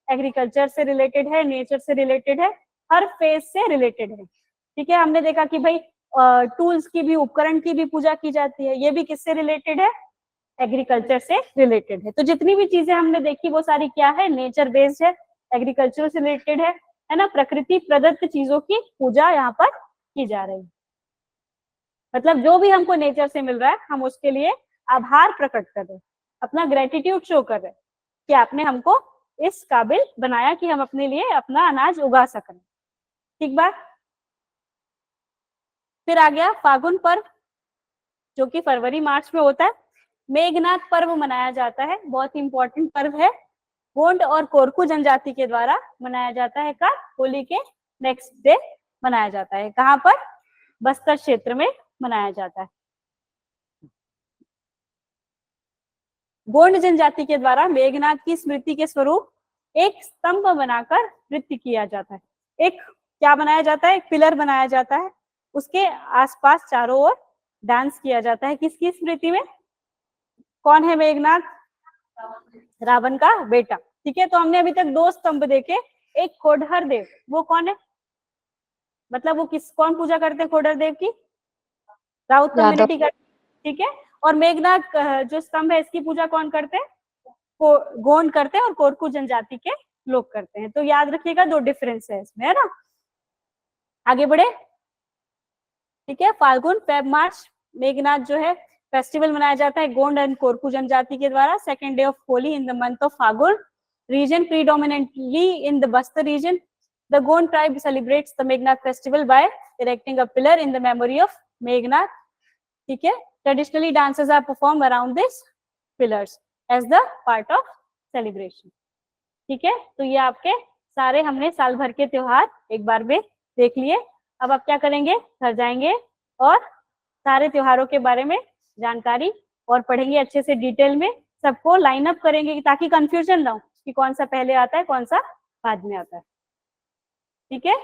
एग्रीकल्चर से रिलेटेड है, नेचर से रिलेटेड है, हर फेज से रिलेटेड है। ठीक है, हमने देखा कि भाई टूल्स की भी, उपकरण की भी पूजा की जाती है, ये भी किससे रिलेटेड है? एग्रीकल्चर से रिलेटेड है। तो जितनी भी चीजें हमने देखी वो सारी क्या है? नेचर बेस्ड है, एग्रीकल्चर से रिलेटेड है ना। प्रकृति प्रदत्त चीजों की पूजा यहाँ पर की जा रही है। मतलब जो भी हमको नेचर से मिल रहा है हम उसके लिए आभार प्रकट कर रहे हैं, अपना ग्रेटिट्यूड शो कर रहे हैं कि आपने हमको इस काबिल बनाया कि हम अपने लिए अपना अनाज उगा सकें। ठीक बात। फिर आ गया फागुन पर्व, जो कि फरवरी मार्च में होता है। मेघनाथ पर्व मनाया जाता है, बहुत इंपॉर्टेंट पर्व है। गोंड और कोरकू जनजाति के द्वारा मनाया जाता है। कब? होली के नेक्स्ट डे मनाया जाता है। कहाँ पर? बस्तर क्षेत्र में मनाया जाता है। गोंड जनजाति के द्वारा मेघनाथ की स्मृति के स्वरूप एक स्तंभ बनाकर नृत्य किया जाता है। एक क्या बनाया जाता है? एक पिलर बनाया जाता है, उसके आसपास चारों ओर डांस किया जाता है। किसकी स्मृति में? कौन है मेघनाथ? रावण का बेटा। ठीक है, तो हमने अभी तक दो स्तंभ देखे। एक खोडहर देव, वो कौन है? मतलब वो कौन पूजा करते हैं खोडहर देव की? राउत यादव। कम्युनिटी करते। ठीक है, और मेघनाथ जो स्तंभ है इसकी पूजा कौन करते हैं? गोंड करते हैं और कोरकू जनजाति के लोग करते हैं। तो याद रखिएगा दो डिफरेंस है इसमें, है ना। आगे बढ़े। ठीक है, फाल्गुन फेब मार्च मेघनाथ जो है फेस्टिवल मनाया जाता है गोंड एंड कोरकू जनजाति के द्वारा। Second day of Holi in the month of Phagun region, predominantly in the Bastar region. The Gond tribe celebrates the Meghnad festival by erecting a pillar in the memory of Meghnad. ठीक है, traditionally dances are performed around these pillars as the part of celebration. ठीक है, तो ये आपके सारे हमने साल भर के त्योहार एक बार में देख लिए। अब आप क्या करेंगे? घर जाएंगे और सारे त्योहारों के बारे में जानकारी और पढ़ेंगे अच्छे से डिटेल में, सबको लाइन अप करेंगे ताकि कंफ्यूजन ना हो कि कौन सा पहले आता है कौन सा बाद में आता है। ठीक है,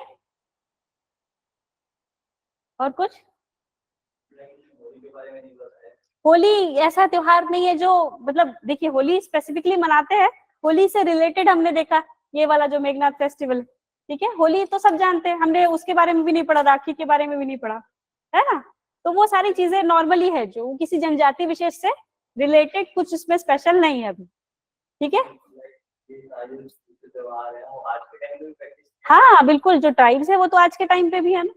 और कुछ? होली ऐसा त्योहार नहीं है जो, मतलब देखिए होली स्पेसिफिकली मनाते हैं, होली से रिलेटेड हमने देखा ये वाला जो मेघनाथ फेस्टिवल। ठीक है, होली तो सब जानते हैं, हमने उसके बारे में भी नहीं पढ़ा, राखी के बारे में भी नहीं पढ़ा, है ना। तो वो सारी चीजें नॉर्मली है जो किसी जनजाति विशेष से रिलेटेड, कुछ इसमें स्पेशल नहीं है अभी। ठीक है, हाँ बिल्कुल, जो ट्राइब्स है वो तो आज के टाइम पे भी है ना,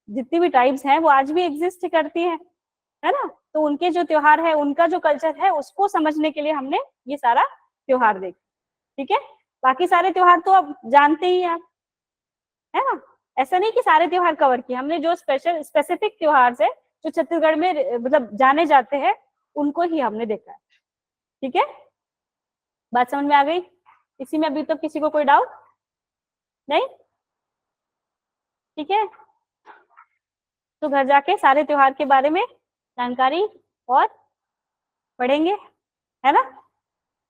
जितनी भी ट्राइब्स हैं वो आज भी एग्जिस्ट करती है ना। तो उनके जो त्योहार है, उनका जो कल्चर है, उसको समझने के लिए हमने ये सारा त्योहार देखा। ठीक है, बाकी सारे त्योहार तो अब जानते ही हैं, है ना। ऐसा नहीं कि सारे त्योहार कवर किए हमने, जो स्पेसिफिक त्योहार है जो छत्तीसगढ़ में मतलब जाने जाते हैं उनको ही हमने देखा है। ठीक है, बात समझ में आ गई? इसी में अभी तो किसी को कोई डाउट नहीं? ठीक है, तो घर जाके सारे त्योहार के बारे में जानकारी और पढ़ेंगे, है ना।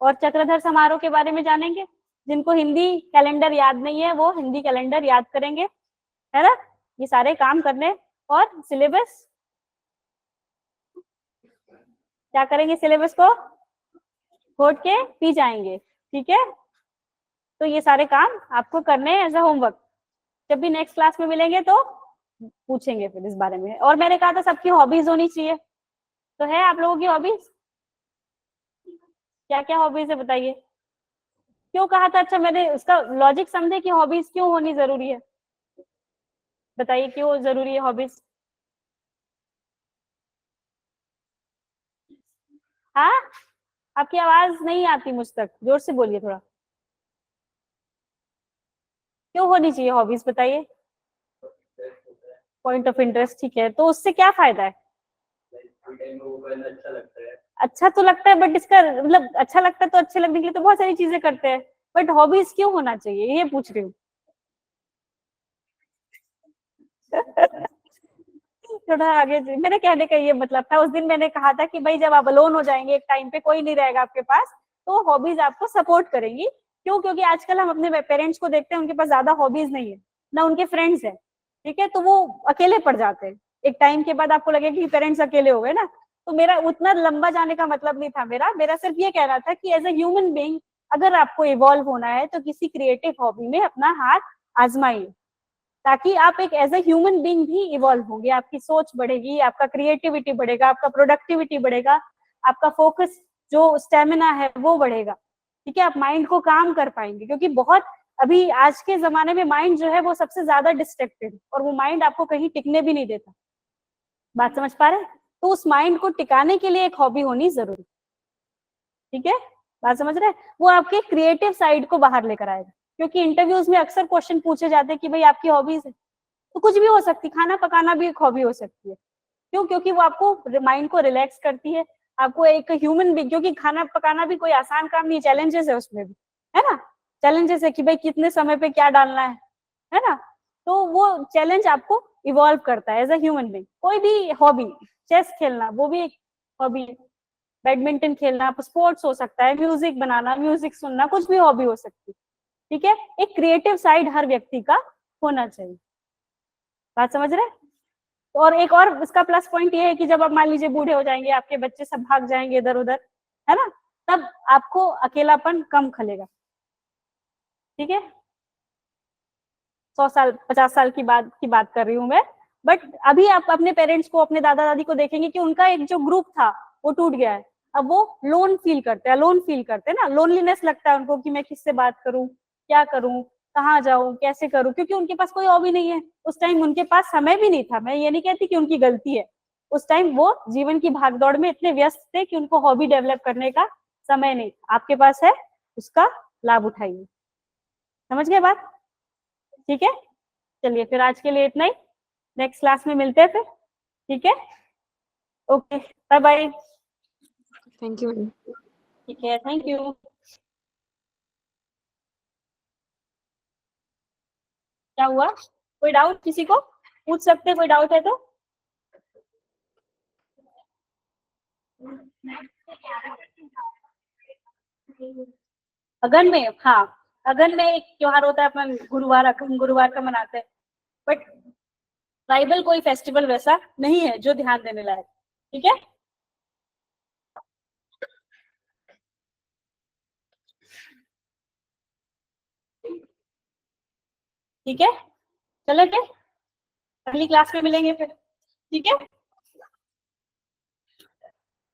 और चक्रधर समारोह के बारे में जानेंगे। जिनको हिंदी कैलेंडर याद नहीं है वो हिंदी कैलेंडर याद करेंगे, है ना। ये सारे काम करने और सिलेबस क्या करेंगे? सिलेबस को खोद के पी जाएंगे। ठीक है, तो ये सारे काम आपको करने हैं एज अ होमवर्क। जब भी नेक्स्ट क्लास में मिलेंगे तो पूछेंगे फिर इस बारे में। और मैंने कहा था सबकी हॉबीज होनी चाहिए, तो है आप लोगों की हॉबीज? क्या क्या हॉबीज है बताइए? क्यों कहा था? अच्छा, मैंने उसका लॉजिक समझे कि हॉबीज क्यों होनी जरूरी है, बताइए क्यों जरूरी है हॉबीज? हाँ, आपकी आवाज नहीं आती मुझ तक, जोर से बोलिए थोड़ा। क्यों होनी चाहिए हॉबीज बताइए? पॉइंट ऑफ इंटरेस्ट, ठीक है, तो उससे क्या फायदा है? अच्छा तो लगता है, बट इसका मतलब अच्छा लगता है तो अच्छे लगने के लिए तो बहुत सारी चीजें करते हैं, बट हॉबीज क्यों होना चाहिए ये पूछ रही हूँ। थोड़ा आगे मेरे कहने का ये मतलब था, उस दिन मैंने कहा था कि भाई जब आप अलोन हो जाएंगे, एक टाइम पे कोई नहीं रहेगा आपके पास, तो हॉबीज आपको सपोर्ट करेंगी। क्यों? क्योंकि आजकल हम अपने पेरेंट्स को देखते हैं, उनके पास ज्यादा हॉबीज नहीं है, ना उनके फ्रेंड्स है, ठीक है, तो वो अकेले पड़ जाते हैं। एक टाइम के बाद आपको लगेगा कि पेरेंट्स अकेले हो गए ना। तो मेरा उतना लंबा जाने का मतलब नहीं था, मेरा सिर्फ ये कहना था कि एज ए ह्यूमन बीइंग अगर आपको इवॉल्व होना है तो किसी क्रिएटिव हॉबी में अपना हाथ आजमाइए, ताकि आप एक एज ए ह्यूमन बीइंग भी इवॉल्व होंगे, आपकी सोच बढ़ेगी, आपका क्रिएटिविटी बढ़ेगा, आपका प्रोडक्टिविटी बढ़ेगा, आपका फोकस जो स्टेमिना है वो बढ़ेगा, ठीक है, आप माइंड को काम कर पाएंगे। क्योंकि बहुत अभी आज के जमाने में माइंड जो है वो सबसे ज्यादा डिस्ट्रैक्टेड, और वो माइंड आपको कहीं टिकने भी नहीं देता। बात समझ पा रहे हैं? तो उस माइंड को टिकाने के लिए एक हॉबी होनी जरूरी, ठीक है, बात समझ रहे हैं? वो आपके क्रिएटिव साइड को बाहर लेकर आएगा। क्योंकि इंटरव्यूज में अक्सर क्वेश्चन पूछे जाते हैं कि भाई आपकी हॉबीज है, तो कुछ भी हो सकती, खाना पकाना भी एक हॉबी हो सकती है। क्यों? क्योंकि वो आपको माइंड को रिलैक्स करती है, आपको एक ह्यूमन बीइंग, क्योंकि खाना पकाना भी कोई आसान काम नहीं, चैलेंजेस है उसमें भी, है ना, चैलेंजेस है कि भाई कितने समय पे क्या डालना है ना, तो वो चैलेंज आपको इवॉल्व करता है एज अ ह्यूमन बीइंग। कोई भी हॉबी, चेस खेलना वो भी एक हॉबी है, बैडमिंटन खेलना, स्पोर्ट्स हो सकता है, म्यूजिक बनाना, म्यूजिक सुनना, कुछ भी हॉबी हो सकती है, ठीक है। एक क्रिएटिव साइड हर व्यक्ति का होना चाहिए, बात समझ रहे हैं? और एक और इसका प्लस पॉइंट ये है कि जब आप मान लीजिए बूढ़े हो जाएंगे, आपके बच्चे सब भाग जाएंगे इधर उधर, है ना, तब आपको अकेलापन कम खलेगा, ठीक है। 100 साल 50 साल की बात कर रही हूँ मैं। बट अभी आप अपने पेरेंट्स को, अपने दादा दादी को देखेंगे कि उनका एक जो ग्रुप था वो टूट गया है। अब वो लोन फील करते हैं ना, लोनलीनेस लगता है उनको कि मैं किससे बात करूं, क्या करूं, कहाँ जाऊं, कैसे करूं, क्योंकि उनके पास कोई हॉबी नहीं है। उस टाइम उनके पास समय भी नहीं था, मैं ये नहीं कहती कि उनकी गलती है, उस टाइम वो जीवन की भागदौड़ में इतने व्यस्त थे कि उनको हॉबी डेवलप करने का समय नहीं था। आपके पास है, उसका लाभ उठाइए। समझ गए बात? ठीक है, चलिए फिर आज के लिए इतना ही, नेक्स्ट क्लास में मिलते हैं फिर, ठीक है, okay, bye bye. Thank you ma'am. ठीक है, थैंक यू। क्या हुआ? कोई डाउट किसी को पूछ सकते हैं, कोई डाउट है तो? अगन में, हाँ, अगन में एक त्योहार होता है अपना, गुरुवार का मनाते हैं। बट ट्राइबल कोई फेस्टिवल वैसा नहीं है जो ध्यान देने लायक, ठीक है। ठीक है, चलो क्या, अगली क्लास में मिलेंगे फिर, ठीक है।